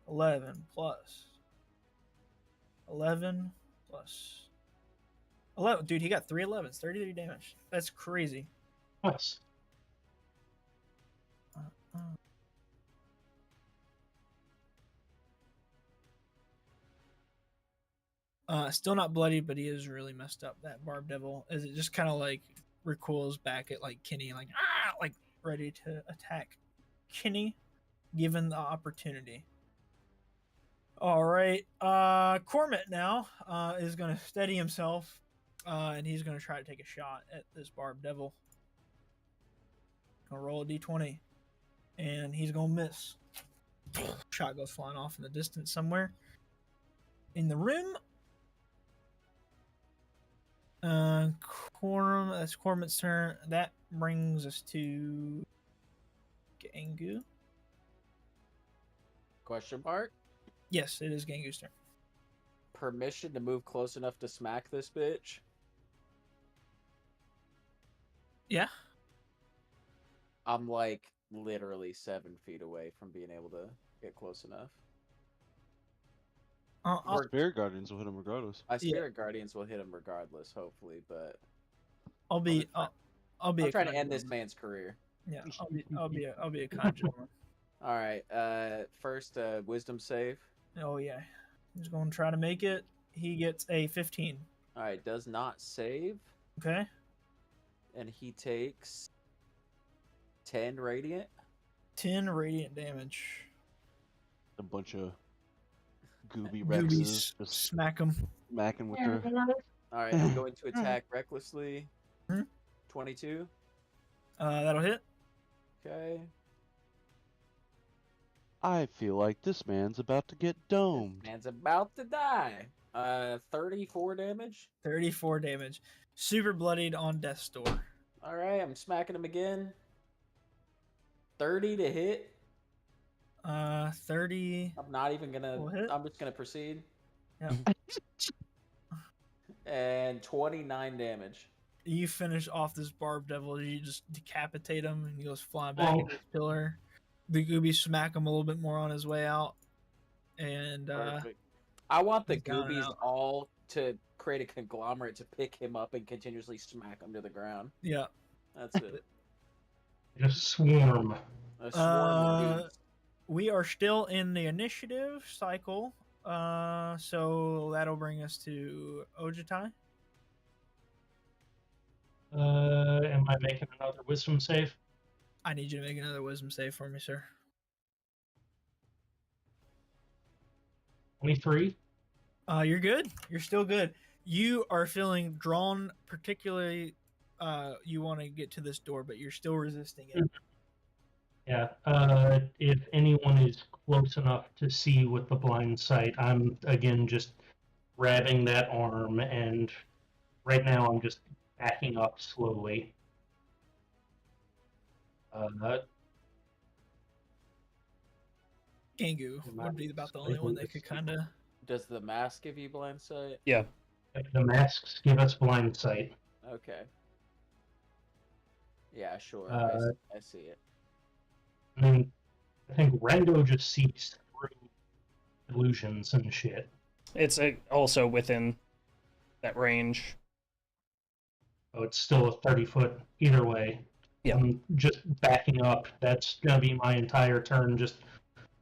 11 plus 11 plus 11. Dude, he got 3 11s. 33 damage. That's crazy. Nice. Still not bloody, but he is really messed up. That Barb Devil, as it just kind of like recoils back at like Kenny, like ready to attack Kenny, given the opportunity. All right, Cormit now is going to steady himself, and he's going to try to take a shot at this Barb Devil. Gonna roll a d20. and he's gonna miss. Shot goes flying off in the distance somewhere. In the rim. Quorum. That's Corman's turn. That brings us to Gangu. Question mark? Yes, it is Gangu's turn. Permission to move close enough to smack this bitch? Yeah. I'm like literally 7 feet away from being able to get close enough. I'll, Spirit Guardians will hit him regardless. My Spirit Guardians will hit him regardless, hopefully, but I'll be I'm a trying to kind end this gentleman. man's career. Yeah, I'll be a kind gentleman. All right. First, Wisdom save. Oh yeah, he's going to try to make it. He gets a 15. All right, does not save, Okay. and he takes 10 radiant. 10 radiant damage. A bunch of gooby Goobies, Rexes just smack him. smacking with their. All right, I'm going to attack recklessly. Mhm. 22. That'll hit. Okay. I feel like this man's about to get domed. Man's about to die. 34 damage. 34 damage. Super bloodied on death's door. All right, I'm smacking him again. 30 to hit. 30. I'm not even gonna. Will hit. I'm just gonna proceed. Yeah. And 29 damage. You finish off this barb devil. You just decapitate him, and he goes flying back into his pillar. The goobies smack him a little bit more on his way out, and Perfect. I want the he's down and goobies out. all to create a conglomerate to pick him up and continuously smack him to the ground. yeah. That's it. Just swarm. A swarm of dudes. We are still in the initiative cycle, so that'll bring us to Ojitai. Am I making another wisdom save? I need you to make another wisdom save for me, sir. 23. You're good. You're still good. You are feeling drawn, particularly. You want to get to this door, but you're still resisting it. Yeah. If anyone is close enough to see with the blind sight, I'm again just grabbing that arm, and right now I'm just backing up slowly. Gangu would be about the only one that could kind of. Does the mask give you blind sight? Yeah. The masks give us blind sight. Okay. Yeah, sure. I see it. I mean, I think Rendo just sees through illusions and shit. It's also within that range. So it's still a 30-foot either way. Yeah. I'm just backing up. That's going to be my entire turn, just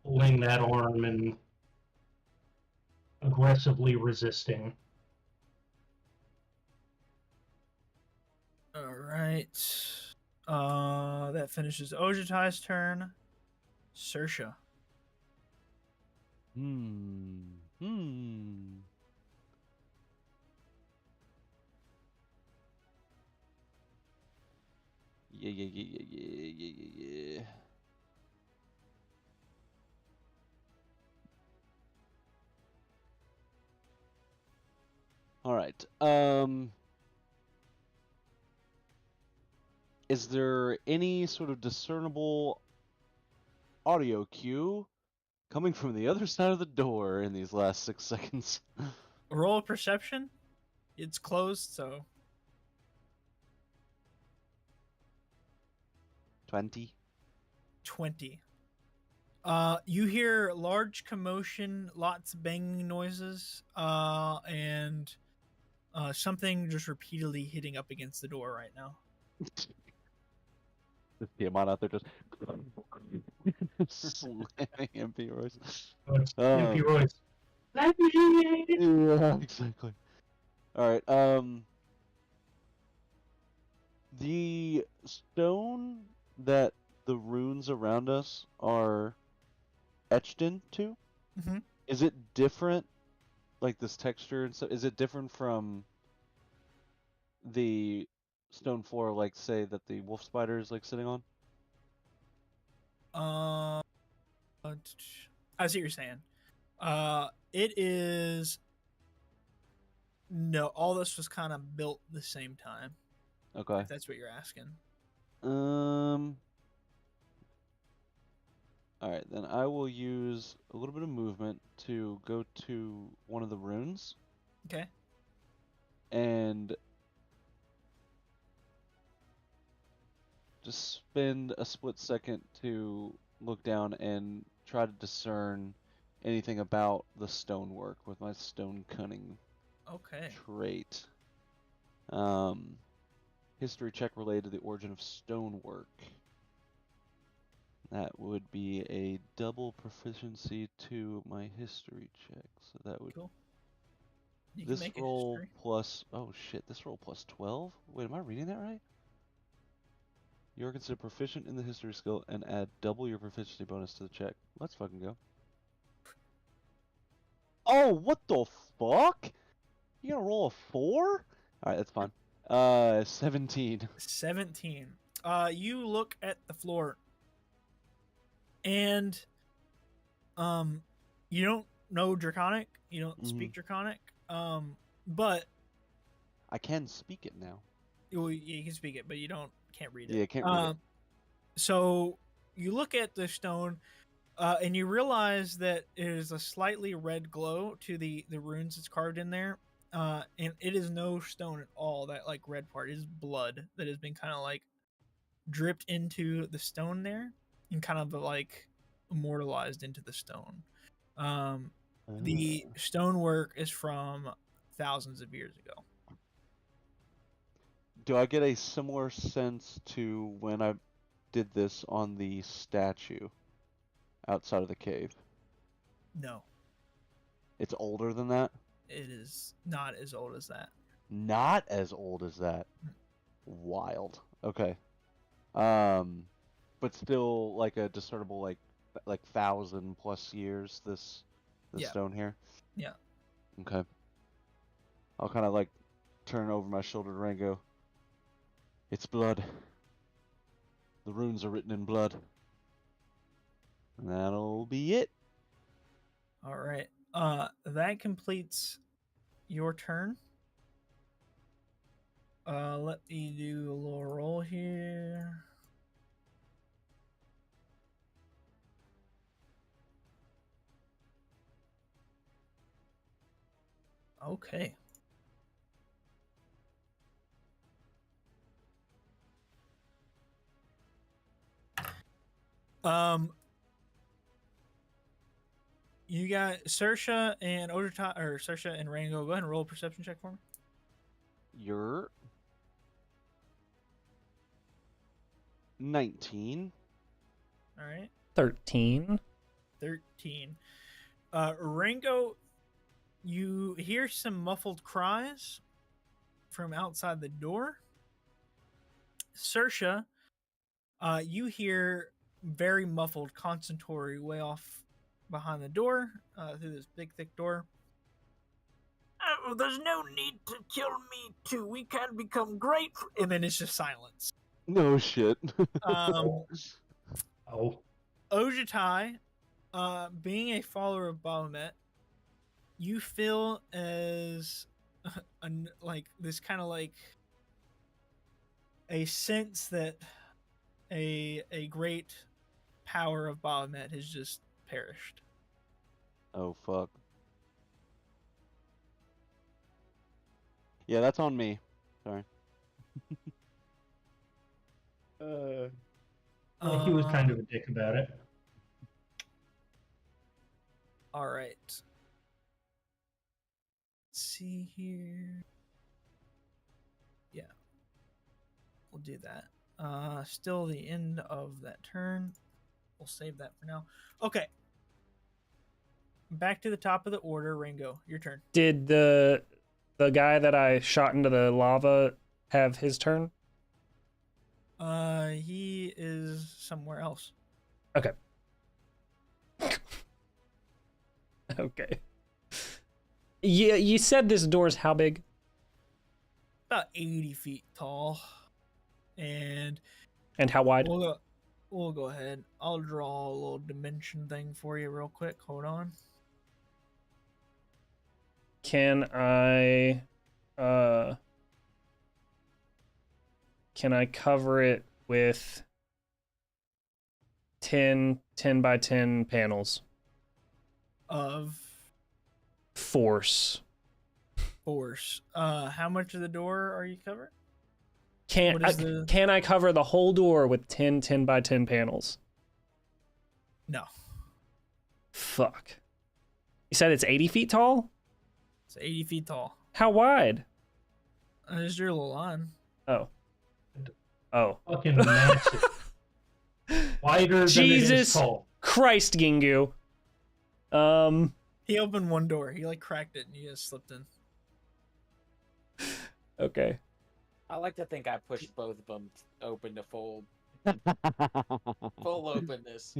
holding that arm and aggressively resisting. All right. That finishes Ojitai's turn. Saoirse. Yeah. All right. Is there any sort of discernible audio cue coming from the other side of the door in these last 6 seconds? Roll a perception. It's closed, so 20. 20. You hear large commotion, lots of banging noises, and something just repeatedly hitting up against the door right now. Just Tiamat out there just slamming MP Royce. MP Royce. Yeah, exactly. All right. The stone that the runes around us are etched into, Mhm. is it different? Like this texture and stuff, is it different from the stone floor, like say that the wolf spider is like sitting on? I see what you're saying. It is no. All this was kind of built the same time. Okay. If that's what you're asking. All right, then I will use a little bit of movement to go to one of the runes Okay. and just spend a split second to look down and try to discern anything about the stonework with my stone cunning Okay. trait. History check related to the origin of stonework. That would be a double proficiency to my history check. So that would Cool. You can this make a roll history. plus oh shit, this roll plus 12? Wait, am I reading that right? You are considered proficient in the history skill and add double your proficiency bonus to the check. Let's fucking go. Oh, what the fuck? You gonna roll a 4? Alright, that's fine. 17. 17. You look at the floor, and you don't know Draconic. You don't speak Draconic. But I can speak it now. you can speak it, but you can't read it. Yeah, I can't read it. So you look at the stone, and you realize that it is a slightly red glow to the runes that's carved in there. And it is no stone at all. That like red part is blood that has been kind of like dripped into the stone there, and kind of like immortalized into the stone. The stonework is from thousands of years ago. Do I get a similar sense to when I did this on the statue outside of the cave? No, It's older than that? it is not as old as that. Not as old as that. Wild. Okay. But still like a discernible like 1,000+ years this Yeah. stone here. Yeah. Okay. I'll kind of like turn over my shoulder to Rango. It's blood. The runes are written in blood. And that'll be it. All right. That completes your turn. Let me do a little roll here. Okay. You got Sersha and Odata, or Sersha and Rango. Go ahead and roll a perception check for me. You're 19. All right. 13. 13. Rango, you hear some muffled cries from outside the door. Sersha, you hear very muffled concentratory way off behind the door, through this big thick door. There's no need to kill me too. We can become great. And then it's just silence. No shit. Oh, Ojutai, being a follower of Baphomet, you feel as like this kind of like a sense that a great power of Baphomet has just perished. Oh fuck. Yeah, that's on me. Sorry. yeah, he was kind of a dick about it. All right. Let's see here. Yeah. We'll do that. Still the end of that turn. We'll save that for now. Okay. Back to the top of the order. Rango, your turn. Did the guy that I shot into the lava have his turn? He is somewhere else. Okay. Okay. Yeah, you said this door's how big? About 80 feet tall. And how wide? well, we'll go ahead. I'll draw a little dimension thing for you real quick. Hold on. Can I cover it with 10 by 10 panels? Of Force. How much of the door are you covering? Can I cover the whole door with 10 by 10 panels? No. Fuck. You said it's 80 feet tall? It's 80 feet tall. How wide? Just your little line. Oh. Oh. Fucking massive. Wider than it is Jesus tall. Christ, Gingu. He opened one door. He like cracked it and he just slipped in. Okay. I like to think I pushed both of them open to full openness.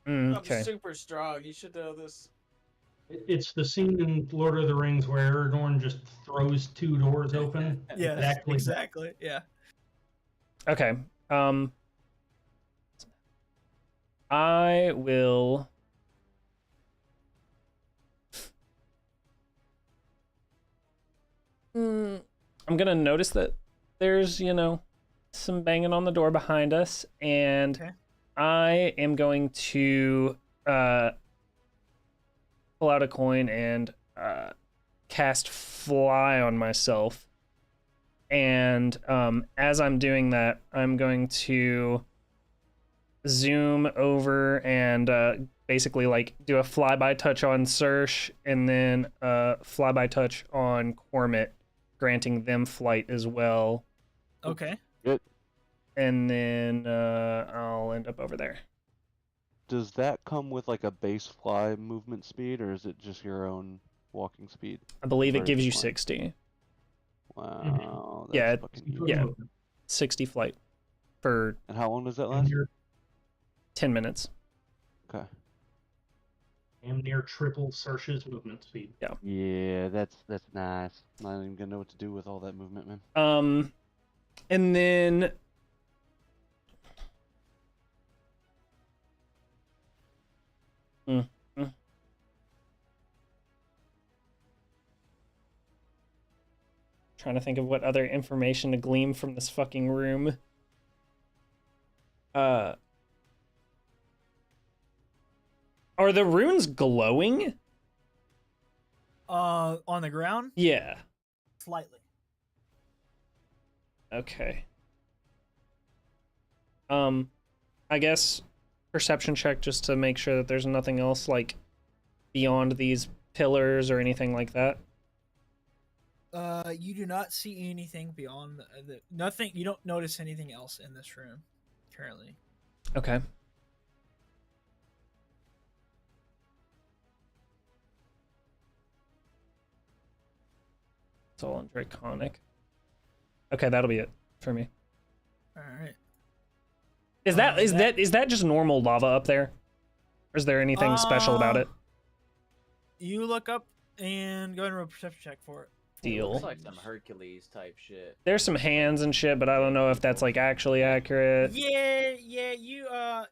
I'm Okay. super strong. You should know this. It's the scene in Lord of the Rings where Aragorn just throws two doors open. Yeah, exactly. Yeah. Okay. I will. I'm gonna notice that there's, some banging on the door behind us, and Okay. I am going to pull out a coin and cast Fly on myself. And as I'm doing that, I'm going to zoom over and basically like do a flyby touch on Sersh and then flyby touch on Cormit, granting them flight as well. Okay. Good. And then I'll end up over there. Does that come with like a base fly movement speed, or is it just your own walking speed? I believe it gives you Fly. 60. Wow. That's Yeah, fucking Keep huge. yeah. moving. 60 flight for And how long does that Damn last? near, 10 minutes. Okay. damn near triple Sersh's movement speed. Yeah, that's nice. Not even gonna know what to do with all that movement, man. And then trying to think of what other information to glean from this fucking room. Are the runes glowing? On the ground, Yeah. slightly. Okay. I guess perception check just to make sure that there's nothing else like beyond these pillars or anything like that. You do not see anything beyond the nothing. You don't notice anything else in this room currently. Okay. It's all on Draconic. Okay, that'll be it for me. All right. Is that just normal lava up there? Or is there anything special about it? You look up and go ahead and roll a perception check for it. Deal. Looks like some Hercules type shit. There's some hands and shit, but I don't know if that's like actually accurate. Yeah. You I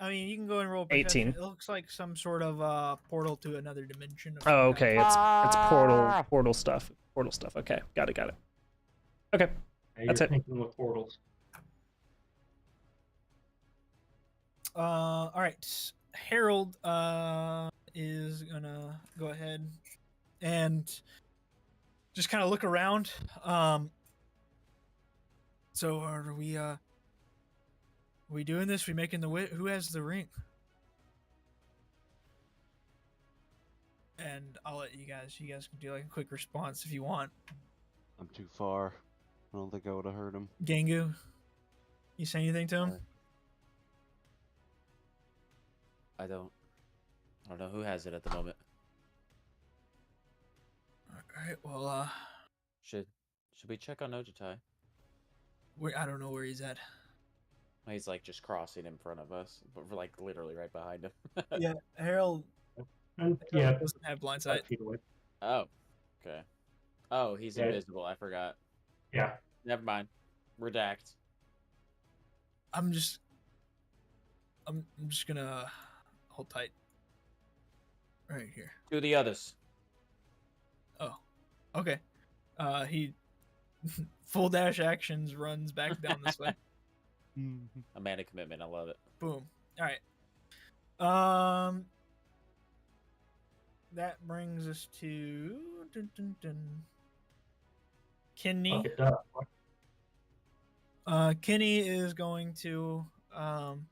mean, you can go and roll. Perception. 18. It looks like some sort of portal to another dimension. Of Oh, some kind. okay. It's portal stuff. Portal stuff. Okay, got it. Okay. Yeah, That's you're it. thinking with portals. All right. Harold is gonna go ahead and just kind of look around. So are we doing this? We making the who has the ring? And I'll let you guys can do like a quick response if you want. I'm too far. I don't think I would have heard him. Gangu, you say anything to him? I don't know who has it at the moment. All right. Well, Should we check on Ojitai? I don't know where he's at. He's like just crossing in front of us, but we're like literally right behind him. Yeah, Harold. And, yeah, Doesn't have blind sight. 5 feet away. Oh, okay. Oh, he's Yeah. invisible. I forgot. Yeah. Never mind. Redact. I'm just gonna hold tight. Right here. To the others. Oh, okay. He full dash actions runs back down this way. A man of commitment. I love it. Boom. All right. That brings us to Kenny. Fuck it up. Kenny is going to kind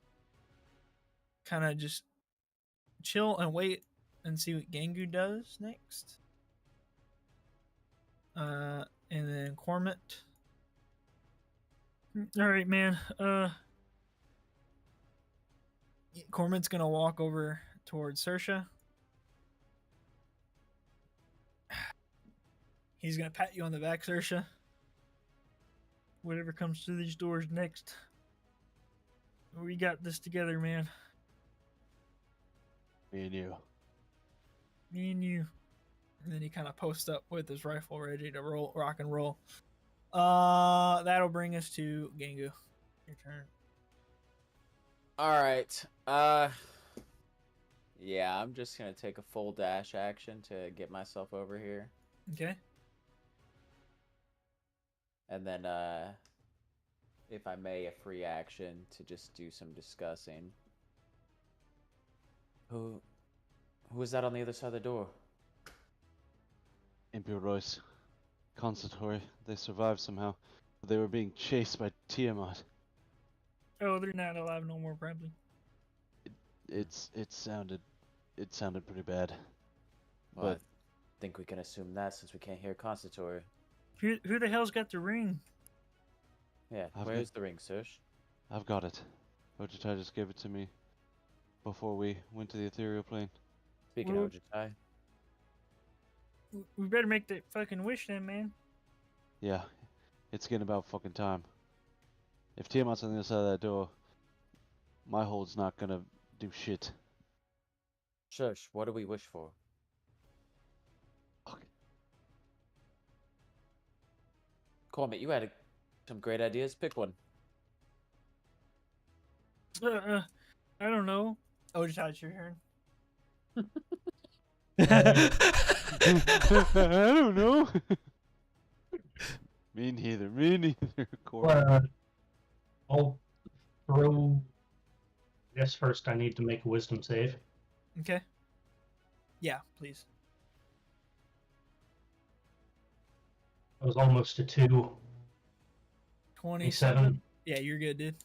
of just chill and wait and see what Gangu does next. And then Cormit. All right, man. Cormit's gonna walk over towards Saoirse. He's gonna pat you on the back, Saoirse. Whatever comes through these doors next. We got this together, man. Me and you. Me and you. And then he kind of posts up with his rifle ready to rock and roll. That'll bring us to Gangu. Your turn. All right. Yeah, I'm just gonna take a full dash action to get myself over here, Okay. and then, if I may, a free action to just do some discussing. Who is that on the other side of the door? Imperial Royce. Consultory. They survived somehow. They were being chased by Tiamat. Oh, they're not alive no more, probably. It sounded pretty bad. Well, But I think we can assume that since we can't hear Consultory. Who the hell's got the ring? Yeah, I've where's the ring, Serge? I've got it. Ojitai just gave it to me before we went to the ethereal plane. Speaking of Ojitai, We better make that fucking wish then, man. Yeah, it's getting about fucking time. If Tiamat's on the other side of that door, my hold's not gonna do shit. Shush, what do we wish for? Fuck. Cormit, you had some great ideas. Pick one. I don't know. Oh, just it's your turn. I don't know. Me neither, Corbin. I'll throw. I guess first I need to make a wisdom save. Okay. Yeah, please. I was almost a 2. 27. Yeah, you're good, dude.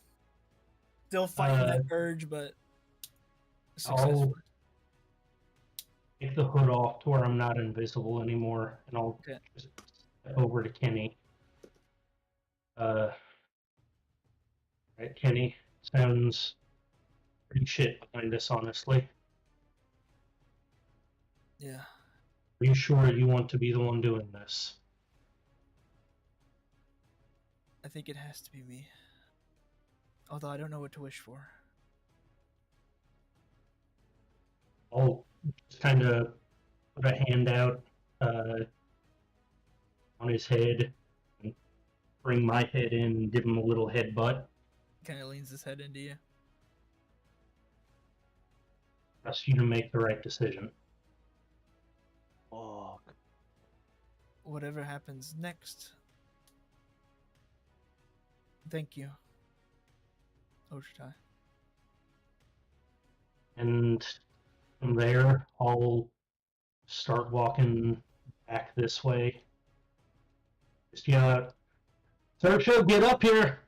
Still fighting that urge, but successful. I'll take the hood off to where I'm not invisible anymore, and I'll just step over to Kenny. Right, Kenny, sounds pretty shit behind us, honestly. Yeah. Are you sure you want to be the one doing this? I think it has to be me. Although I don't know what to wish for. I'll just kind of put a hand out on his head and bring my head in and give him a little headbutt. Kind of leans his head into you. Trust you to make the right decision. Fuck. Whatever happens next. Thank you, Ojitai. And from there, I'll start walking back this way. Just yell out, Saoirse, get up here!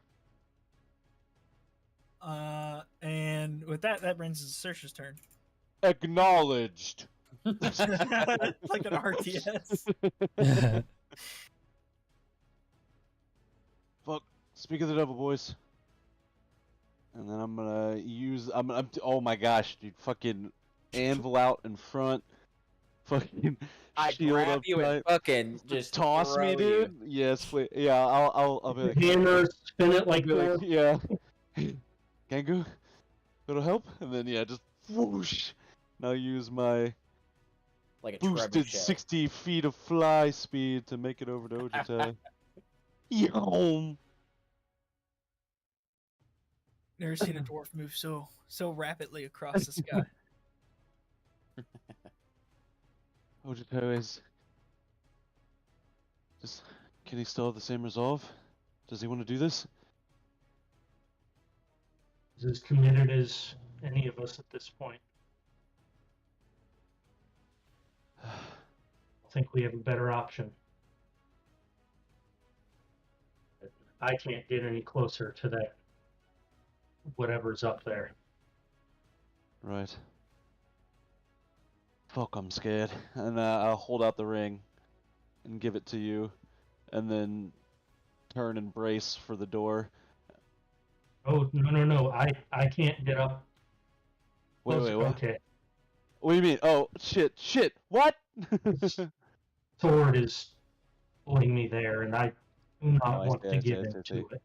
And with that brings us to Saoirse's turn. Acknowledged. Like an RTS. Fuck. Speak of the devil, boys. And then I'm gonna use. Oh my gosh, dude! Fucking anvil out in front. Fucking I shield grab up you and tight. fucking just Toss me, throw dude. you. Yes, please. Yeah, I'll be like. Hammer, spin it like Be like, that. yeah. Gangu, it'll help. And then yeah, just whoosh. And I'll use my Like a boosted trebuchet. 60 feet of fly speed to make it over to Ojitai. Yum. Never seen a dwarf move so rapidly across the sky. Ojito is. Can he still have the same resolve? Does he want to do this? He's as committed as any of us at this point. I think we have a better option. I can't get any closer to that whatever's up there. Right. Fuck, I'm scared. And I'll hold out the ring and give it to you, and then turn and brace for the door. Oh, no. I can't get up. Wait, what? Okay. What do you mean? Oh, shit, what? Sword is pulling me there, and I do not I want see, to I see, give I see, I into see. it.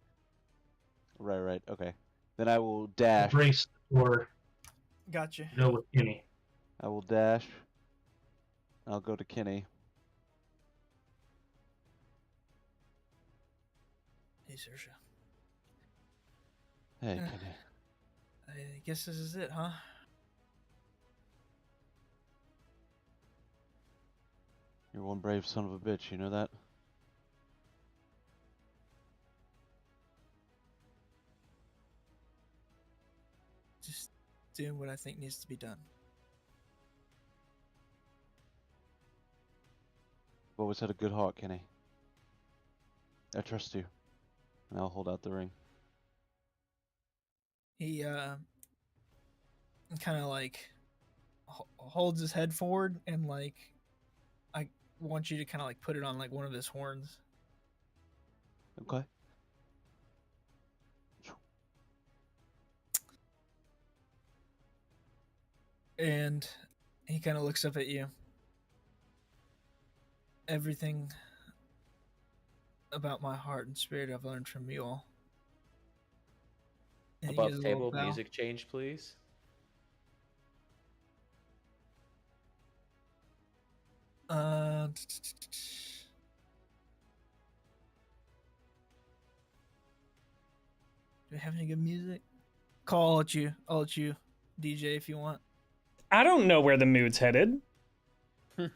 Right, okay. Then I will dash. Brace the door. Gotcha. Go with Kenny. I will dash. I'll go to Kenny. Hey, Saoirse. Hey, Kenny. I guess this is it, huh? You're one brave son of a bitch, you know that? Just doing what I think needs to be done. You've always had a good heart, Kenny. I trust you. And I'll hold out the ring. He kind of like holds his head forward and like I want you to kind of like put it on like one of his horns. Okay. And he kind of looks up at you. Everything about my heart and spirit I've learned from you all. And he gives Above a little table, bow. music change, please. Do we have any good music? I'll let you DJ if you want. I don't know where the mood's headed. Oh,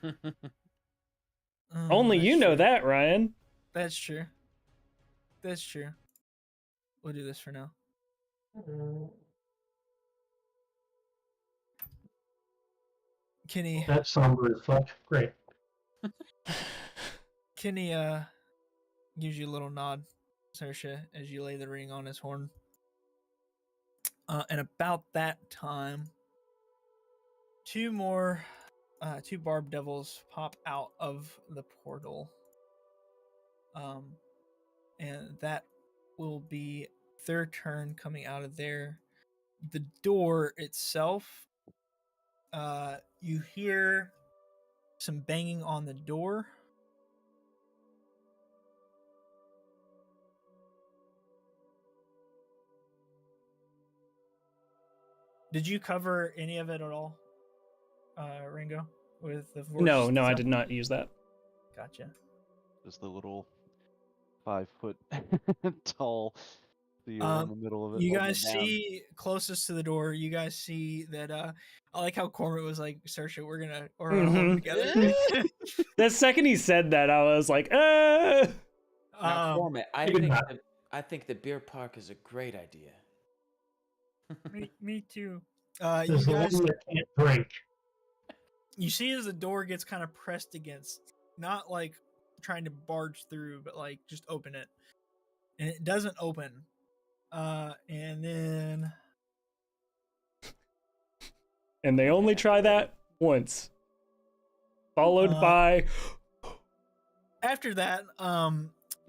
Only you that's know true. that, Ryan. That's true. That's true. We'll do this for now. Kenny, That somber is fuck. Great. Kenny gives you a little nod, Saoirse, as you lay the ring on his horn. And about that time, two barb devils pop out of the portal. And that will be their turn coming out of there. The door itself, you hear some banging on the door. Did you cover any of it at all, Ringo? With the No, force I stuff? did not use that. Gotcha. Just the little 5 foot tall seal in the middle of it. You holding guys it down. see closest to the door. You guys see that. I like how Cormit was like, "Saoirse, we're gonna hold them together." The second he said that, I was like, Now, Cormit, maybe not. I think the beer park is a great idea. me too. There's You the guys, one that can't drink. you see as the door gets kind of pressed against, not like trying to barge through, but like just open it, and it doesn't open. And then and they only try that once, followed by. after that,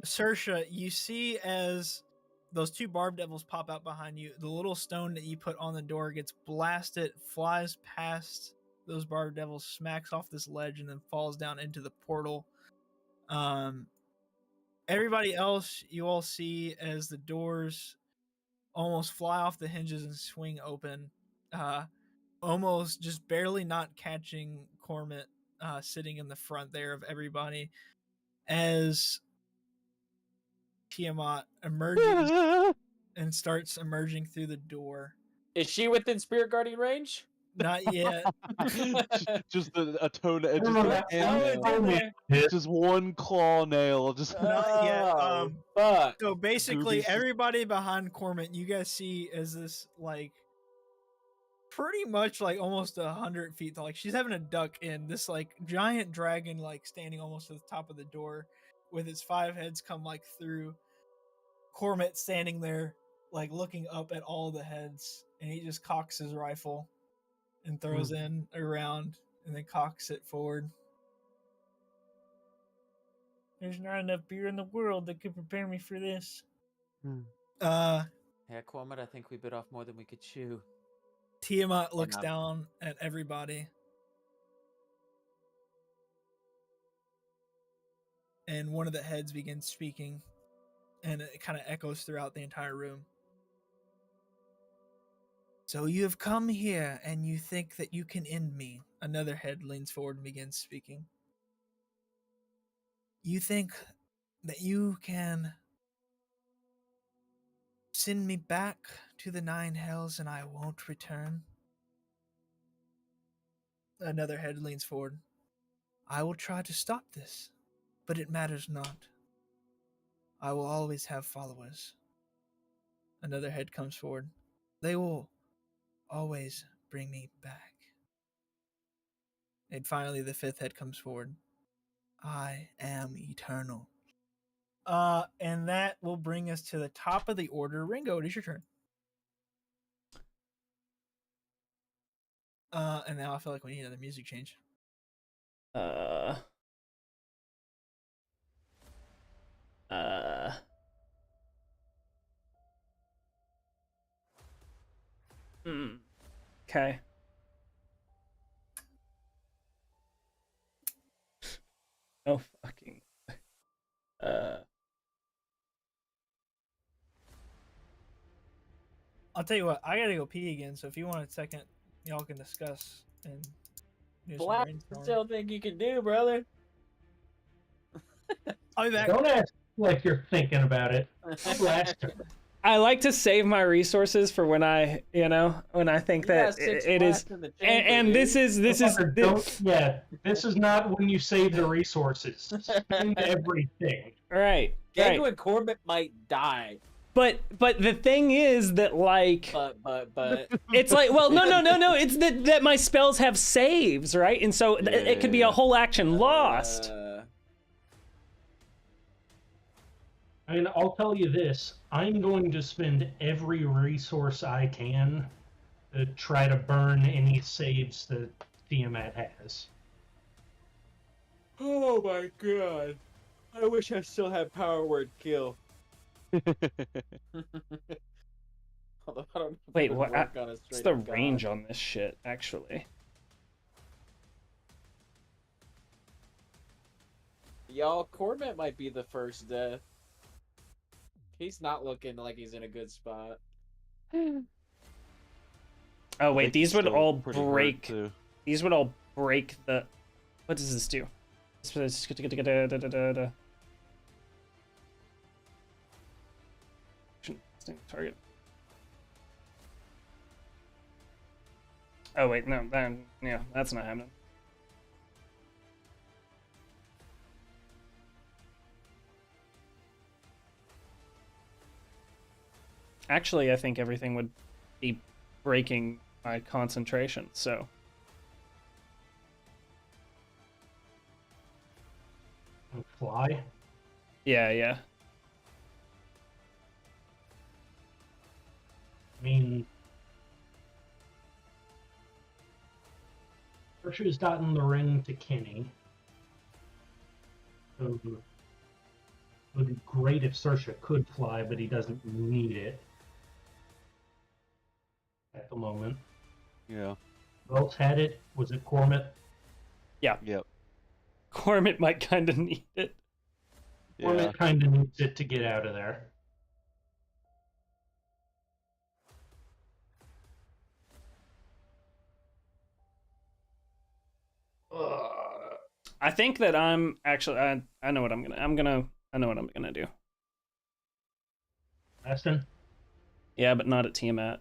Saoirse, you see as those two barb devils pop out behind you, the little stone that you put on the door gets blasted, flies past those barb devils, smacks off this ledge, and then falls down into the portal. Everybody else, you all see as the doors almost fly off the hinges and swing open, almost just barely not catching Cormit sitting in the front there of everybody as Tiamat emerges and starts emerging through the door. Is she within Spirit Guardian range? Not yet. Just a toe, just Remember a that hand one nail, time just one claw nail, just Not yet. Oh, fuck. So basically, Gooby's just- everybody behind Cormant, you guys see as this like pretty much like almost 100 feet tall. Like she's having a duck in this like giant dragon, like standing almost at the top of the door, with its 5 heads come like through. Cormant standing there, like looking up at all the heads, and he just cocks his rifle and throws in a round, and then cocks it forward. There's not enough beer in the world that could prepare me for this. Yeah, Cormant, I think we bit off more than we could chew. Tiamat looks not. down at everybody. And one of the heads begins speaking, and it kind of echoes throughout the entire room. So you have come here, and you think that you can end me. Another head leans forward and begins speaking. You think that you can send me back to the 9 hells and I won't return? Another head leans forward. I will try to stop this, but it matters not. I will always have followers. Another head comes forward. They will always bring me back. And finally, the 5th head comes forward. I am eternal. And that will bring us to the top of the order. Ringo, it is your turn. And now I feel like we need another music change. Okay. Oh fucking. I'll tell you what, I gotta go pee again, so if you want a second, y'all can discuss and do some Black, brainstorming. still think you can do, brother? I'll be back. Don't ask like you're thinking about it. Last turn. I like to save my resources for when I, when I think You got that 6 it is, blasts in the chamber, and dude. this is Motherfucker, this is not when you save the resources. Spend everything. right. Gango and Corbett might die, But the thing is that like but it's like, well, no, it's that my spells have saves, right? And so it could be a whole action lost. I mean, I'll tell you this. I'm going to spend every resource I can to try to burn any saves that Tiamat has. Oh my god. I wish I still had power word kill. Although I don't know if Wait, it would what? work on a What's straight the up god. range on this shit, actually? Y'all, Corbett might be the first death. He's not looking like he's in a good spot. Oh I wait, think these he's would still all pretty hurt, break. too. These would all break the. What does this do? Target. Oh wait, no, that's not happening. Actually, I think everything would be breaking my concentration, so. And fly. Yeah. I mean, Ursula's gotten the ring to Kenny. So it would be great if Saoirse could fly, but he doesn't need it at the moment. Yeah. Who else had it? Was it Cormant? Yep. Cormant might kind of need it. Yeah. Cormant kind of needs it to get out of there. I think that I'm actually. I know what I know what I'm gonna do. Aston? Yeah, but not at Tiamat.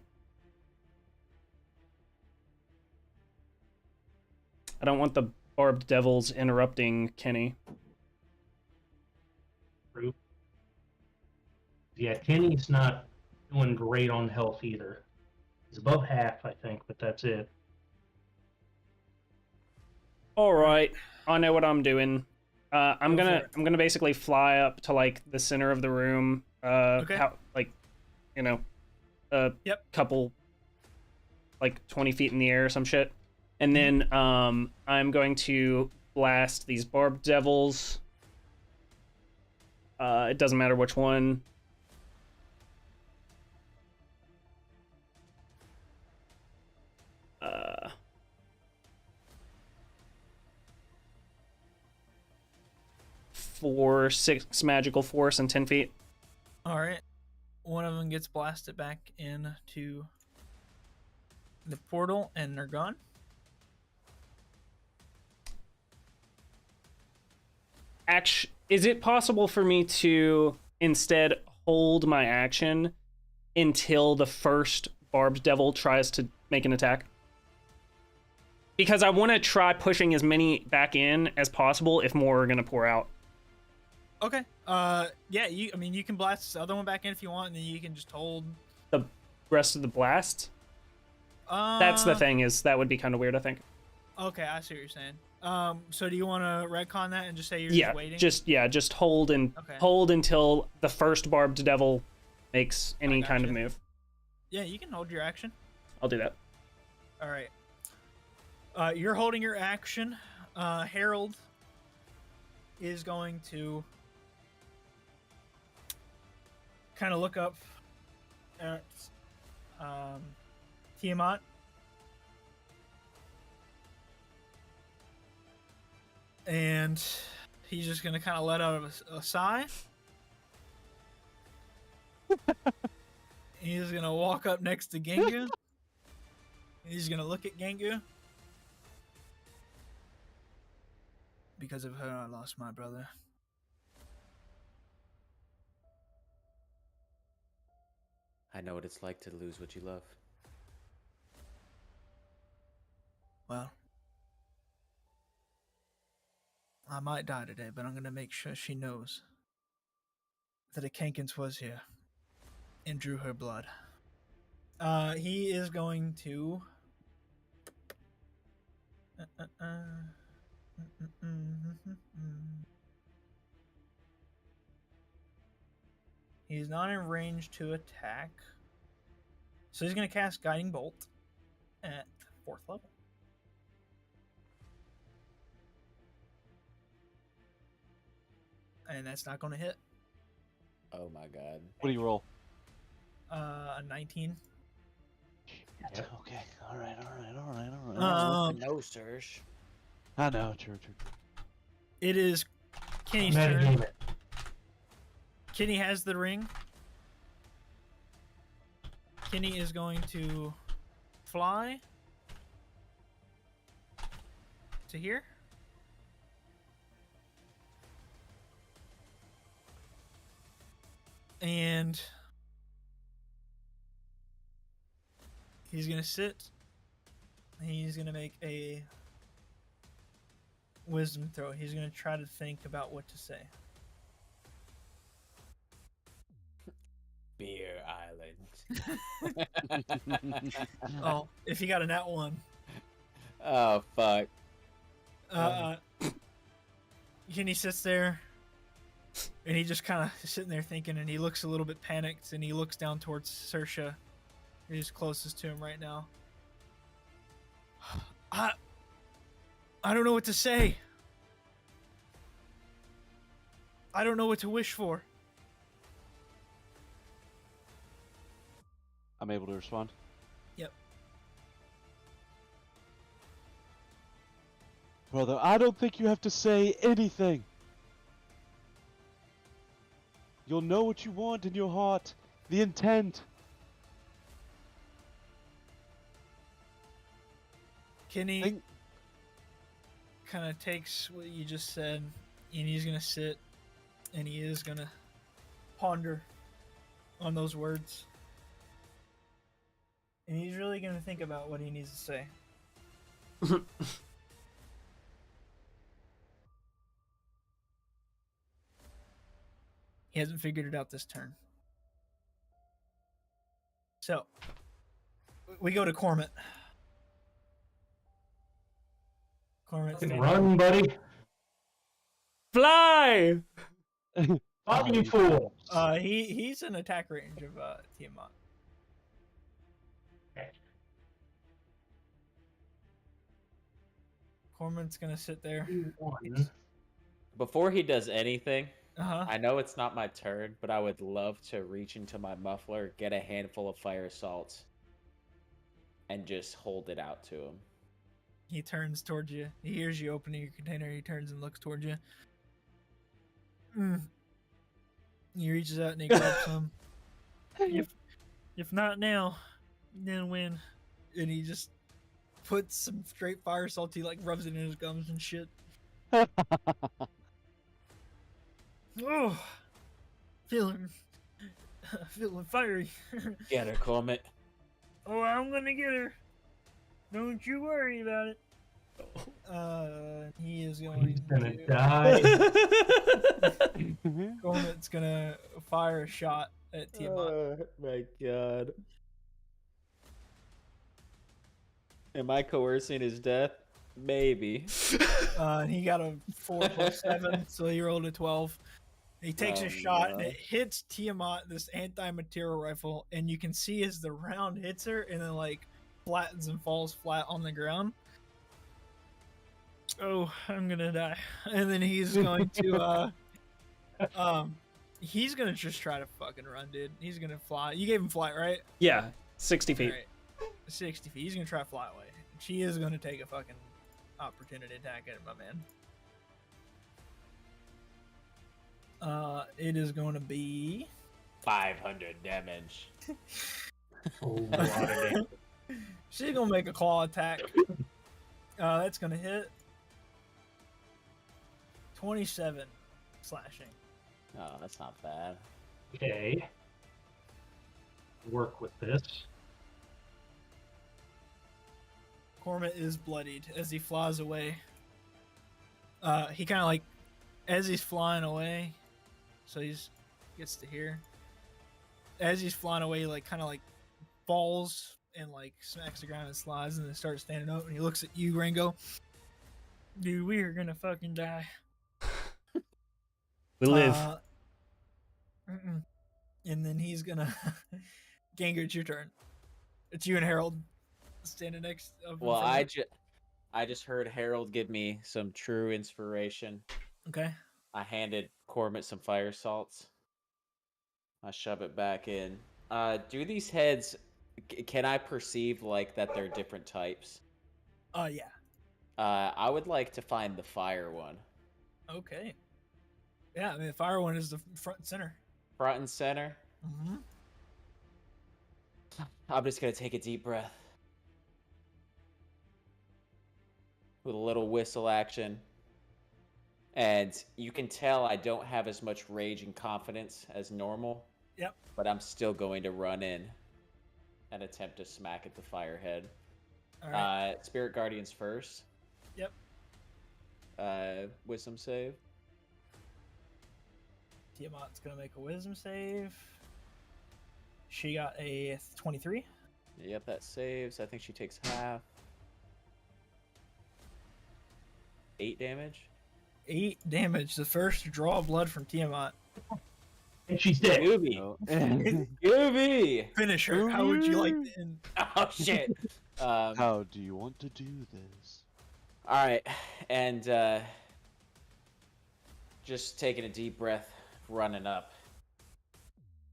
I don't want the barbed devils interrupting Kenny. True. Yeah, Kenny's not doing great on health either. He's above half, I think, but that's it. All right, I know what I'm doing. I'm Go for it. gonna basically fly up to like the center of the room. Okay. A Yep. couple, like 20 feet in the air or some shit, and then I'm going to blast these barbed devils. It doesn't matter which one. For 6 magical force and 10 feet. All right. One of them gets blasted back into the portal, and they're gone. Is it possible for me to instead hold my action until the first barbed devil tries to make an attack? Because I want to try pushing as many back in as possible if more are going to pour out. Okay. Yeah. You can blast this other one back in if you want, and then you can just hold The rest of the blast? That's the thing, is that would be kind of weird, I think. Okay, I see what you're saying. So do you want to retcon that and just say you're Yeah, just waiting? just hold and Okay. hold until the first barbed devil makes any kind of gotcha. move. Yeah, you can hold your action. I'll do that. All right. You're holding your action. Harold is going to kind of look up at Tiamat. And he's just going to kind of let out a sigh. He's going to walk up next to Gengu. He's going to look at Gengu. Because of her, I lost my brother. I know what it's like to lose what you love. Well, I might die today, but I'm going to make sure she knows that a Kankins was here and drew her blood. He is going to... He's not in range to attack. So he's going to cast Guiding Bolt at 4th level. And that's not going to hit. Oh my god. What do you roll? A 19. Okay. All right. No, Serge. I know. True. It is Kenny's turn. Metagame it. Kenny has the ring. Kenny is going to fly to here. And he's going to sit. He's going to make a wisdom throw. He's going to try to think about what to say. Beer Island. Oh, if he got a nat 1. Oh, fuck. Kenny sits there, and he just kind of sitting there thinking, and he looks a little bit panicked, and he looks down towards Saoirse, who's closest to him right now. I don't know what to say. I don't know what to wish for. I'm able to respond. Yep. Brother, I don't think you have to say anything. You'll know what you want in your heart, the intent. Kenny kind of takes what you just said, and he's going to sit, and he is going to ponder on those words. And he's really gonna think about what he needs to say. He hasn't figured it out this turn. So, we go to Cormit. Cormit, Run, buddy. Fly! Fuck you, fool. he's in attack range of Tiamat. Okay. Cormit's gonna sit there. One. Before he does anything, Uh-huh. I know it's not my turn, but I would love to reach into my muffler, get a handful of fire salts, and just hold it out to him. He turns towards you. He hears you opening your container. He turns and looks towards you. He reaches out and he grabs some. If not now, then when? And he just puts some straight fire salt. He like rubs it in his gums and shit. Oh, feeling fiery. Get her, Cormit. Oh, I'm gonna get her. Don't you worry about it. He is going He's gonna to die. Cormit's gonna fire a shot at Tiamat. Oh my god. Am I coercing his death? Maybe. He got a 4 plus 7, so he rolled a 12. He takes a shot and it hits Tiamat, this anti-material rifle, and you can see as the round hits her and then like flattens and falls flat on the ground. Oh, I'm gonna die. And then he's going to he's gonna just try to fucking run, dude. He's gonna fly. You gave him flight, right? Yeah, 60 feet. Right. 60 feet. He's gonna try to fly away. She is gonna take a fucking opportunity attack at him, my man. It is going to be 500 damage. She's gonna make a claw attack. That's gonna hit. 27 slashing. Oh, that's not bad. Okay. Work with this. Cormit is bloodied as he flies away. He kind of like, as he's flying away, so he's gets to here. As he's flying away, like kind of like falls and like smacks the ground and slides, and then starts standing up. And he looks at you, Rango. Dude, we are gonna fucking die. We live. And then he's gonna. Gengar, it's your turn. It's you and Harold standing next. Well, I just heard Harold give me some true inspiration. Okay. I handed Cormit some fire salts. I shove it back in. Do these heads? Can I perceive like that they're different types? Yeah. I would like to find the fire one. Okay. Yeah, I mean, the fire one is the front and center. Front and center. Mm-hmm. I'm just gonna take a deep breath with a little whistle action. And you can tell I don't have as much rage and confidence as normal. Yep. But I'm still going to run in and attempt to smack at the firehead. All right. Spirit Guardians first. Yep. Wisdom save. Tiamat's gonna make a wisdom save. She got a 23. Yep, that saves. I think she takes half. 8 damage. 8 damage. The first draw of blood from Tiamat. And she's dead. Gooby. Gooby! Finish her. How would you like to end? Oh, shit. How do you want to do this? Alright, and just taking a deep breath, running up,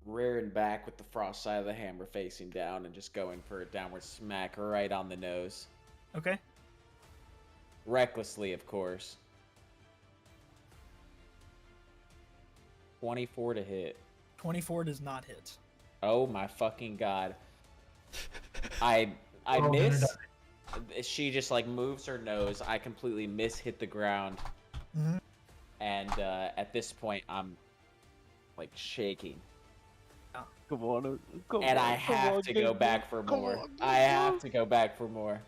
rearing back with the frost side of the hammer facing down, and just going for a downward smack right on the nose. Okay. Recklessly, of course. 24 to hit. 24 does not hit. Oh my fucking god. I all miss. gonna She just like moves her nose. I completely miss hit the ground. Mm-hmm. And at this point I'm like shaking. Come on, come And on, I come have on, to go Gengar. back for Come more. on, I have Gengar. to go back for more.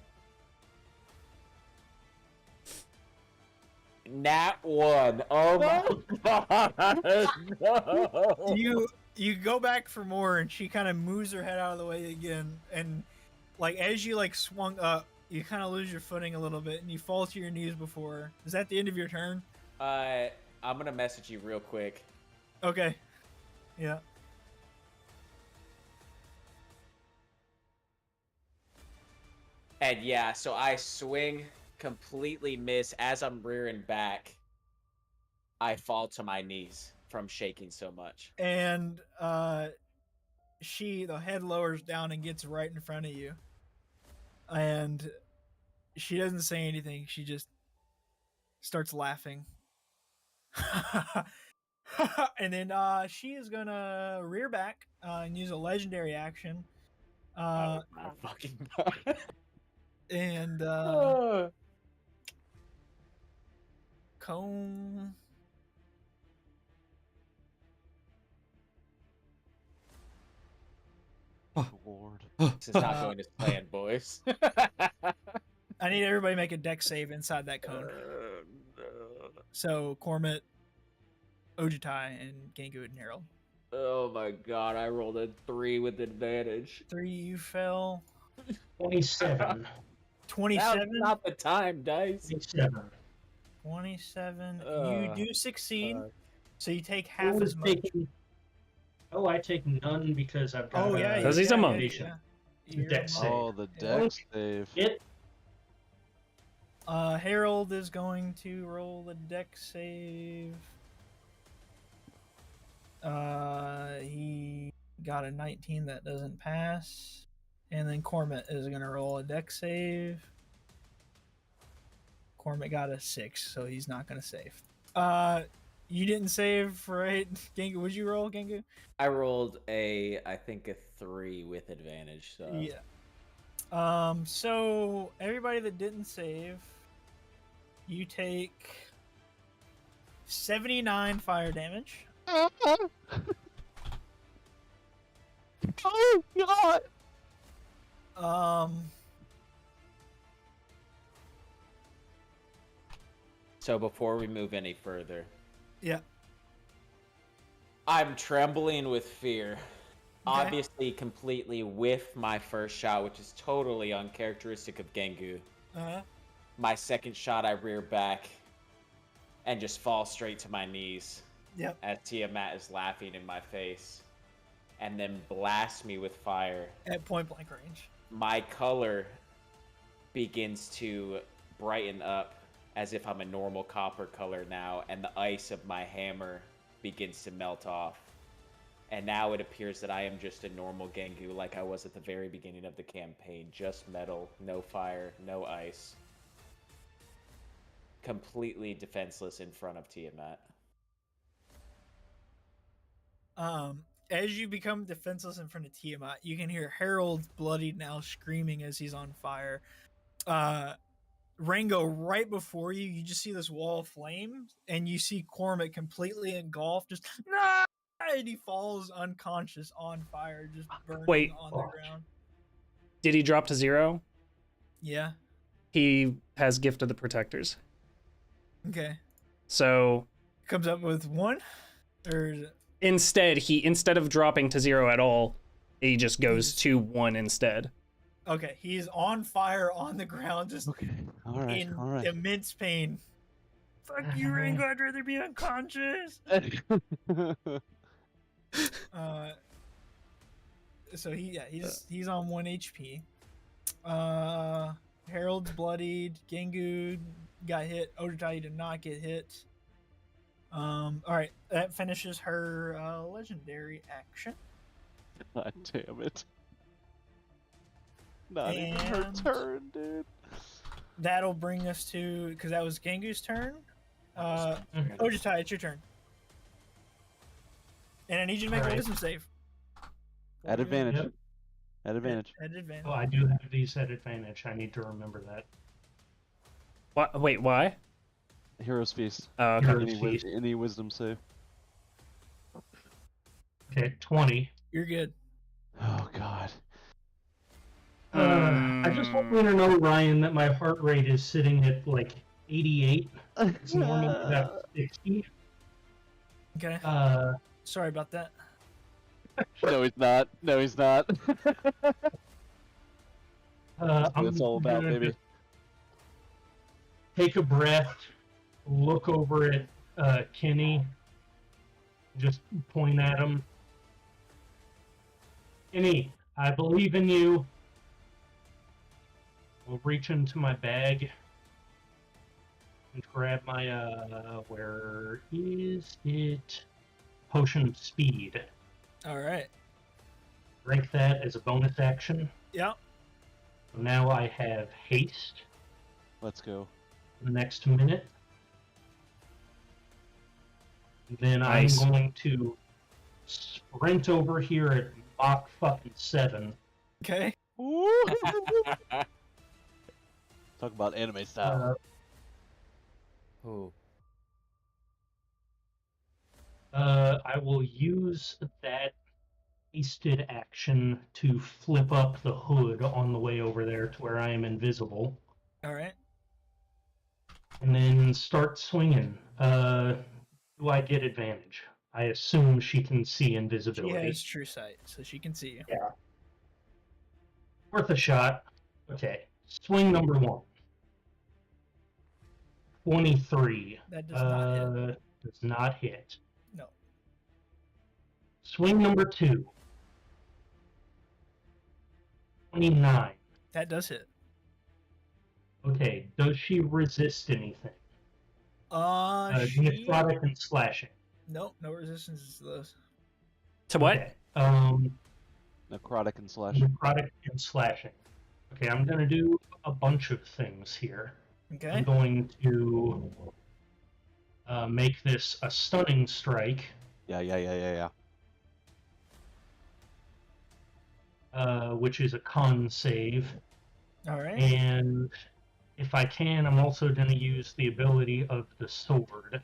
Nat 1. Oh my god. No. You go back for more, and she kind of moves her head out of the way again, and like as you like swung up, you kind of lose your footing a little bit, and you fall to your knees before. Is that the end of your turn? I'm gonna message you real quick. Okay. Yeah. And yeah, so I swing, completely miss. As I'm rearing back, I fall to my knees from shaking so much. And the head lowers down and gets right in front of you, and she doesn't say anything. She just starts laughing. And then she is gonna rear back and use a legendary action. Oh my fucking god. And comb. Lord. This is not going to plan, boys. I need everybody to make a deck save inside that cone. So Cormit, Ojutai, and Gengu and Harold. Oh my god, I rolled a 3 with advantage. 3, you fell. 27. 27. Now's not the time, dice. 27. 27. You do succeed. So you take half Oh, as much. I take none because I've got. Oh yeah, Because he's a monk. You're Deck a save. monk. Oh, the deck save. It. Harold is going to roll the deck save. He got a 19, that doesn't pass. And then Cormit is going to roll a deck save. Cormit got a 6, so he's not going to save. You didn't save, right? Gengu, would you roll, Gengu? I rolled I think a 3 with advantage, so. Yeah. So everybody that didn't save, you take 79 fire damage. Oh god! So before we move any further, Yeah. I'm trembling with fear. Okay. Obviously, completely with my first shot, which is totally uncharacteristic of Gengu. Uh-huh. My second shot, I rear back and just fall straight to my knees. Yep. As Tiamat is laughing in my face, and then blast me with fire. At point blank range. My color begins to brighten up as if I'm a normal copper color now, and the ice of my hammer begins to melt off. And now it appears that I am just a normal Gengu like I was at the very beginning of the campaign. Just metal, no fire, no ice. Completely defenseless in front of Tiamat. As you become defenseless in front of Tiamat, you can hear Harold bloodied now screaming as he's on fire. Rango, right before you, you just see this wall of flames, and you see Cormit completely engulfed, just nah! And he falls unconscious on fire, just burning on the ground. Did he drop to 0? Yeah. He has Gift of the Protectors. Okay. So Comes up with 1? Or is it... instead of dropping to 0 at all, he just goes to 1 instead. Okay, he's on fire on the ground, just Okay, alright, in alright. immense pain. Fuck you, Rango, I'd rather be unconscious. So he's on 1 HP. Harold's bloodied. Gengu got hit. Ojutai did not get hit. All right, that finishes her legendary action. God damn it. Not even her And- turn, dude. That'll bring us to, because that was Gengu's turn. Ojutai, it's your turn. And I need you to make a Alright. wisdom save. At advantage. Yep. At advantage. At advantage. Oh, I do have these at advantage. I need to remember that. What? Wait, why? Hero's Feast. Okay. Hero's Feast. Any wisdom save. Okay, 20. You're good. Oh God. I just want you to know, Ryan, that my heart rate is sitting at like 88. It's normally about 60. Okay. Sorry about that. No, he's not. No, he's not. That's what I'm it's all about, gonna baby. just take a breath, look over at Kenny, just point at him. Kenny, I believe in you. I'll reach into my bag and grab my, where is it? Potion of Speed. All right. Drink that as a bonus action. Yep. Now I have haste Let's go. for the next minute. Then Nice. I'm going to sprint over here at Mach fucking 7. Okay. Talk about anime style. Ooh. I will use that hasted action to flip up the hood on the way over there to where I am invisible, All right. and then start swinging. Do I get advantage? I assume she can see She invisibility. has true sight, so she can see you. Yeah. Worth a shot. Okay. Swing number 1. 23. That does not hit. Does not hit. No. Swing number 2. 29. That does hit. Okay. Does she resist anything? She... Necrotic and slashing. Nope, no resistance to those. To what? Okay. Necrotic and slashing. Necrotic and slashing. Okay, I'm gonna do a bunch of things here. Okay. I'm going to make this a stunning strike, Yeah. which is a con save. All right. And if I can, I'm also going to use the ability of the sword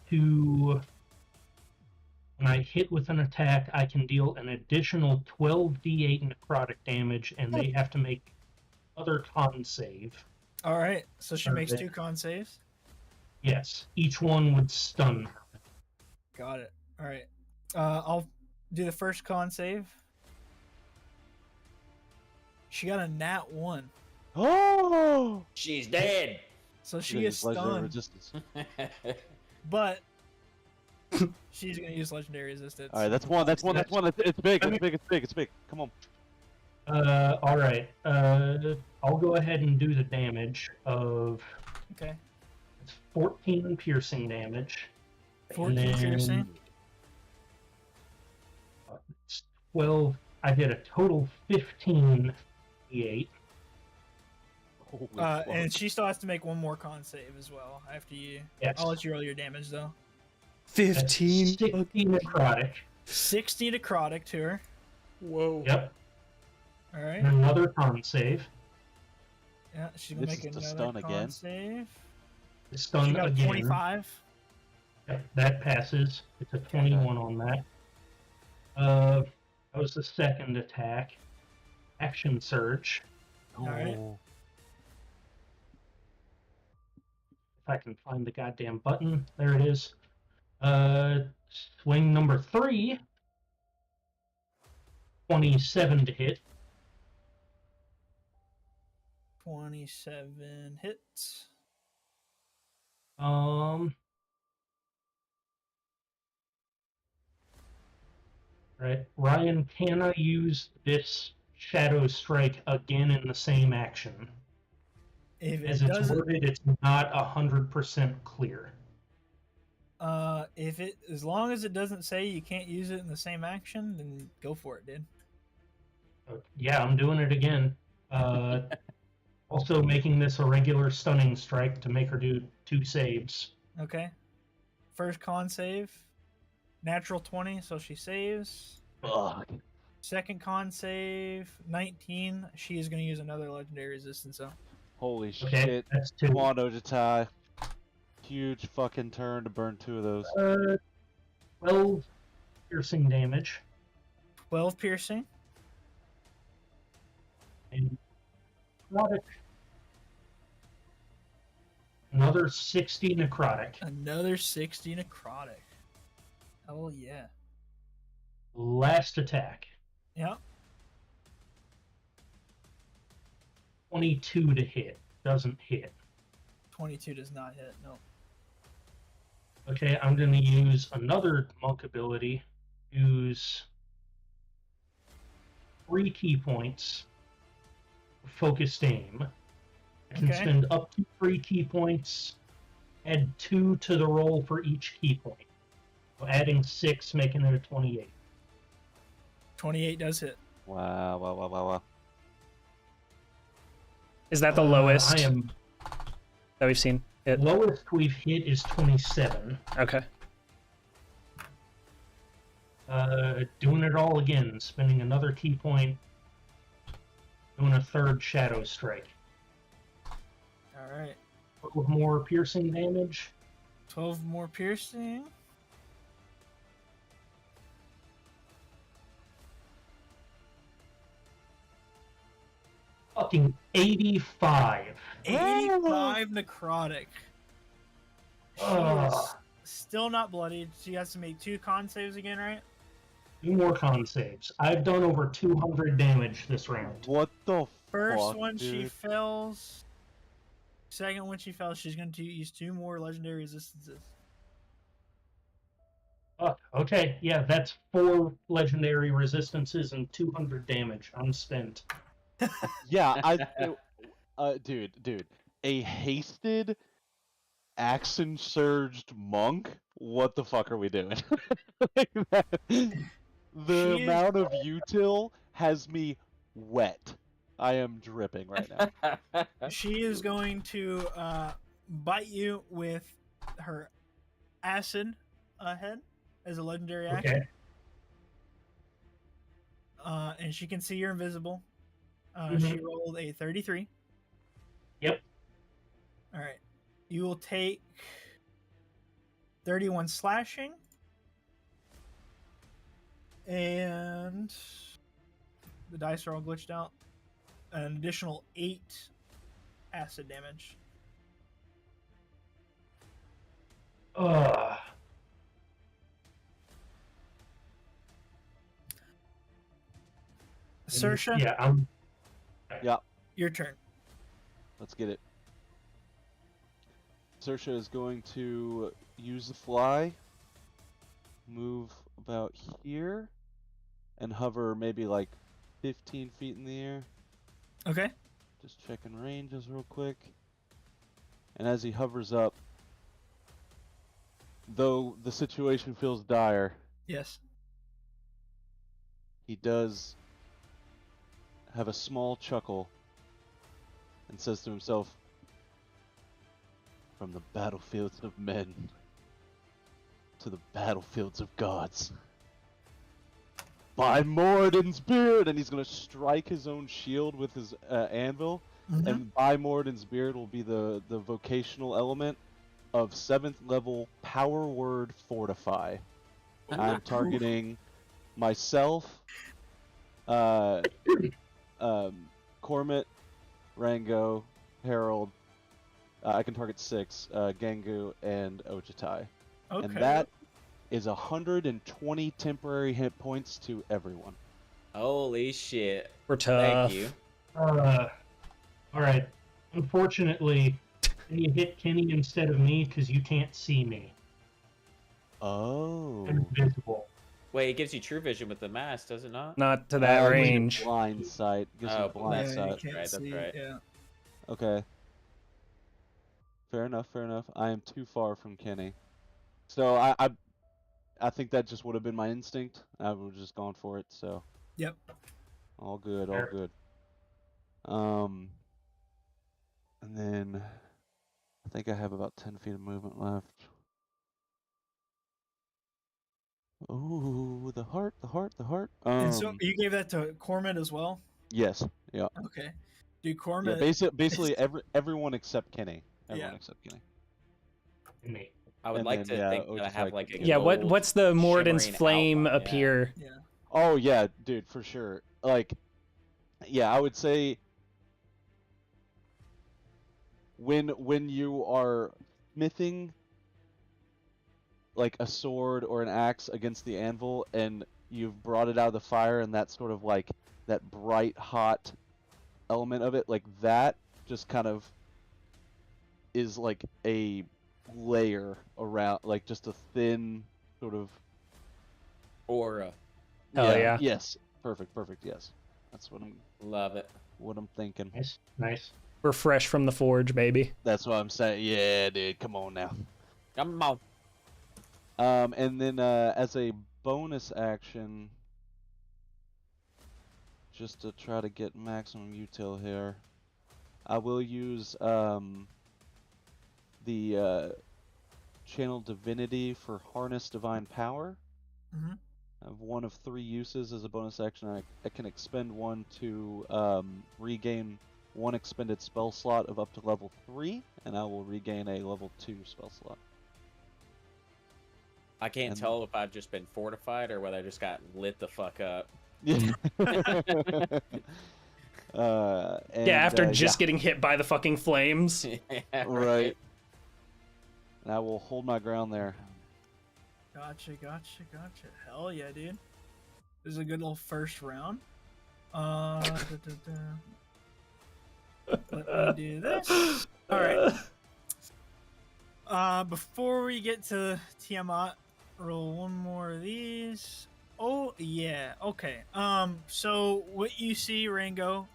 to, when I hit with an attack, I can deal an additional 12d8 necrotic damage, and they have to make other con save. All right. So she makes Okay. 2 con saves. Yes, each one would stun her. Got it. All right. I'll do the first con save. She got a nat 1, Oh! She's dead. so she is stunned. Resistance. But she's gonna use legendary resistance. All right, that's one. It's big. It's big. Come on. All right. I'll go ahead and do the damage of Okay. it's 14 piercing damage. 14 and then piercing. It's 12. I get a total 15 d8. Holy fuck. And she still has to make 1 more con save as well after you. Yes. I'll let you roll your damage though. 15. 60 necrotic. 60 necrotic to her. Whoa. Yep. All right. And another con save. Yeah, she's gonna This make is the another stun con again. save. She Stun got a again. 25. Yep, that passes. It's a 21 on that. That was the second attack. Action surge. Alright. If I can find the goddamn button. There it is. Swing number 3. 27 to hit. 27 hits. Right. Ryan, can I use this Shadow Strike again in the same action? If As it it's doesn't, worded, it's not 100% clear. as long as it doesn't say you can't use it in the same action, then go for it, dude. Yeah, I'm doing it again. Also making this a regular stunning strike to make her do 2 saves. Okay. First con save, natural 20, so she saves. Fuck. Second con save, 19. She is going to use another legendary resistance. So Holy Okay, shit. that's 2. Come on, Ojitai. Huge fucking turn to burn 2 of those. 12 piercing damage. 12 piercing. And necrotic. Another 60 necrotic. Another 60 necrotic. Oh, yeah. Last attack. Yep. 22 to hit. Doesn't hit. 22 does not hit, no. Okay, I'm going to use another monk ability. Use 3 key points. Focused aim. I can Okay. spend up to 3 key points. Add 2 to the roll for each key point. So adding 6, making it a 28. 28 does hit. Wow. Is that the lowest I am that we've seen? lowest we've hit is 27. Okay. Doing it all again, spending another key point, doing a third shadow strike. All right. With more piercing damage. 12 more piercing. Fucking 85. 85 necrotic. She Ugh. is still not bloodied. She has to make 2 con saves again, right? 2 more con saves. I've done over 200 damage this round. What the First fuck, one she dude? fails. Second one she fails. She's going to use 2 more legendary resistances. Okay, yeah, that's 4 legendary resistances and 200 damage. I'm spent. Yeah, dude, a hasted, action surged monk. What the fuck are we doing? Like that- the She is- amount of util has me wet. I am dripping right now. She is going to bite you with her acid head as a legendary action. Okay. And she can see you're invisible. Mhm. She rolled a 33. Yep. All right. You will take 31 slashing. And the dice are all glitched out. An additional 8 acid damage. Ugh. Saoirse, Yeah, I'm. your turn. Let's get it. Saoirse is going to use the fly, move about here, and hover maybe like 15 feet in the air. Okay. Just checking ranges real quick. And as he hovers up, though the situation feels dire, Yes. he does have a small chuckle and says to himself, "From the battlefields of men to the battlefields of gods, by Moradin's beard!" And he's going to strike his own shield with his anvil. Mhm. And by Moradin's beard will be the vocational element of 7th level power word fortify. I'm targeting myself, Cormit, Rango, Harold. I can target 6, Gangu, and Ochitai. Okay. And that is 120 temporary hit points to everyone. Holy shit. We're tough. Thank you. All right. Unfortunately, you hit Kenny instead of me because you can't see me. Oh. I'm invisible. Wait, it gives you true vision with the mask, does it not? Not to that Gives you range. Blind sight. Gives Oh, you blind Yeah, you sight. can't Right, that's see, right. Yeah. Okay. Fair enough. I am too far from Kenny. So I think that just would have been my instinct. I would have just gone for it, so. Yep. All good, all Fair. good. And then I think I have about 10 feet of movement left. Ooh, the heart. And so you gave that to Cormid as well? Yes, yeah. Okay. Dude, Yeah, Cormid. basically everyone except Kenny. Everyone Yeah. except Kenny. Me. I would And like then, to yeah, think that I have Ojitai like could a be- Yeah, gold what's the Morden's shimmering flame outline, yeah. appear? Yeah. Oh yeah, dude, for sure. Like, yeah, I would say when you are smithing like a sword or an axe against the anvil and you've brought it out of the fire and that's sort of like that bright hot element of it, like that just kind of is like a layer around, like just a thin sort of Aura. Hell yeah. Yes. Perfect, yes. That's what Love it. I'm thinking. Nice. We're fresh from the forge, baby. That's what I'm saying. Yeah, dude, come on now. Come on. And then as a bonus action, just to try to get maximum util here, I will use the channel divinity for harness divine power. Mhm. I have one of 3 uses as a bonus action. I can expend one to regain 1 expended spell slot of up to level 3, and I will regain a level 2 spell slot. I can't And- tell if I've just been fortified or whether I just got lit the fuck up. Yeah. Yeah, after just getting hit by the fucking flames. Yeah, right. And I will hold my ground there. Gotcha. Hell yeah, dude. This is a good little first round. Let me do this. All right. Before we get to Tiamat, roll one more of these. Oh yeah. Okay. So what you see, Rango?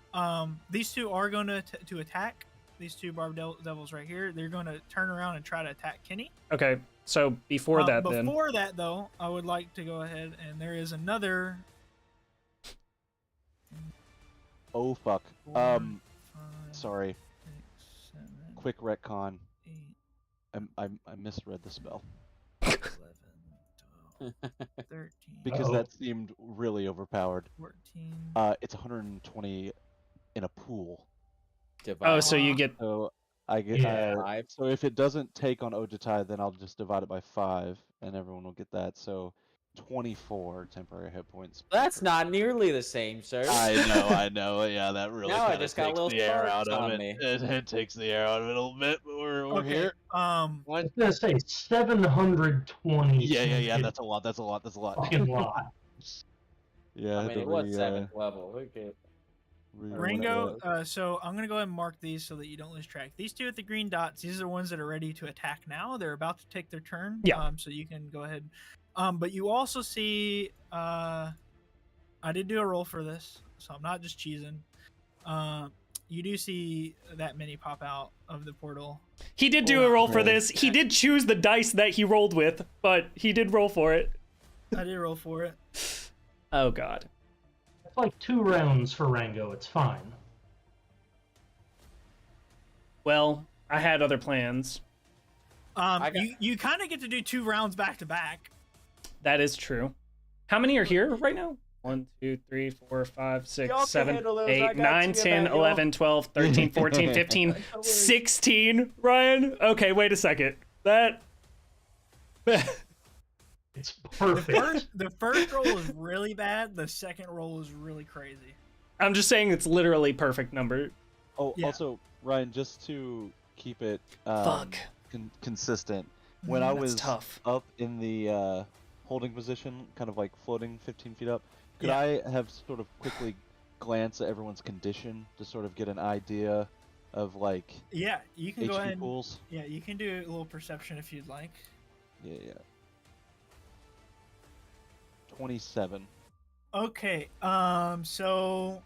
These two are going to attack. These two barb devils right here. They're going to turn around and try to attack Kenny. Okay, so before that, Before that, though, I would like to go ahead and there is another. Oh fuck. 4, 5, Sorry. 6, 7, Quick retcon. 8, I misread the spell 11, 12, 13, because Uh-oh. that seemed really overpowered. 14. It's 120 in a pool. Oh, so you get So I get Yeah. 5. so if it doesn't take on Ojitai, then I'll just divide it by 5, and everyone will get that. So 24 temporary hit points. That's not nearly the same, sir. I know. Yeah, that really Now I kinda just got a takes little the air out sparks of on it. me. It takes the air out of it a little bit, but we're Okay. here. I was gonna say 720. Yeah. That's a lot. Fucking lot. Yeah, I had mean, to it was 7th level. Okay. Ringo, so I'm gonna go ahead and mark these so that you don't lose track. These two with the green dots, these are the ones that are ready to attack now. They're about to take their turn. Yeah. So you can go ahead. But you also see, I did do a roll for this, so I'm not just cheesing. You do see that many pop out of the portal. He did do a roll for Okay. this. He did choose the dice that he rolled with, but he did roll for it. I did roll for it. Oh god. It's like 2 rounds for Rango. It's fine. Well, I had other plans. You kind of get to do 2 rounds back to back. That is true. How many are here right now? 1, 2, 3, 4, 5, 6, Y'all can 7, handle those. I 8, got 9, you, 10, Emmanuel. 11, 12, 13, 14, 15, 16. Ryan? Okay, wait a second. That... It's perfect. The first roll is really bad. The second roll is really crazy. I'm just saying it's literally perfect number. Oh, Yeah. also, Ryan, just to keep it Fuck. consistent, when I That's was tough. up in the holding position, kind of like floating 15 feet up, could Yeah. I have sort of quickly glance at everyone's condition to sort of get an idea of like Yeah, you can go HP ahead. pools? Yeah, you can do a little perception if you'd like. Yeah. 27. Okay, so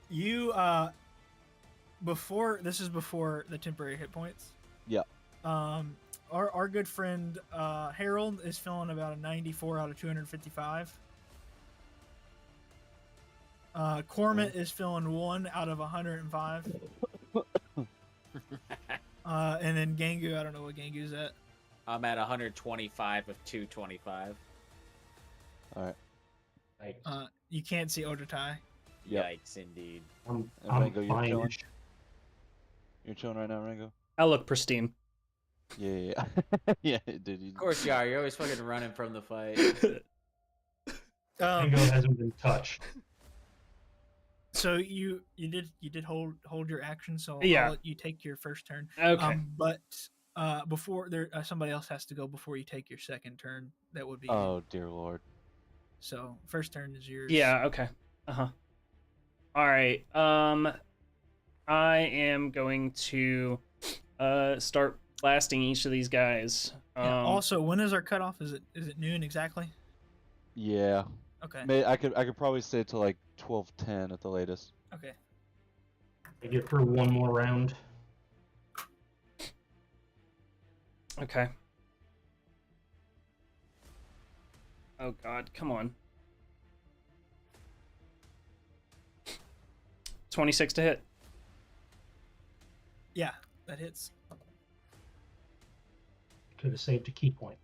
you before the temporary hit points. Yeah. Our good friend Harold is feeling about a 94 out of 255. Cormit is feeling 1 out of 105. And then Gangu, I don't know what Gangu's at. I'm at 125 of 225. All right. You can't see Ojitai. Yep. Yikes, indeed. I'm Rango, you're fine. chilling? You're chilling right now, Rango? I look pristine. Yeah. Yeah, dude. Of course you are. You're always fucking running from the fight. Tango hasn't been touched. So you did hold your action. So Yeah. I'll let you take your first turn. Okay. But before there, somebody else has to go before you take your second turn. That would be you. Oh dear lord. So first turn is yours. Yeah, okay. Uh-huh. All right. I am going to start blasting each of these guys. Yeah, also, when is our cutoff? Is it noon exactly? Yeah. Okay. I could probably stay till like 12:10 at the latest. Okay. I get through one more round. Okay. Oh god, come on. 26 to hit. Yeah, that hits. Could have saved a key point.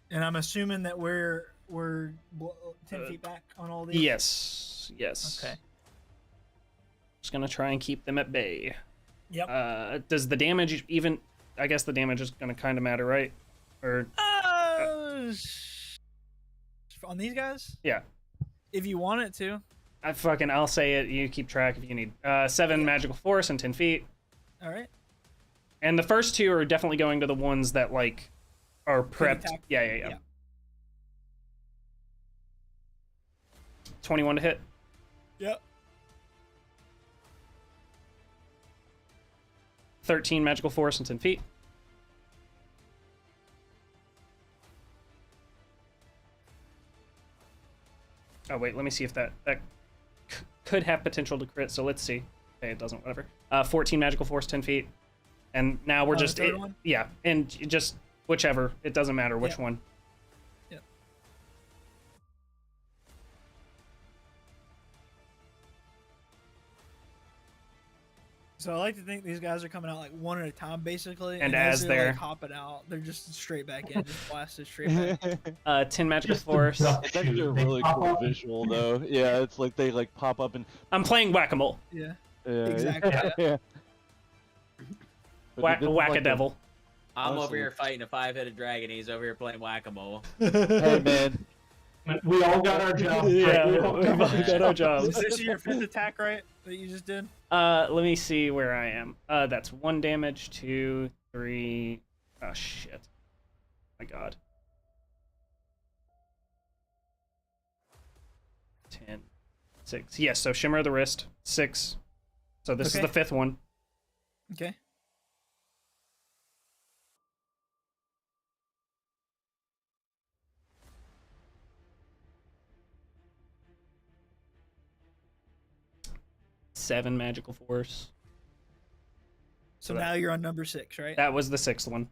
And I'm assuming that we're 10 feet back on all these. Yes. Okay. Just gonna try and keep them at bay. Yep. Does the damage even? I guess the damage is gonna kind of matter, right? Or on these guys? yeah. If you want it to. I'll say it. You keep track if you need. 7 magical force and 10 feet. All right. And the first 2 are definitely going to the ones that like are prepped. attack. Yeah. 21 to hit. Yep. 13 magical force and 10 feet. Oh wait, let me see if that could have potential to crit. So let's see. Okay, it doesn't. Whatever. 14 magical force, 10 feet, and now we're just the third one? yeah, and just whichever. It doesn't matter which one. Yep. So I like to think these guys are coming out like one at a time, basically. And as as they're they're like, hopping out, they're just straight back in, just blasted straight back. 10 magical Just the force. duck It's actually a shoot. They really pop cool up. visual though. Yeah, it's like they like pop up and I'm playing whack-a-mole. Yeah. exactly. Yeah. Whack-a-devil. I'm over Honestly. here fighting a 5-headed dragon. He's over here playing whack-a-mole. Hey man. We all got our job. Yeah, We all we've all got our jobs. Is this your 5th attack, right? That you just did? Let me see where I am. That's 1 damage, 2, 3. Oh shit! My God. 10, 6. Yes. So shimmer of the wrist, 6. So this is Okay. the 5th one. Okay. Seven magical force. So So now you're on number 6, right? That was the 6th one.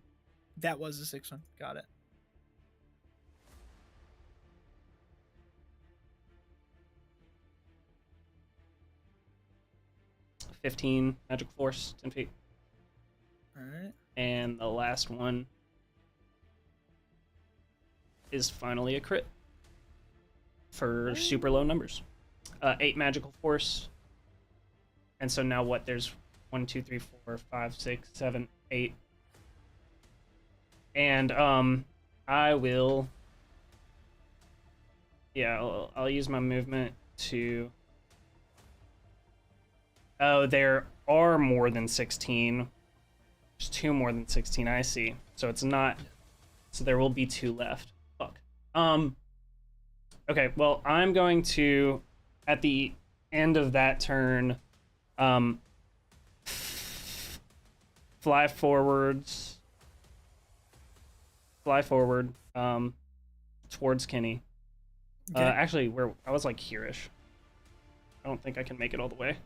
That was the 6th one. Got it. $15 magical force, 10 feet. All right. And the last one is finally a crit for super low numbers. 8 magical force. And so now what? There's 1, 2, 3, 4, 5, 6, 7, 8. And I will. Yeah, I'll use my movement to. Oh, there are more than 16. There's 2 more than 16. I see. So it's not. So there will be 2 left. Fuck. Okay. Well, I'm going to, at the end of that turn, fly forward, towards Kenny. Okay. Actually, where I was like here-ish. I don't think I can make it all the way.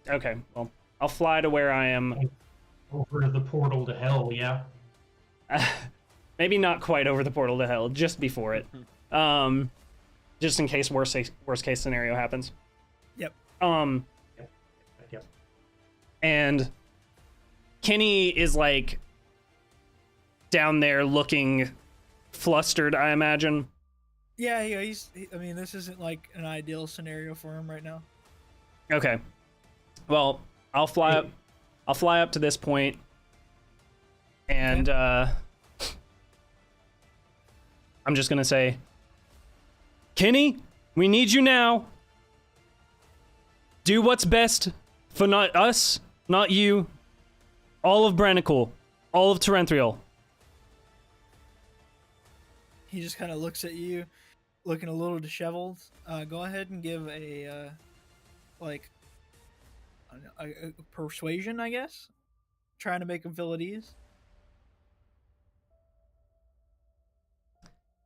Okay, well, I'll fly to where I am. Over to the portal to hell, yeah. Maybe not quite over the portal to hell, just before it. Just in case worst case scenario happens. Yep. Yep. And Kenny is like down there looking flustered, I imagine. Yeah, I mean, this isn't like an ideal scenario for him right now. Okay. Well, I'll fly up to this point And I'm just gonna say, Kenny, we need you now. Do what's best for not us, not you, all of Brannicle, all of Terranthrial. He just kind of looks at you, looking a little disheveled. Go ahead and give a a persuasion, I guess. Trying to make him feel at ease.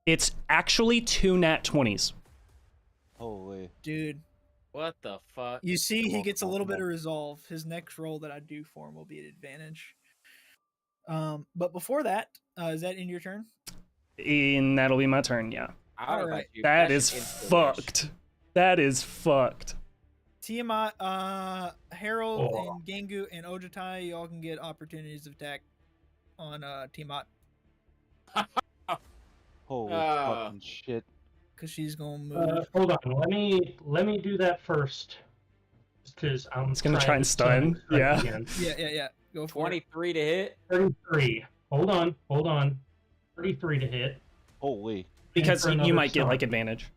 It's actually 2 nat 20s. Holy. Dude, What the fuck? you see, Come he on, gets a come on, little come bit on. of resolve. His next roll that I do for him will be an advantage. But before that, is that in your turn? And that'll be my turn, yeah. I don't know Alright. about you, That but is shit insta-wish. fucked. That is fucked. Tiamat, Harold, Oh. and Gengu, and Ojitai, you all can get opportunities of attack on Tiamat. Holy Ah. fucking shit. Because she's going to move. Hold on. Let me do that first. Because I'm It's gonna try and stunning stun, strike yeah. Again. Yeah. Go for it. 23 to hit. 33. Hold on. 33 to hit. Holy. Because for you another might get stun. like advantage.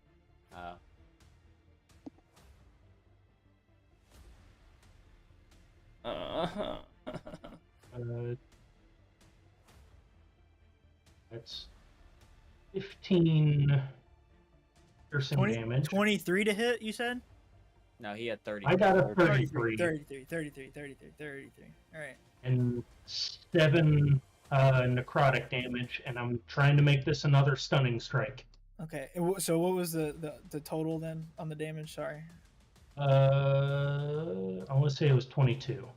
Uh-huh. That's 15 piercing 20, damage. 23 to hit, you said? No, he had 30. I got a 33. 33 33. All right. and 7 necrotic damage, and I'm trying to make this another stunning strike. Okay. So what was the total then on the damage? Sorry. I want to say it was 22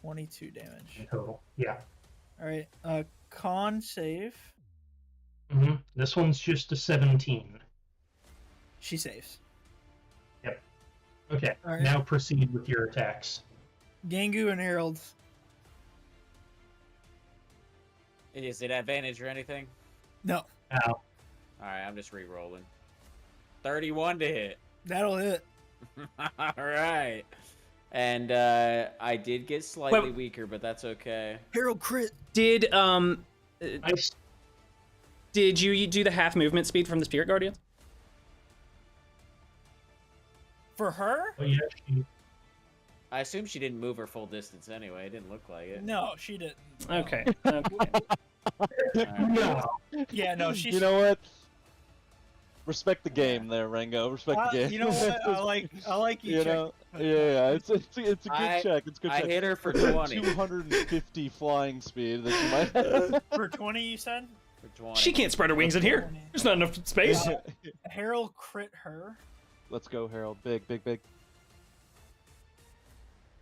22 damage. in total. Yeah. All right. Con save. This one's just a 17. She saves. Okay. All right. Now proceed with your attacks. Gengu and Harold. Is it advantage or anything? No, Ow. Alright, I'm just re-rolling. 31 to hit. that'll hit. Alright. And I did get slightly weaker, but that's okay. Harold crit. Did Nice. did you do the half movement speed from the Spirit Guardians? For her? Oh, yeah, she, I assume she didn't move her full distance anyway. It didn't look like it. No, she didn't. Okay. no. Yeah, no, she's. You know what? Respect the game there, Rango. Respect the game. You know what? I like you. You know? Yeah, it's a good check. It's a good I check. hit her for Her 20. 250 flying speed that you might have. For 20, you said? For 20. She can't spread her wings in here. There's not enough space. Harold crit her. Let's go, Harold. Big.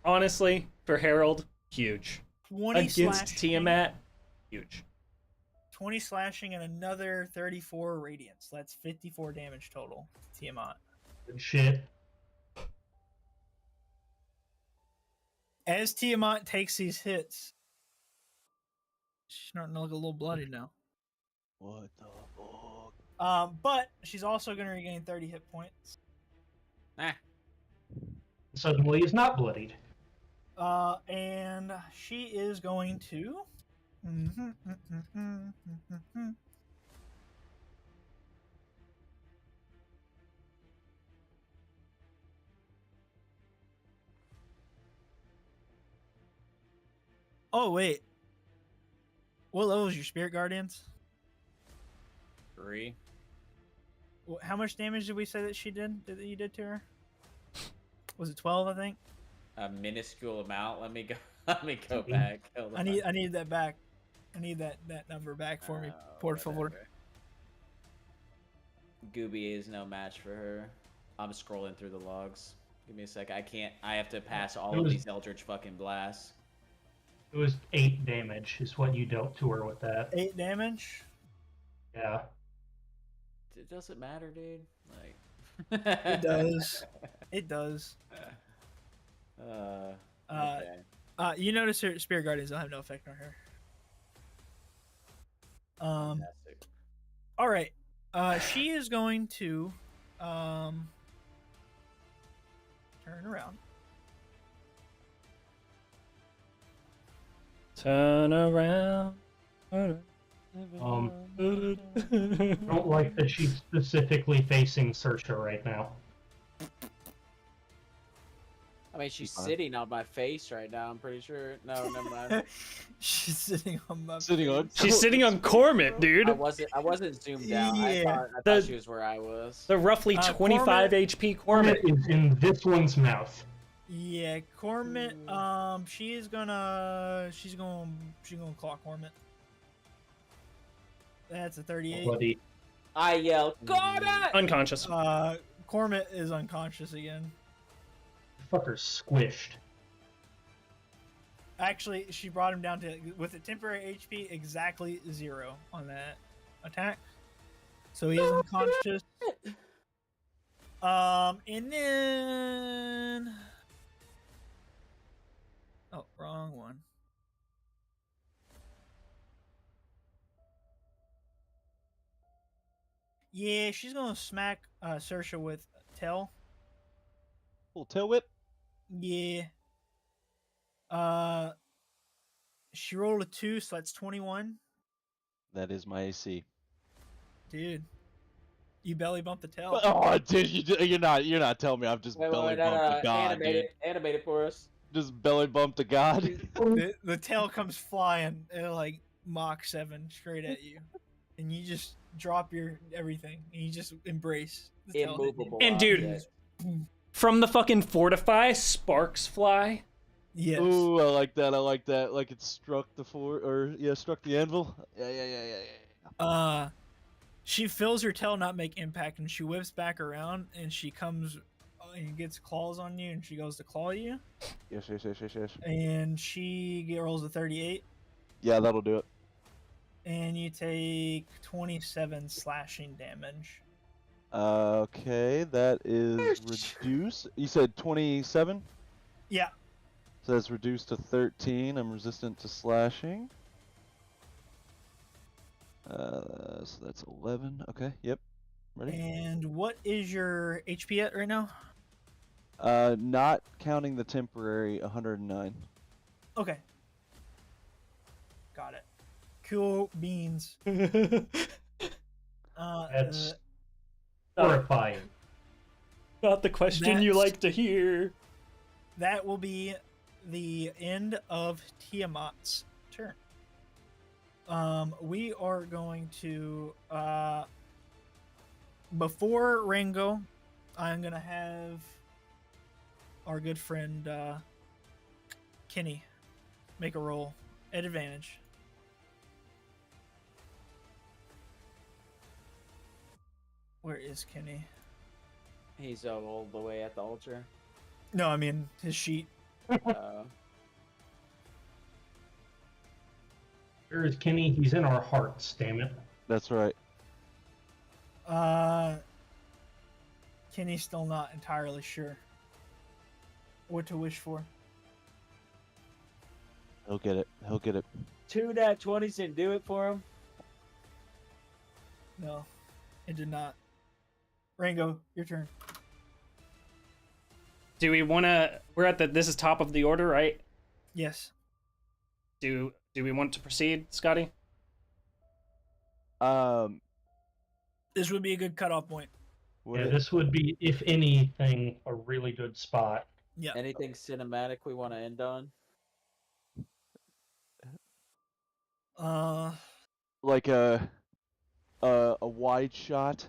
Honestly, for Harold, huge. 20 Against slashing, Tiamat, huge. 20 slashing and another 34 radiance. That's 54 damage total to Tiamat. Good shit. As Tiamat takes these hits, she's starting to look a little bloody now. What the fuck? But she's also going to regain 30 hit points. Suddenly is not bloodied. And she is going to. Oh wait, what level is your Spirit Guardians? 3. How much damage did we say that she did? That you did to her? Was it 12? I think. A minuscule amount. Let me go. Let me go back. Hold I on. need that back. I need that number back for me, por favor. Whatever. Gooby is no match for her. I'm scrolling through the logs. Give me a sec. I can't. I have to pass all of these Eldritch fucking blasts. It was 8 damage is what you dealt to her with that. 8 damage. Yeah. It doesn't matter, dude. Like. It does. It does. Okay. You notice her Spirit Guardians don't have no effect on her. Fantastic. All right. She is going to turn around. Turn around. I don't like that she's specifically facing Saoirse right now. I mean, she's Fine. sitting on my face right now. I'm pretty sure. No, never mind. She's sitting on my Sitting on. face. She's sitting on Cormit, I dude. wasn't zoomed out. I Yeah. thought The- she was where I was. The roughly 25 HP Cormit Cormit. is in this one's mouth. Yeah, Cormit. She's gonna claw Cormit. That's a 38. Bloody. I yelled, "Got it!" Unconscious. Cormit is unconscious again. Fucker's squished. Actually, she brought him down to, with a temporary HP, exactly 0 on that attack. So he is unconscious. And then... Oh, wrong one. Yeah, she's gonna smack Saoirse with tail. Little tail whip. Yeah. She rolled a 2, so that's 21. That is my AC. Dude, you belly bumped the tail. Oh, dude, you're not telling me I've just belly bumped a god, dude. Animate it for us. Just belly bumped a god. The tail comes flying at like Mach 7 straight at you, and you just drop your everything, and you just embrace the tail. Immovable. And dude, object. from the fucking Fortify, sparks fly. Yes. Ooh, I like that. I like that. Like it struck the struck the anvil. Yeah. She feels her tail not make impact, and she whips back around, and she comes and gets claws on you, and she goes to claw you. Yes. And she rolls a 38, Yeah, that'll do it. and you take 27 slashing damage. Okay, that is reduced. You said 27? Yeah. So that's reduced to 13. I'm resistant to slashing. So that's 11. Okay, yep. Ready? And what is your HP at right now? Not counting the temporary, 109. Okay. Got it. Cool beans. That's horrifying. Not the question you That's- like to hear. That will be the end of Tiamat's turn. We are going to before Rango, I'm gonna have our good friend Kenny make a roll at advantage. Where is Kenny? He's all the way at the altar. No, I mean his sheet. Where is Kenny? He's in our hearts, damn it. That's right. Kenny's still not entirely sure what to wish for. He'll get it. He'll get it. 2 nat 20s didn't do it for him. No, it did not. Rango, your turn. Do we want to? We're at the. This is top of the order, right? Yes. Do we want to proceed, Scotty? This would be a good cutoff point. Yeah, this would be, if anything, a really good spot. Yeah. Anything cinematic we want to end on? Like a wide shot,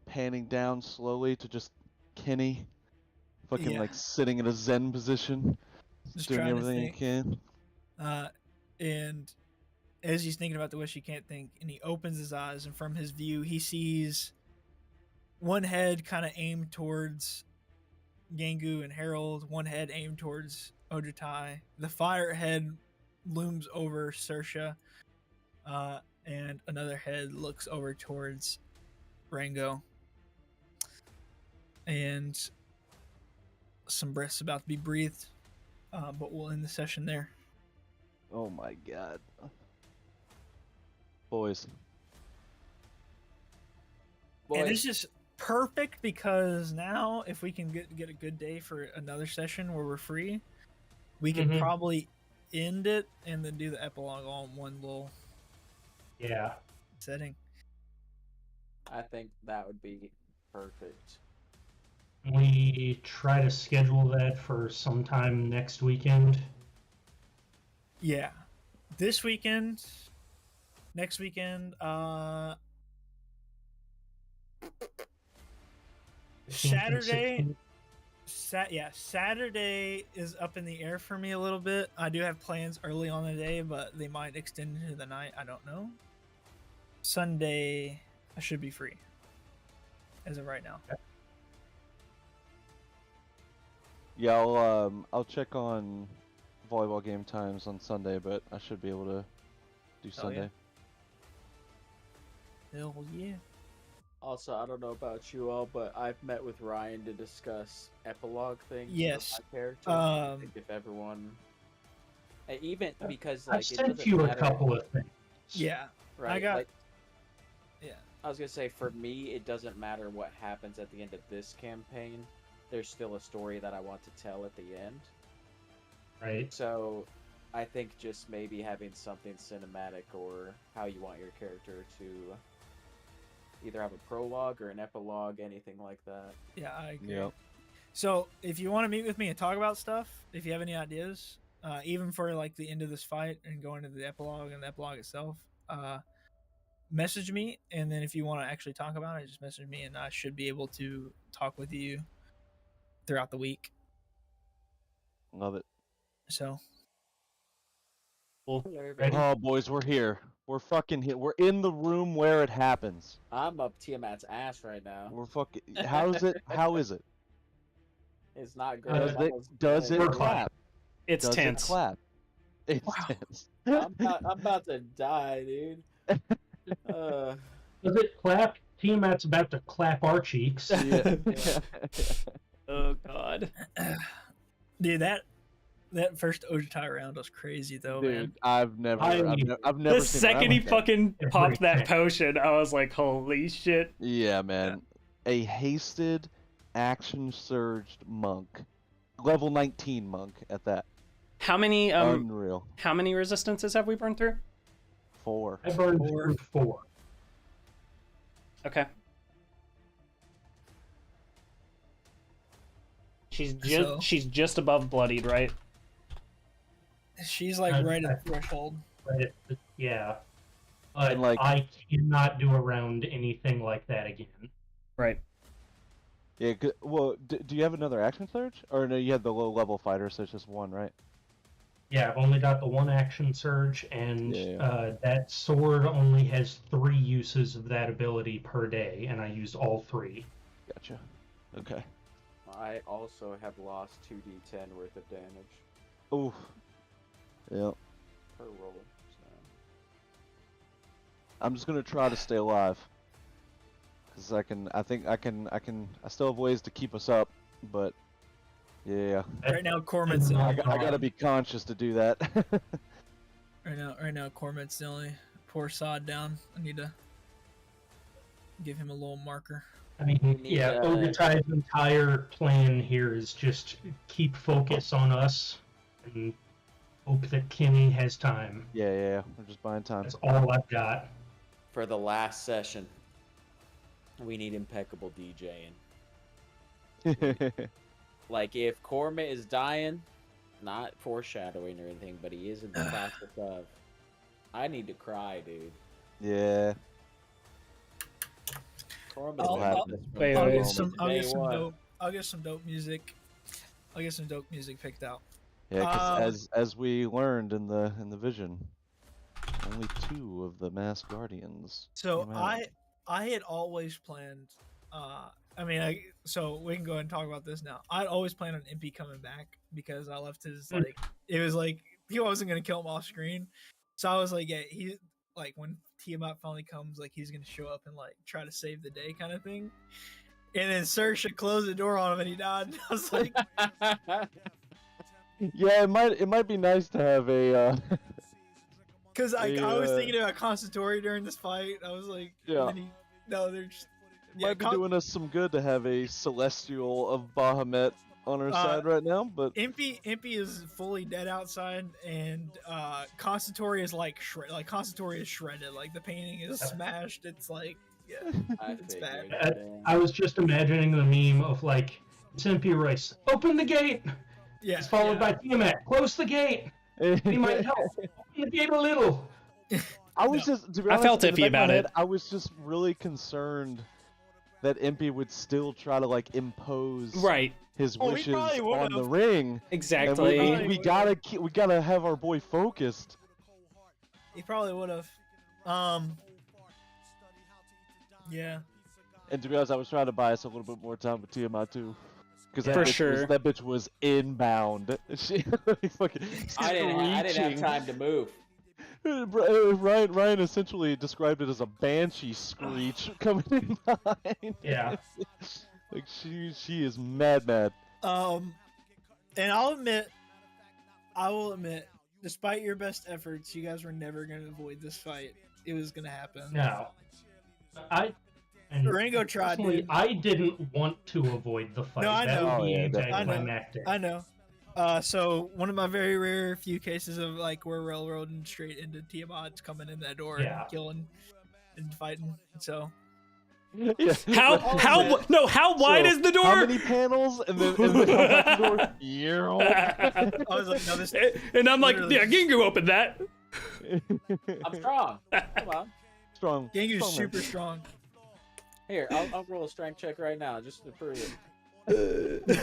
panning down slowly to just Kenny, fucking Yeah. like sitting in a Zen position, Just doing trying to everything he think. can. And as he's thinking about the wish, he can't think, and he opens his eyes, and from his view, he sees one head kind of aimed towards Gangu and Harold, one head aimed towards Ojutai. The fire head looms over Saoirse, and another head looks over towards Rango. And some breaths about to be breathed, but we'll end the session there. Oh my god. Boys. And it's just perfect because now if we can get a good day for another session where we're free, we can Mhm. probably end it and then do the epilogue all in one little Yeah. setting. I think that would be perfect. We try to schedule that for sometime next weekend. Yeah, this weekend, next weekend, Saturday. Saturday is up in the air for me a little bit. I do have plans early on the day, but they might extend into the night. I don't know. Sunday, I should be free as of right now. Yeah, I'll check on volleyball game times on Sunday, but I should be able to do Sunday. Hell yeah. Also, I don't know about you all, but I've met with Ryan to discuss epilogue things Yes. with my character. I think if everyone, even because like I've sent you a couple of things. Yeah, right? I got. Like, yeah, I was gonna say for me, it doesn't matter what happens at the end of this campaign. There's still a story that I want to tell at the end. Right. So, I think just maybe having something cinematic or how you want your character to either have a prologue or an epilogue, anything like that. Yeah, I agree. Yep. So if you want to meet with me and talk about stuff, if you have any ideas, even for like the end of this fight and going to the epilogue and the epilogue itself, message me. And then if you want to actually talk about it, just message me, and I should be able to talk with you throughout the week. Love it. So. Cool. Ready? Oh, boys, we're here. We're fucking here. We're in the room where it happens. I'm up Tiamat's ass right now. We're fucking. How's it? How is it? It's not great. Does it We're clap? It's Does tense. it clap? It's Wow. tense. I'm about to die, dude. Does it clap? Tiamat's about to clap our cheeks. Yeah. Oh god. Dude, that first Ojitai round was crazy though, Dude, man. I've never The seen second he like that. fucking Every popped that time. potion, I was like, holy shit. Yeah, man. A hasted, action surged monk, level 19 monk at that. How many Unreal. how many resistances have we burned through? 4. I burned 4. through 4. Okay. So- She's just above bloodied, right? She's like right at the threshold. But yeah. But And, like- I cannot do around anything like that again. Right. Yeah. Well, do you have another action surge? Or no, you had the low level fighter, so it's just one, right? Yeah, I've only got the one action surge, and Yeah. that sword only has 3 uses of that ability per day, and I used all 3. Gotcha. Okay. I also have lost 2d10 worth of damage Oof. Yep. per roll. So. I'm just gonna try to stay alive. Cause I still have ways to keep us up, but yeah. Right now, Corman's the Oh I only, my gotta be conscious to do that. right now Corman's the only poor sod down. I need to give him a little marker. I mean, yeah, Ogutai's entire plan here is just keep focus on us and hope that Kimmy has time. Yeah. We're just buying time. That's all I've got. For the last session, we need impeccable DJing. Like, if Cormit is dying, not foreshadowing or anything, but he is in the process of, I need to cry, dude. Yeah. Cormit's I'll- been I'll- with us from Wait, I'll wait. get some. I'll day get some one. dope. I'll get some dope music. I'll get some dope music picked out. Yeah, because as we learned in the vision, only 2 of the masked guardians. So came out. I had always planned. So we can go ahead and talk about this now. I'd always planned on Impy coming back because I left his like. It was like he wasn't gonna kill him off screen, so I was like, yeah, he like when Tiamat finally comes, like he's gonna show up and like try to save the day kind of thing. And then Saoirse closed the door on him and he died. And I was like, Yeah, it might be nice to have a because I was Yeah. thinking about Consultory during this fight. I was like, Yeah. and then they're just. might be doing us some good to have a celestial of Bahamut on our side right now, but Impy is fully dead outside, and Constatori is like Constatori is shredded. Like the painting is smashed. It's like it's bad. I was just imagining the meme of like Simpy Royce, open the gate. Yeah, It's followed by Tiamat, close the gate. He might help. Open the gate a little. I was just, to be I honest, felt in the iffy back of my about head, it. I was just really concerned that Impy would still try to like impose Right. his Oh, he wishes probably on the would've. ring. Exactly. And we gotta have our boy focused. He probably would have. Yeah. And to be honest, I was trying to buy us a little bit more time with Tiamat too. Because For sure. that bitch was inbound. She fucking I didn't have time to move. Ryan essentially described it as a banshee screech coming in behind. Yeah. Like she is mad. And I will admit, despite your best efforts, you guys were never gonna avoid this fight. It was gonna happen. No. Rango tried, personally, dude. I didn't want to avoid the fight. No, I That know. would be Oh, yeah, anticlimactic. I know. So one of my very rare few cases of like we're railroading straight into Tiamat's coming in that door Yeah. and killing and fighting. So Yeah. How wide is the door? How many panels? And then how wide the door? I was like, no, this. And I'm like, literally- yeah, Gingu opened that. I'm strong. Come on. Strong. Gengu's strong man. super strong. Here, I'll roll a strength check right now just to prove it.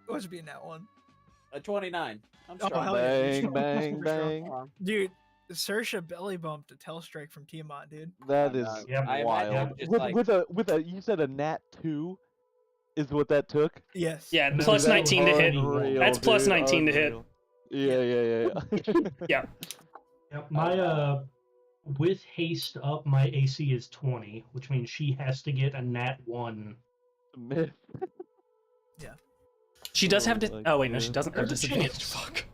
What's it being that one? A 29. I'm Oh, strong. hell yeah. Bang, bang, Super strong. bang. Come on. Dude, Sersha belly bumped a tail strike from Tiamat, dude. That I is know. Yep. I wild. imagine just With, like with a you said a nat 2 is what that took. Yes. Yeah, No, plus that 19 to was hit. unreal, That's plus dude, 19 to hit. unreal. Yeah. Yeah. Yep, my with haste up, my AC is 20, which means she has to get a nat 1. Myth. She does have Oh to. my Oh wait, no, she God. doesn't have There's a disadvantage. chance. Fuck.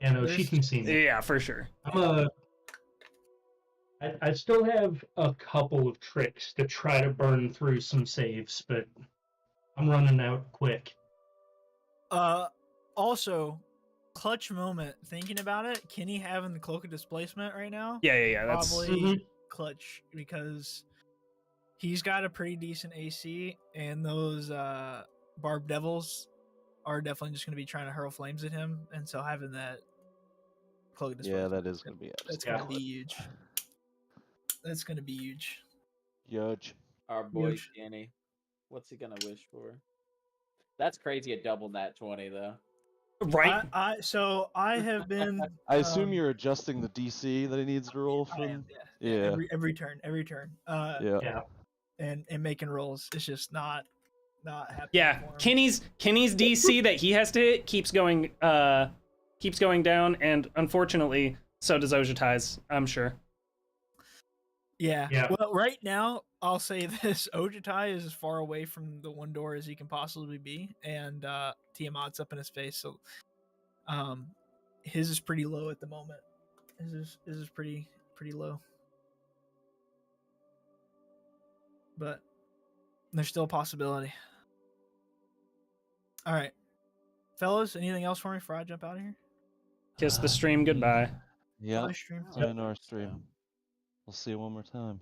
Yeah, no, she There's- can see me. Yeah, for sure. I still have a couple of tricks to try to burn through some saves, but I'm running out quick. Also, clutch moment. Thinking about it, Kenny having the cloak of displacement right now. Yeah. That's Probably clutch because he's got a pretty decent AC, and those Barb Devils are definitely just going to be trying to hurl flames at him, and so having that cloak of Yeah, displacement, that is gonna be that's Yeah. going to be huge. That's going to be huge. huge. our boy Huge. Kenny. What's he gonna wish for? That's crazy. A double nat 20 though. right. So I have been. I assume you're adjusting the DC that he needs to roll I from. am, Yeah. Every turn. Yeah. Yeah. And making rolls, it's just not happening. Yeah, for him. Kenny's DC that he has to hit keeps going down, and unfortunately, so does Ojitai's, I'm sure. Yeah. Yeah. Well, right now, I'll say this: Ojitai is as far away from the one door as he can possibly be, and Tiamat's up in his face. So, his is pretty low at the moment. His is pretty low. But there's still a possibility. All right, fellas, anything else for me before I jump out of here? Kiss the stream goodbye. Yeah. Live stream. It's in our stream. We'll see you one more time.